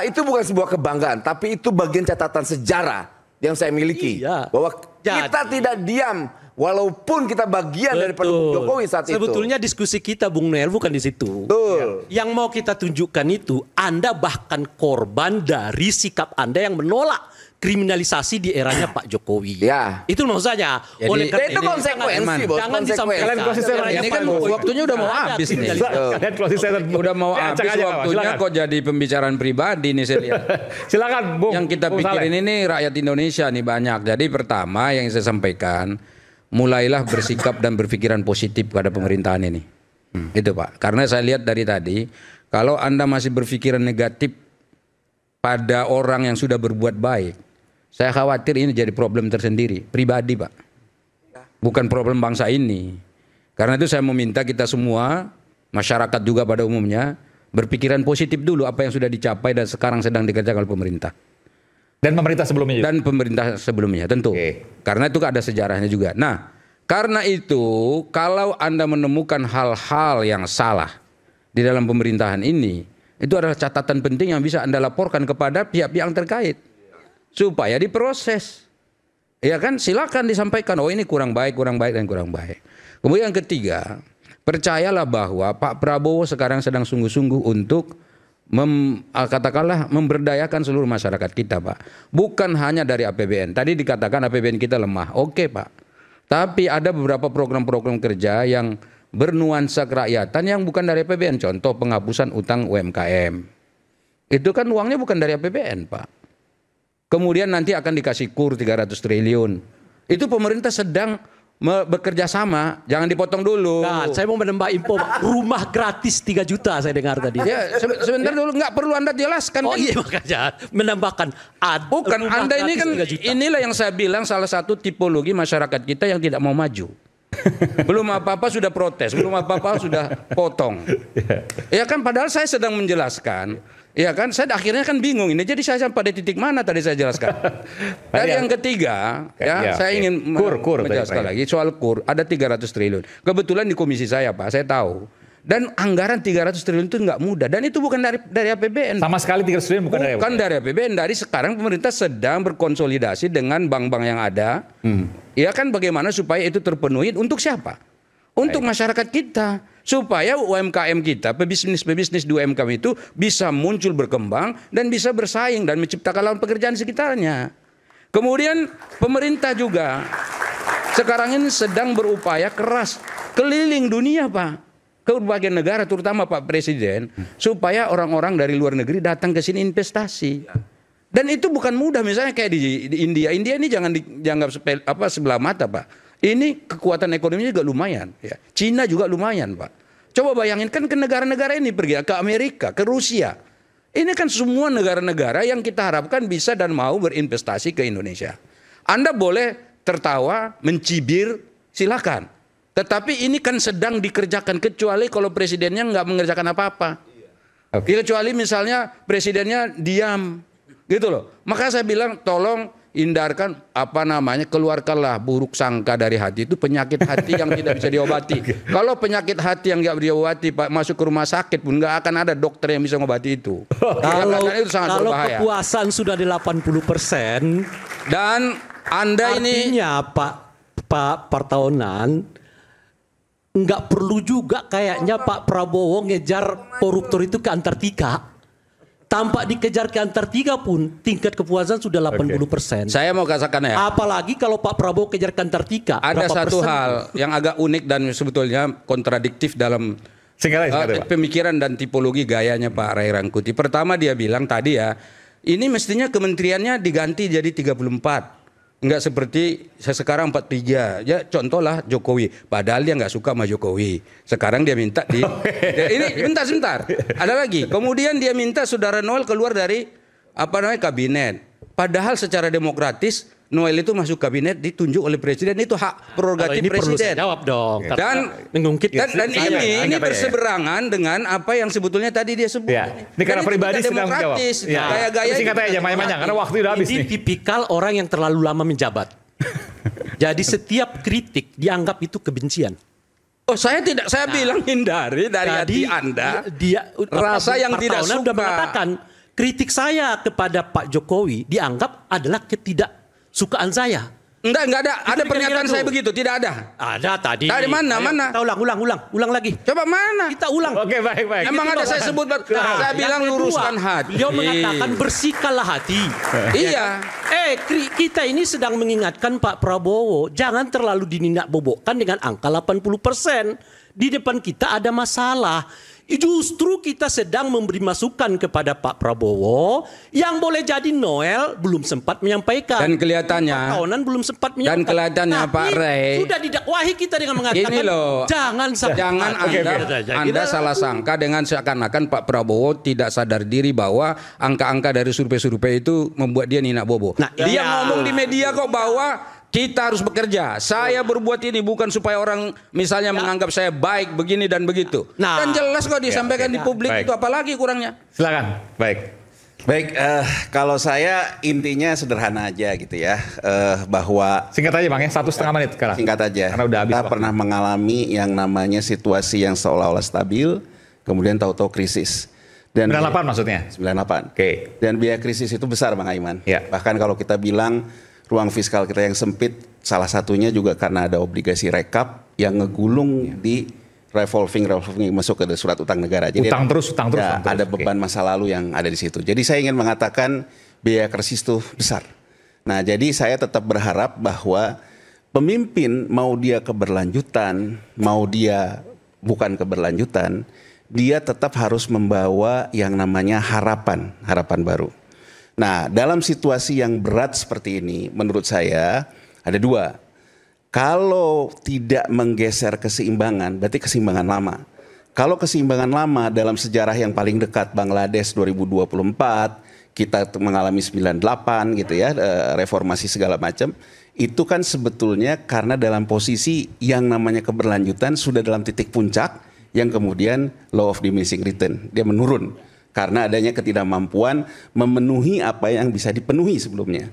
Itu bukan sebuah kebanggaan, tapi itu bagian catatan sejarah yang saya miliki. Iya. Bahwa kita tidak diam, walaupun kita bagian dari pendukung Jokowi saat itu. Sebetulnya diskusi kita, Bung Noel, bukan di situ. Betul. Yang mau kita tunjukkan itu, Anda bahkan korban dari sikap Anda yang menolak kriminalisasi di eranya Pak Jokowi. Ya. Itu maksud saya. Jadi, Oleh karena itu konsekuensi, Bos. Jangan Konsekuensi. disampaikan. Kalian konsisten, Eranya ini kan Pak Jokowi. waktunya udah mau habis nih. Kalian closing statement. Udah mau Ya, habis cek aja, Pak. waktunya Silakan. kok jadi pembicaraan pribadi nih saya lihat. Silakan, Bung. Yang kita Bung pikirin Saleh. ini rakyat Indonesia nih banyak. Jadi pertama yang saya sampaikan, mulailah bersikap dan berpikiran positif pada pemerintahan ini. Itu Pak. Karena saya lihat dari tadi, kalau Anda masih berpikiran negatif pada orang yang sudah berbuat baik, saya khawatir ini jadi problem tersendiri, pribadi Pak. Bukan problem bangsa ini. Karena itu saya meminta kita semua, masyarakat juga pada umumnya, berpikiran positif dulu apa yang sudah dicapai dan sekarang sedang dikerjakan oleh pemerintah. Dan pemerintah sebelumnya juga. Dan pemerintah sebelumnya tentu. Karena itu ada sejarahnya juga. Nah, karena itu kalau Anda menemukan hal-hal yang salah di dalam pemerintahan ini, itu adalah catatan penting yang bisa Anda laporkan kepada pihak-pihak yang terkait supaya diproses. Ya kan, silakan disampaikan, oh ini kurang baik dan kurang baik. Kemudian yang ketiga, percayalah bahwa Pak Prabowo sekarang sedang sungguh-sungguh untuk katakanlah memberdayakan seluruh masyarakat kita, Pak. Bukan hanya dari APBN. Tadi dikatakan APBN kita lemah. Oke, Pak. Tapi ada beberapa program-program kerja yang bernuansa kerakyatan yang bukan dari APBN. Contoh penghapusan utang UMKM. Itu kan uangnya bukan dari APBN, Pak. Kemudian nanti akan dikasih KUR 300 triliun. Itu pemerintah sedang bekerja sama, jangan dipotong dulu. Nah, saya mau menambah info, rumah gratis 3 juta saya dengar tadi. Ya, sebentar dulu, nggak perlu Anda jelaskan. Oh kan? iya, makanya menambahkan. Bukan, Anda ini kan, inilah yang saya bilang salah satu tipologi masyarakat kita yang tidak mau maju. Belum apa-apa sudah protes, belum apa-apa sudah potong. Ya kan, padahal saya sedang menjelaskan. Ya kan, saya akhirnya kan bingung ini. Jadi saya sampai di titik mana tadi saya jelaskan. Dan yang ketiga, saya ingin menjelaskan lagi soal KUR. Ada 300 triliun. Kebetulan di komisi saya, Pak, saya tahu. Dan anggaran 300 triliun itu nggak mudah. Dan itu bukan dari APBN. Sama sekali 300 triliun bukan dari APBN. Dari sekarang pemerintah sedang berkonsolidasi dengan bank-bank yang ada. Ya kan, bagaimana supaya itu terpenuhi untuk siapa? Untuk masyarakat kita. Supaya UMKM kita, pebisnis-pebisnis di UMKM itu bisa muncul berkembang dan bisa bersaing dan menciptakan lapangan pekerjaan di sekitarnya. Kemudian pemerintah juga sekarang ini sedang berupaya keras keliling dunia, Pak, ke berbagai negara, terutama Pak Presiden, supaya orang-orang dari luar negeri datang ke sini investasi. Dan itu bukan mudah, misalnya kayak di India. India ini jangan dianggap sebelah mata, Pak. Ini kekuatan ekonominya juga lumayan. Ya. Cina juga lumayan, Pak. Coba bayangin kan ke negara-negara ini, pergi ke Amerika, ke Rusia. Ini kan semua negara-negara yang kita harapkan bisa dan mau berinvestasi ke Indonesia. Anda boleh tertawa, mencibir, silakan. Tetapi ini kan sedang dikerjakan, kecuali kalau presidennya nggak mengerjakan apa-apa. Kecuali misalnya presidennya diam, gitu loh. Maka saya bilang tolong hindarkan keluarkanlah buruk sangka dari hati. Itu penyakit hati yang tidak bisa diobati. Kalau penyakit hati yang nggak diobati, Pak, masuk ke rumah sakit pun nggak akan ada dokter yang bisa mengobati itu. Kalau itu sangat berbahaya. kepuasan sudah di 80% dan Anda ini artinya Pak Partaonan nggak perlu juga kayaknya Pak Prabowo ngejar koruptor itu ke Antartika. Tanpa dikejar ke Antartika pun tingkat kepuasan sudah 80%. Saya mau katakan ya. Apalagi kalau Pak Prabowo kejar ke Antartika. Ada satu hal yang agak unik dan sebetulnya kontradiktif dalam pemikiran dan tipologi gayanya Pak Ray Rangkuti. Pertama dia bilang tadi ya, ini mestinya kementeriannya diganti jadi 34. Enggak seperti sekarang 43. Ya contohlah Jokowi. Padahal dia nggak suka sama Jokowi. Sekarang dia minta ini sebentar. Ada lagi. Kemudian dia minta Saudara Noel keluar dari kabinet. Padahal secara demokratis Noel itu masuk kabinet ditunjuk oleh presiden, itu hak prerogatif presiden. Perlu saya jawab dong. Dan ini berseberangan dengan apa yang sebetulnya tadi dia sebut. Ya. Ini karena pribadi sedang menjawab. Gaya-gaya singkat aja banyak karena waktu udah habis nih. Ini tipikal orang yang terlalu lama menjabat. Jadi setiap kritik dianggap itu kebencian. Oh, saya tidak, saya bilang hindari dari hati Anda. Dia rasa yang tidak suka. Udah mengatakan kritik saya kepada Pak Jokowi dianggap adalah ketidaksukaan saya. Enggak ada. Ada pernyataan saya begitu, tidak ada. Ada tadi. Dari mana? Ayo, Mana? Kita ulang lagi. Coba mana? Kita ulang. Oke, baik. Emang ada saya sebut, saya bilang yang kedua, luruskan hati. Beliau mengatakan bersihkanlah hati. Iya. Kita ini sedang mengingatkan Pak Prabowo, jangan terlalu dinindak-bobokkan dengan angka 80%. Di depan kita ada masalah. Justru kita sedang memberi masukan kepada Pak Prabowo yang boleh jadi Noel belum sempat menyampaikan. Dan kelihatannya tahunan belum sempat menyampaikan. Dan kelihatannya Pak Rey sudah didakwahi kita dengan mengatakan ini loh, jangan Anda salah sangka dengan seakan-akan Pak Prabowo tidak sadar diri bahwa angka-angka dari survei-survei itu membuat dia nina bobo. Nah, dia ngomong di media kok bahwa kita harus bekerja. Saya berbuat ini bukan supaya orang misalnya menganggap saya baik begini dan begitu. Dan jelas kok disampaikan di publik itu, apalagi kurangnya. Silakan. Baik, kalau saya intinya sederhana aja gitu ya, bahwa singkat aja Bang ya, 1,5 menit sekarang. Singkat aja. Karena udah habis kita waktu. pernah mengalami yang namanya situasi yang seolah-olah stabil, kemudian tahu-tahu krisis. Dan 98 maksudnya? 98. Oke. Dan biaya krisis itu besar Bang Aiman. Ya. Bahkan kalau kita bilang ruang fiskal kita yang sempit, salah satunya juga karena ada obligasi rekap yang ngegulung di revolving masuk ke surat utang negara. Jadi utang terus. Ada beban masa lalu yang ada di situ. Jadi saya ingin mengatakan biaya krisis itu besar. Nah, jadi saya tetap berharap bahwa pemimpin mau dia keberlanjutan, mau dia bukan keberlanjutan, dia tetap harus membawa yang namanya harapan baru. Nah, dalam situasi yang berat seperti ini, menurut saya ada dua. Kalau tidak menggeser keseimbangan, berarti keseimbangan lama. Kalau keseimbangan lama dalam sejarah yang paling dekat, Bangladesh 2024, kita mengalami 98 gitu ya, reformasi segala macam, itu kan sebetulnya karena dalam posisi yang namanya keberlanjutan sudah dalam titik puncak, yang kemudian law of diminishing return, dia menurun. Karena adanya ketidakmampuan memenuhi apa yang bisa dipenuhi sebelumnya.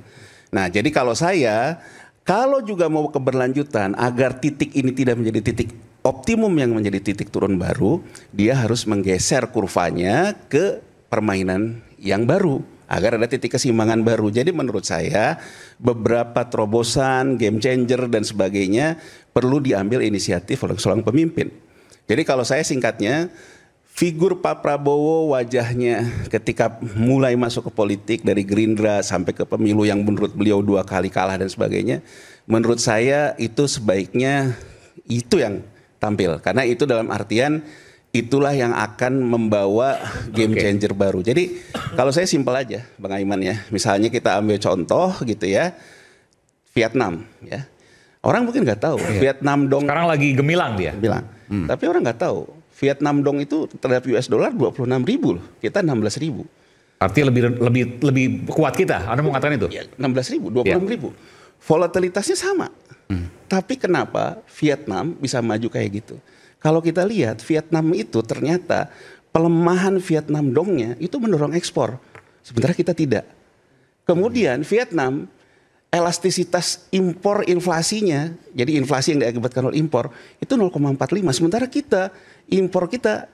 Nah, jadi kalau juga mau keberlanjutan agar titik ini tidak menjadi titik optimum yang menjadi titik turun baru, dia harus menggeser kurvanya ke permainan yang baru agar ada titik keseimbangan baru. Jadi menurut saya beberapa terobosan, game changer dan sebagainya perlu diambil inisiatif oleh seorang pemimpin. Jadi kalau saya singkatnya, figur Pak Prabowo wajahnya ketika mulai masuk ke politik dari Gerindra sampai ke pemilu yang menurut beliau 2 kali kalah dan sebagainya, menurut saya itu sebaiknya itu yang tampil. Karena itu dalam artian itulah yang akan membawa game changer baru. Jadi kalau saya simpel aja Bang Aiman ya, misalnya kita ambil contoh gitu ya, Vietnam ya. Orang mungkin nggak tahu Vietnam dong. Sekarang lagi gemilang dia. Tapi orang nggak tahu. Vietnam dong itu terhadap US dollar 26.000 loh, kita 16.000. Artinya lebih kuat kita. Anda mau mengatakan itu? Ya, 16.000, 26.000. Volatilitasnya sama. Tapi kenapa Vietnam bisa maju kayak gitu? Kalau kita lihat Vietnam itu ternyata pelemahan Vietnam dongnya itu mendorong ekspor, sementara kita tidak. Kemudian Vietnam elastisitas impor inflasinya, jadi inflasi yang diakibatkan oleh impor itu 0,45, sementara kita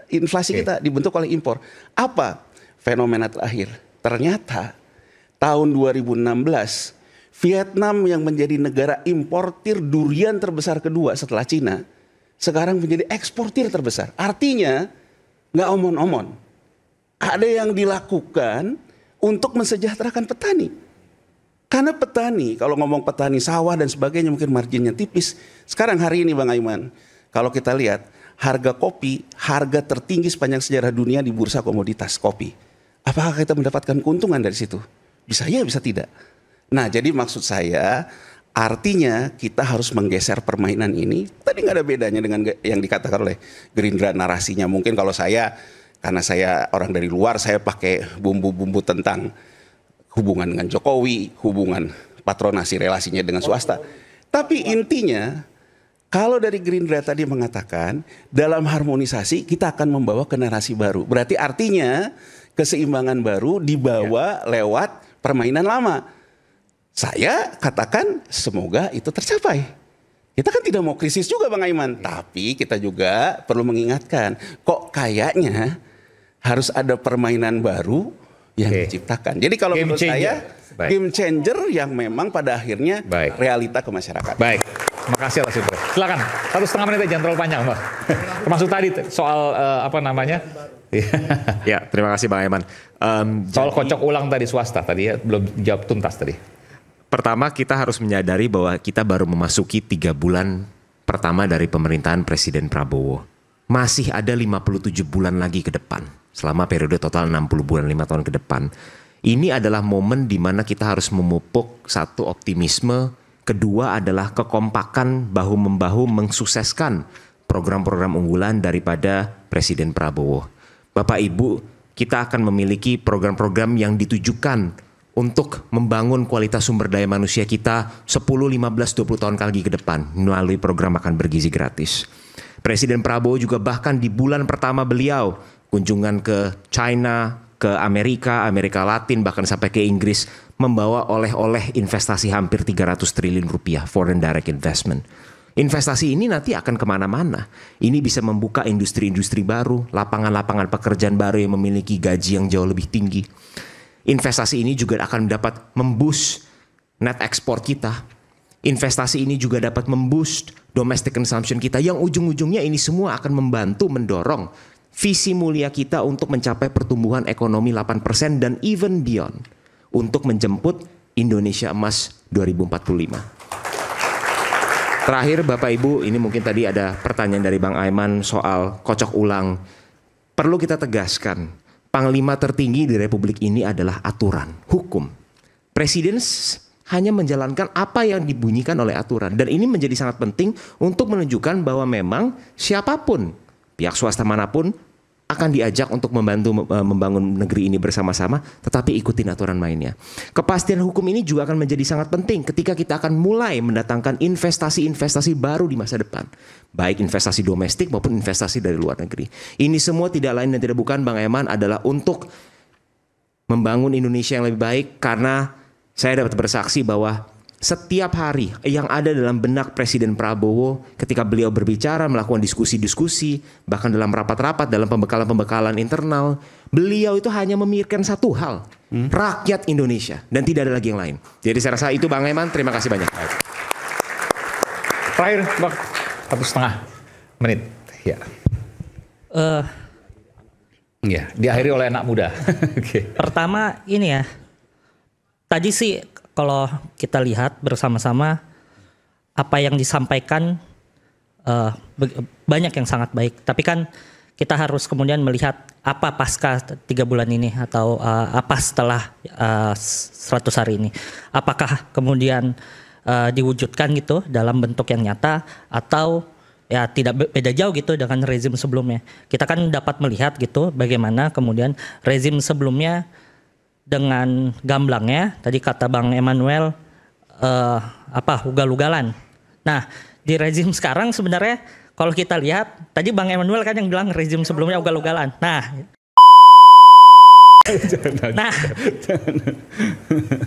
inflasi kita dibentuk oleh impor. Apa fenomena terakhir? Ternyata tahun 2016 Vietnam yang menjadi negara importir durian terbesar kedua setelah Cina sekarang menjadi eksportir terbesar. Artinya nggak omon-omon, ada yang dilakukan untuk mensejahterakan petani. Karena petani, kalau ngomong petani sawah dan sebagainya mungkin marginnya tipis. Sekarang hari ini Bang Aiman, kalau kita lihat harga kopi, harga tertinggi sepanjang sejarah dunia di bursa komoditas kopi. Apakah kita mendapatkan keuntungan dari situ? Bisa ya, bisa tidak. Nah, jadi maksud saya artinya kita harus menggeser permainan ini. Tadi nggak ada bedanya dengan yang dikatakan oleh Gerindra narasinya. Mungkin kalau saya, karena saya orang dari luar, saya pakai bumbu-bumbu tentang hubungan dengan Jokowi, hubungan patronasi relasinya dengan swasta. Tapi intinya, kalau dari Gerindra tadi mengatakan dalam harmonisasi kita akan membawa ke narasi baru. Berarti artinya keseimbangan baru dibawa lewat permainan lama. Saya katakan semoga itu tercapai. Kita kan tidak mau krisis juga Bang Aiman. Tapi kita juga perlu mengingatkan, kok kayaknya harus ada permainan baru yang diciptakan. Jadi kalau Game menurut changer. saya game changer yang memang pada akhirnya realita ke masyarakat. Baik. Terima kasih atas itu. Silakan. 1,5 menit, jangan terlalu panjang, Mbak. Termasuk tadi soal apa namanya? Ya, terima kasih Bang Aiman. Soal kocok ulang tadi swasta tadi ya, belum jawab tuntas tadi. Pertama, kita harus menyadari bahwa kita baru memasuki 3 bulan pertama dari pemerintahan Presiden Prabowo. Masih ada 57 bulan lagi ke depan. Selama periode total 60 bulan, 5 tahun ke depan. Ini adalah momen di mana kita harus memupuk satu optimisme, kedua adalah kekompakan bahu-membahu mensukseskan program-program unggulan daripada Presiden Prabowo. Bapak Ibu, kita akan memiliki program-program yang ditujukan untuk membangun kualitas sumber daya manusia kita 10, 15, 20 tahun lagi ke depan melalui program makan bergizi gratis. Presiden Prabowo juga bahkan di bulan pertama beliau kunjungan ke China, ke Amerika Latin, bahkan sampai ke Inggris, membawa oleh-oleh investasi hampir 300 triliun rupiah, foreign direct investment. Investasi ini nanti akan kemana-mana. Ini bisa membuka industri-industri baru, lapangan-lapangan pekerjaan baru yang memiliki gaji yang jauh lebih tinggi. Investasi ini juga akan dapat memboost net ekspor kita. Investasi ini juga dapat memboost domestic consumption kita, yang ujung-ujungnya ini semua akan membantu mendorong visi mulia kita untuk mencapai pertumbuhan ekonomi 8% dan even beyond untuk menjemput Indonesia Emas 2045. Terakhir Bapak Ibu, ini mungkin tadi ada pertanyaan dari Bang Aiman soal kocok ulang. Perlu kita tegaskan, Panglima tertinggi di Republik ini adalah aturan, hukum. Presiden hanya menjalankan apa yang dibunyikan oleh aturan. Dan ini menjadi sangat penting untuk menunjukkan bahwa memang siapapun, pihak swasta manapun akan diajak untuk membantu membangun negeri ini bersama-sama, tetapi ikutin aturan mainnya. Kepastian hukum ini juga akan menjadi sangat penting ketika kita akan mulai mendatangkan investasi-investasi baru di masa depan. Baik investasi domestik maupun investasi dari luar negeri. Ini semua tidak lain dan tidak bukan, Bang Eman, adalah untuk membangun Indonesia yang lebih baik, karena saya dapat bersaksi bahwa setiap hari yang ada dalam benak Presiden Prabowo ketika beliau berbicara, melakukan diskusi-diskusi, bahkan dalam rapat-rapat, dalam pembekalan-pembekalan internal, beliau itu hanya memikirkan satu hal, rakyat Indonesia, dan tidak ada lagi yang lain. Jadi saya rasa itu Bang Eman, terima kasih banyak. Terakhir, Bang, 1,5 menit. Ya. Ya, diakhiri oleh anak muda. Okay. Pertama ini ya, tadi sih kalau kita lihat bersama-sama apa yang disampaikan banyak yang sangat baik. Tapi kan kita harus kemudian melihat apa pasca 3 bulan ini atau apa setelah 100 hari ini. Apakah kemudian diwujudkan gitu dalam bentuk yang nyata atau ya tidak beda jauh gitu dengan rezim sebelumnya. Kita kan dapat melihat gitu bagaimana kemudian rezim sebelumnya dengan gamblangnya, tadi kata Bang Emmanuel, ugal-ugalan. Nah, di rezim sekarang sebenarnya kalau kita lihat, tadi Bang Emmanuel kan yang bilang rezim sebelumnya ugal-ugalan. Nah,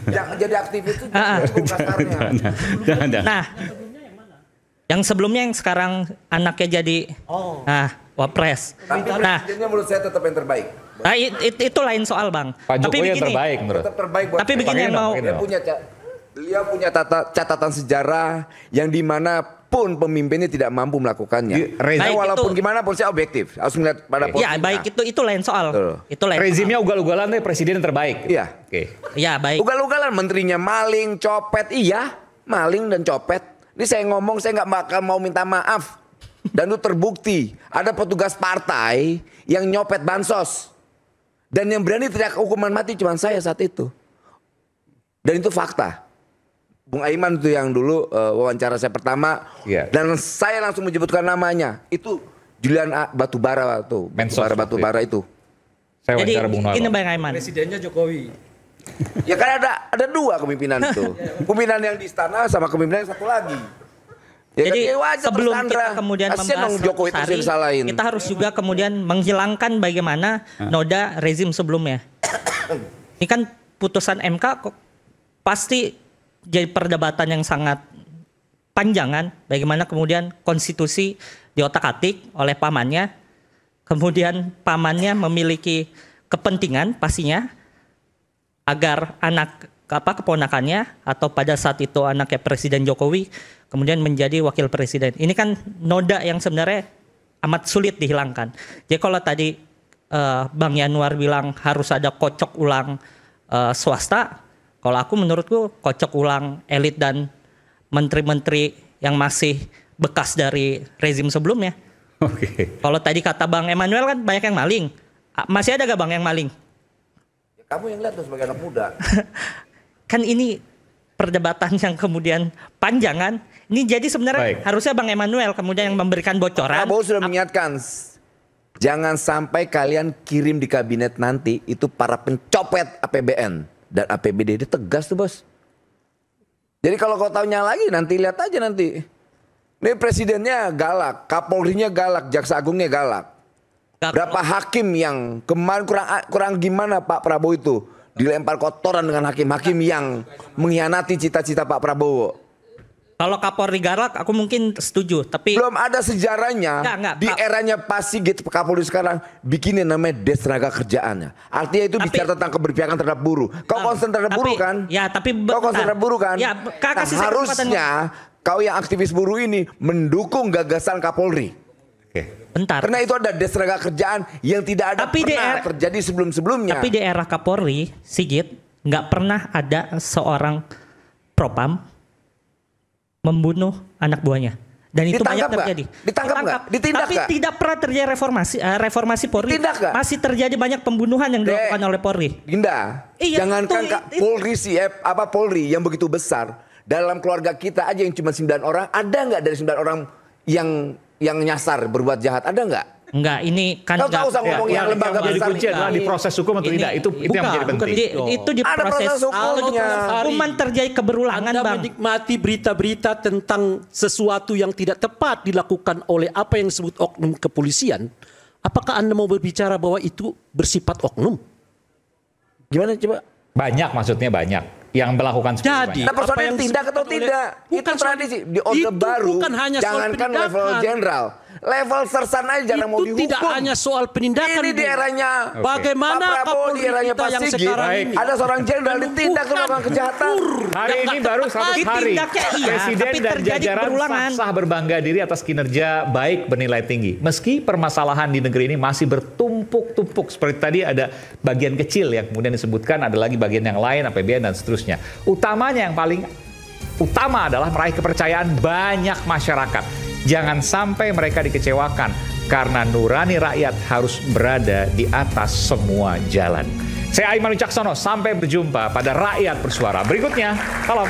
Jangan jadi aktivis itu Nah, yang sebelumnya yang sekarang anaknya jadi wapres. Tapi presidennya menurut saya tetap yang terbaik. Nah, itu lain soal, Bang. Pak Jokowi tapi yang begini, terbaik menurut. Tetap terbaik buat tapi begini yang mau beliau punya catatan sejarah yang dimana pun pemimpinnya tidak mampu melakukannya. Walaupun gimana pun saya objektif, harus melihat pada posisi. Ya, baik itu lain soal. Itu lain. Rezimnya ugal-ugalan deh, presiden terbaik. Iya. Oke. Ya, baik. Ugal-ugalan, menterinya maling, copet, maling dan copet. Ini saya ngomong, saya nggak bakal mau minta maaf. Dan itu terbukti. Ada petugas partai yang nyopet bansos. Dan yang berani teriak hukuman mati cuma saya saat itu. Dan itu fakta. Bung Aiman itu yang dulu wawancara saya pertama. Yeah. Dan saya langsung menyebutkan namanya. Itu Julian Batubara tuh. Batubara itu. Saya jadi wawancara Bung Noel. Ini Bang Aiman. Presidennya Jokowi. Ya kan ada 2 kepemimpinan itu. Kepemimpinan yang di istana sama kepemimpinan yang satu lagi. Ya jadi kan, sebelum kita kemudian membahas Jokowi hari, kita harus juga kemudian menghilangkan bagaimana noda rezim sebelumnya. Ini kan putusan MK pasti jadi perdebatan yang sangat panjang kan. Bagaimana kemudian konstitusi diotak-atik oleh pamannya. Kemudian pamannya memiliki kepentingan pastinya agar keponakannya atau pada saat itu anaknya Presiden Jokowi kemudian menjadi wakil presiden. Ini kan noda yang sebenarnya amat sulit dihilangkan. Jadi kalau tadi Bang Yanuar bilang harus ada kocok ulang swasta, kalau aku menurutku kocok ulang elit dan menteri-menteri yang masih bekas dari rezim sebelumnya. Oke. Kalau tadi kata Bang Emmanuel kan banyak yang maling. Masih ada gak Bang yang maling? Kamu yang lihat tuh sebagai anak muda. Kan ini perdebatan yang kemudian panjang kan. Ini jadi sebenarnya harusnya Bang Emmanuel kemudian yang memberikan bocoran. Prabowo sudah mengingatkan, jangan sampai kalian kirim di kabinet nanti itu para pencopet APBN dan APBD. Dia tegas tuh bos. Jadi kalau kau tahunya lagi nanti lihat aja nanti. Ini presidennya galak, Kapolrinya galak, Jaksa Agungnya galak. Berapa hakim yang kemarin kurang gimana Pak Prabowo itu dilempar kotoran dengan hakim-hakim yang mengkhianati cita-cita Pak Prabowo. Kalau Kapolri galak, aku mungkin setuju. Tapi belum ada sejarahnya di eranya Pak Sigit Kapolri sekarang bikinin namanya Des Tenaga Kerjaannya. Artinya itu bicara tentang keberpihakan terhadap buruh. Kau konsen terhadap buruh kan? Ya, tapi kau konsen terhadap buruh kan? Ya, harusnya kau yang aktivis buruh ini mendukung gagasan Kapolri. Bentar. Karena itu ada Des Tenaga Kerjaan yang tidak ada pernah terjadi sebelum-sebelumnya. Tapi di era Kapolri, Sigit, nggak pernah ada seorang propam membunuh anak buahnya. Dan itu banyak terjadi. Ditangkap nggak? Ditindak tapi gak? tidak pernah terjadi reformasi Polri. Masih terjadi banyak pembunuhan yang dilakukan oleh Polri. Dinda, jangankan Polri Polri yang begitu besar. Dalam keluarga kita aja yang cuma 9 orang, ada nggak dari 9 orang yang nyasar berbuat jahat? Ada nggak? Enggak, ini kan nggak usah ngomong yang lembaga jadi besar kunci adalah di proses hukum atau tidak. Itu yang menjadi penting. Itu di proses hukuman terjadi keberulangan, Anda Bang. menikmati berita-berita tentang sesuatu yang tidak tepat dilakukan oleh apa yang disebut oknum kepolisian. Apakah Anda mau berbicara bahwa itu bersifat oknum? Gimana coba? Banyak, maksudnya banyak yang melakukan jadi nah, persoalan tindak atau tidak itu tradisi di Orde Baru. Jangankan level jenderal, level sersan aja jarang mau dihukum. Tidak hanya soal penindakan. Ini di eranya bagaimana Pak Prabowo, di eranya Pak Sigit, ada seorang jenderal ditindak melakukan kejahatan. Hari ini baru 100 hari Presiden dan jajaran sah berbangga diri atas kinerja baik bernilai tinggi. Meski permasalahan di negeri ini masih bertumpuk-tumpuk. Seperti tadi ada bagian kecil yang kemudian disebutkan, ada lagi bagian yang lain, APBN dan seterusnya. Utamanya yang paling utama adalah meraih kepercayaan banyak masyarakat. Jangan sampai mereka dikecewakan karena nurani rakyat harus berada di atas semua jalan. Saya Aiman Wicaksono, sampai berjumpa pada Rakyat Bersuara berikutnya. Salam.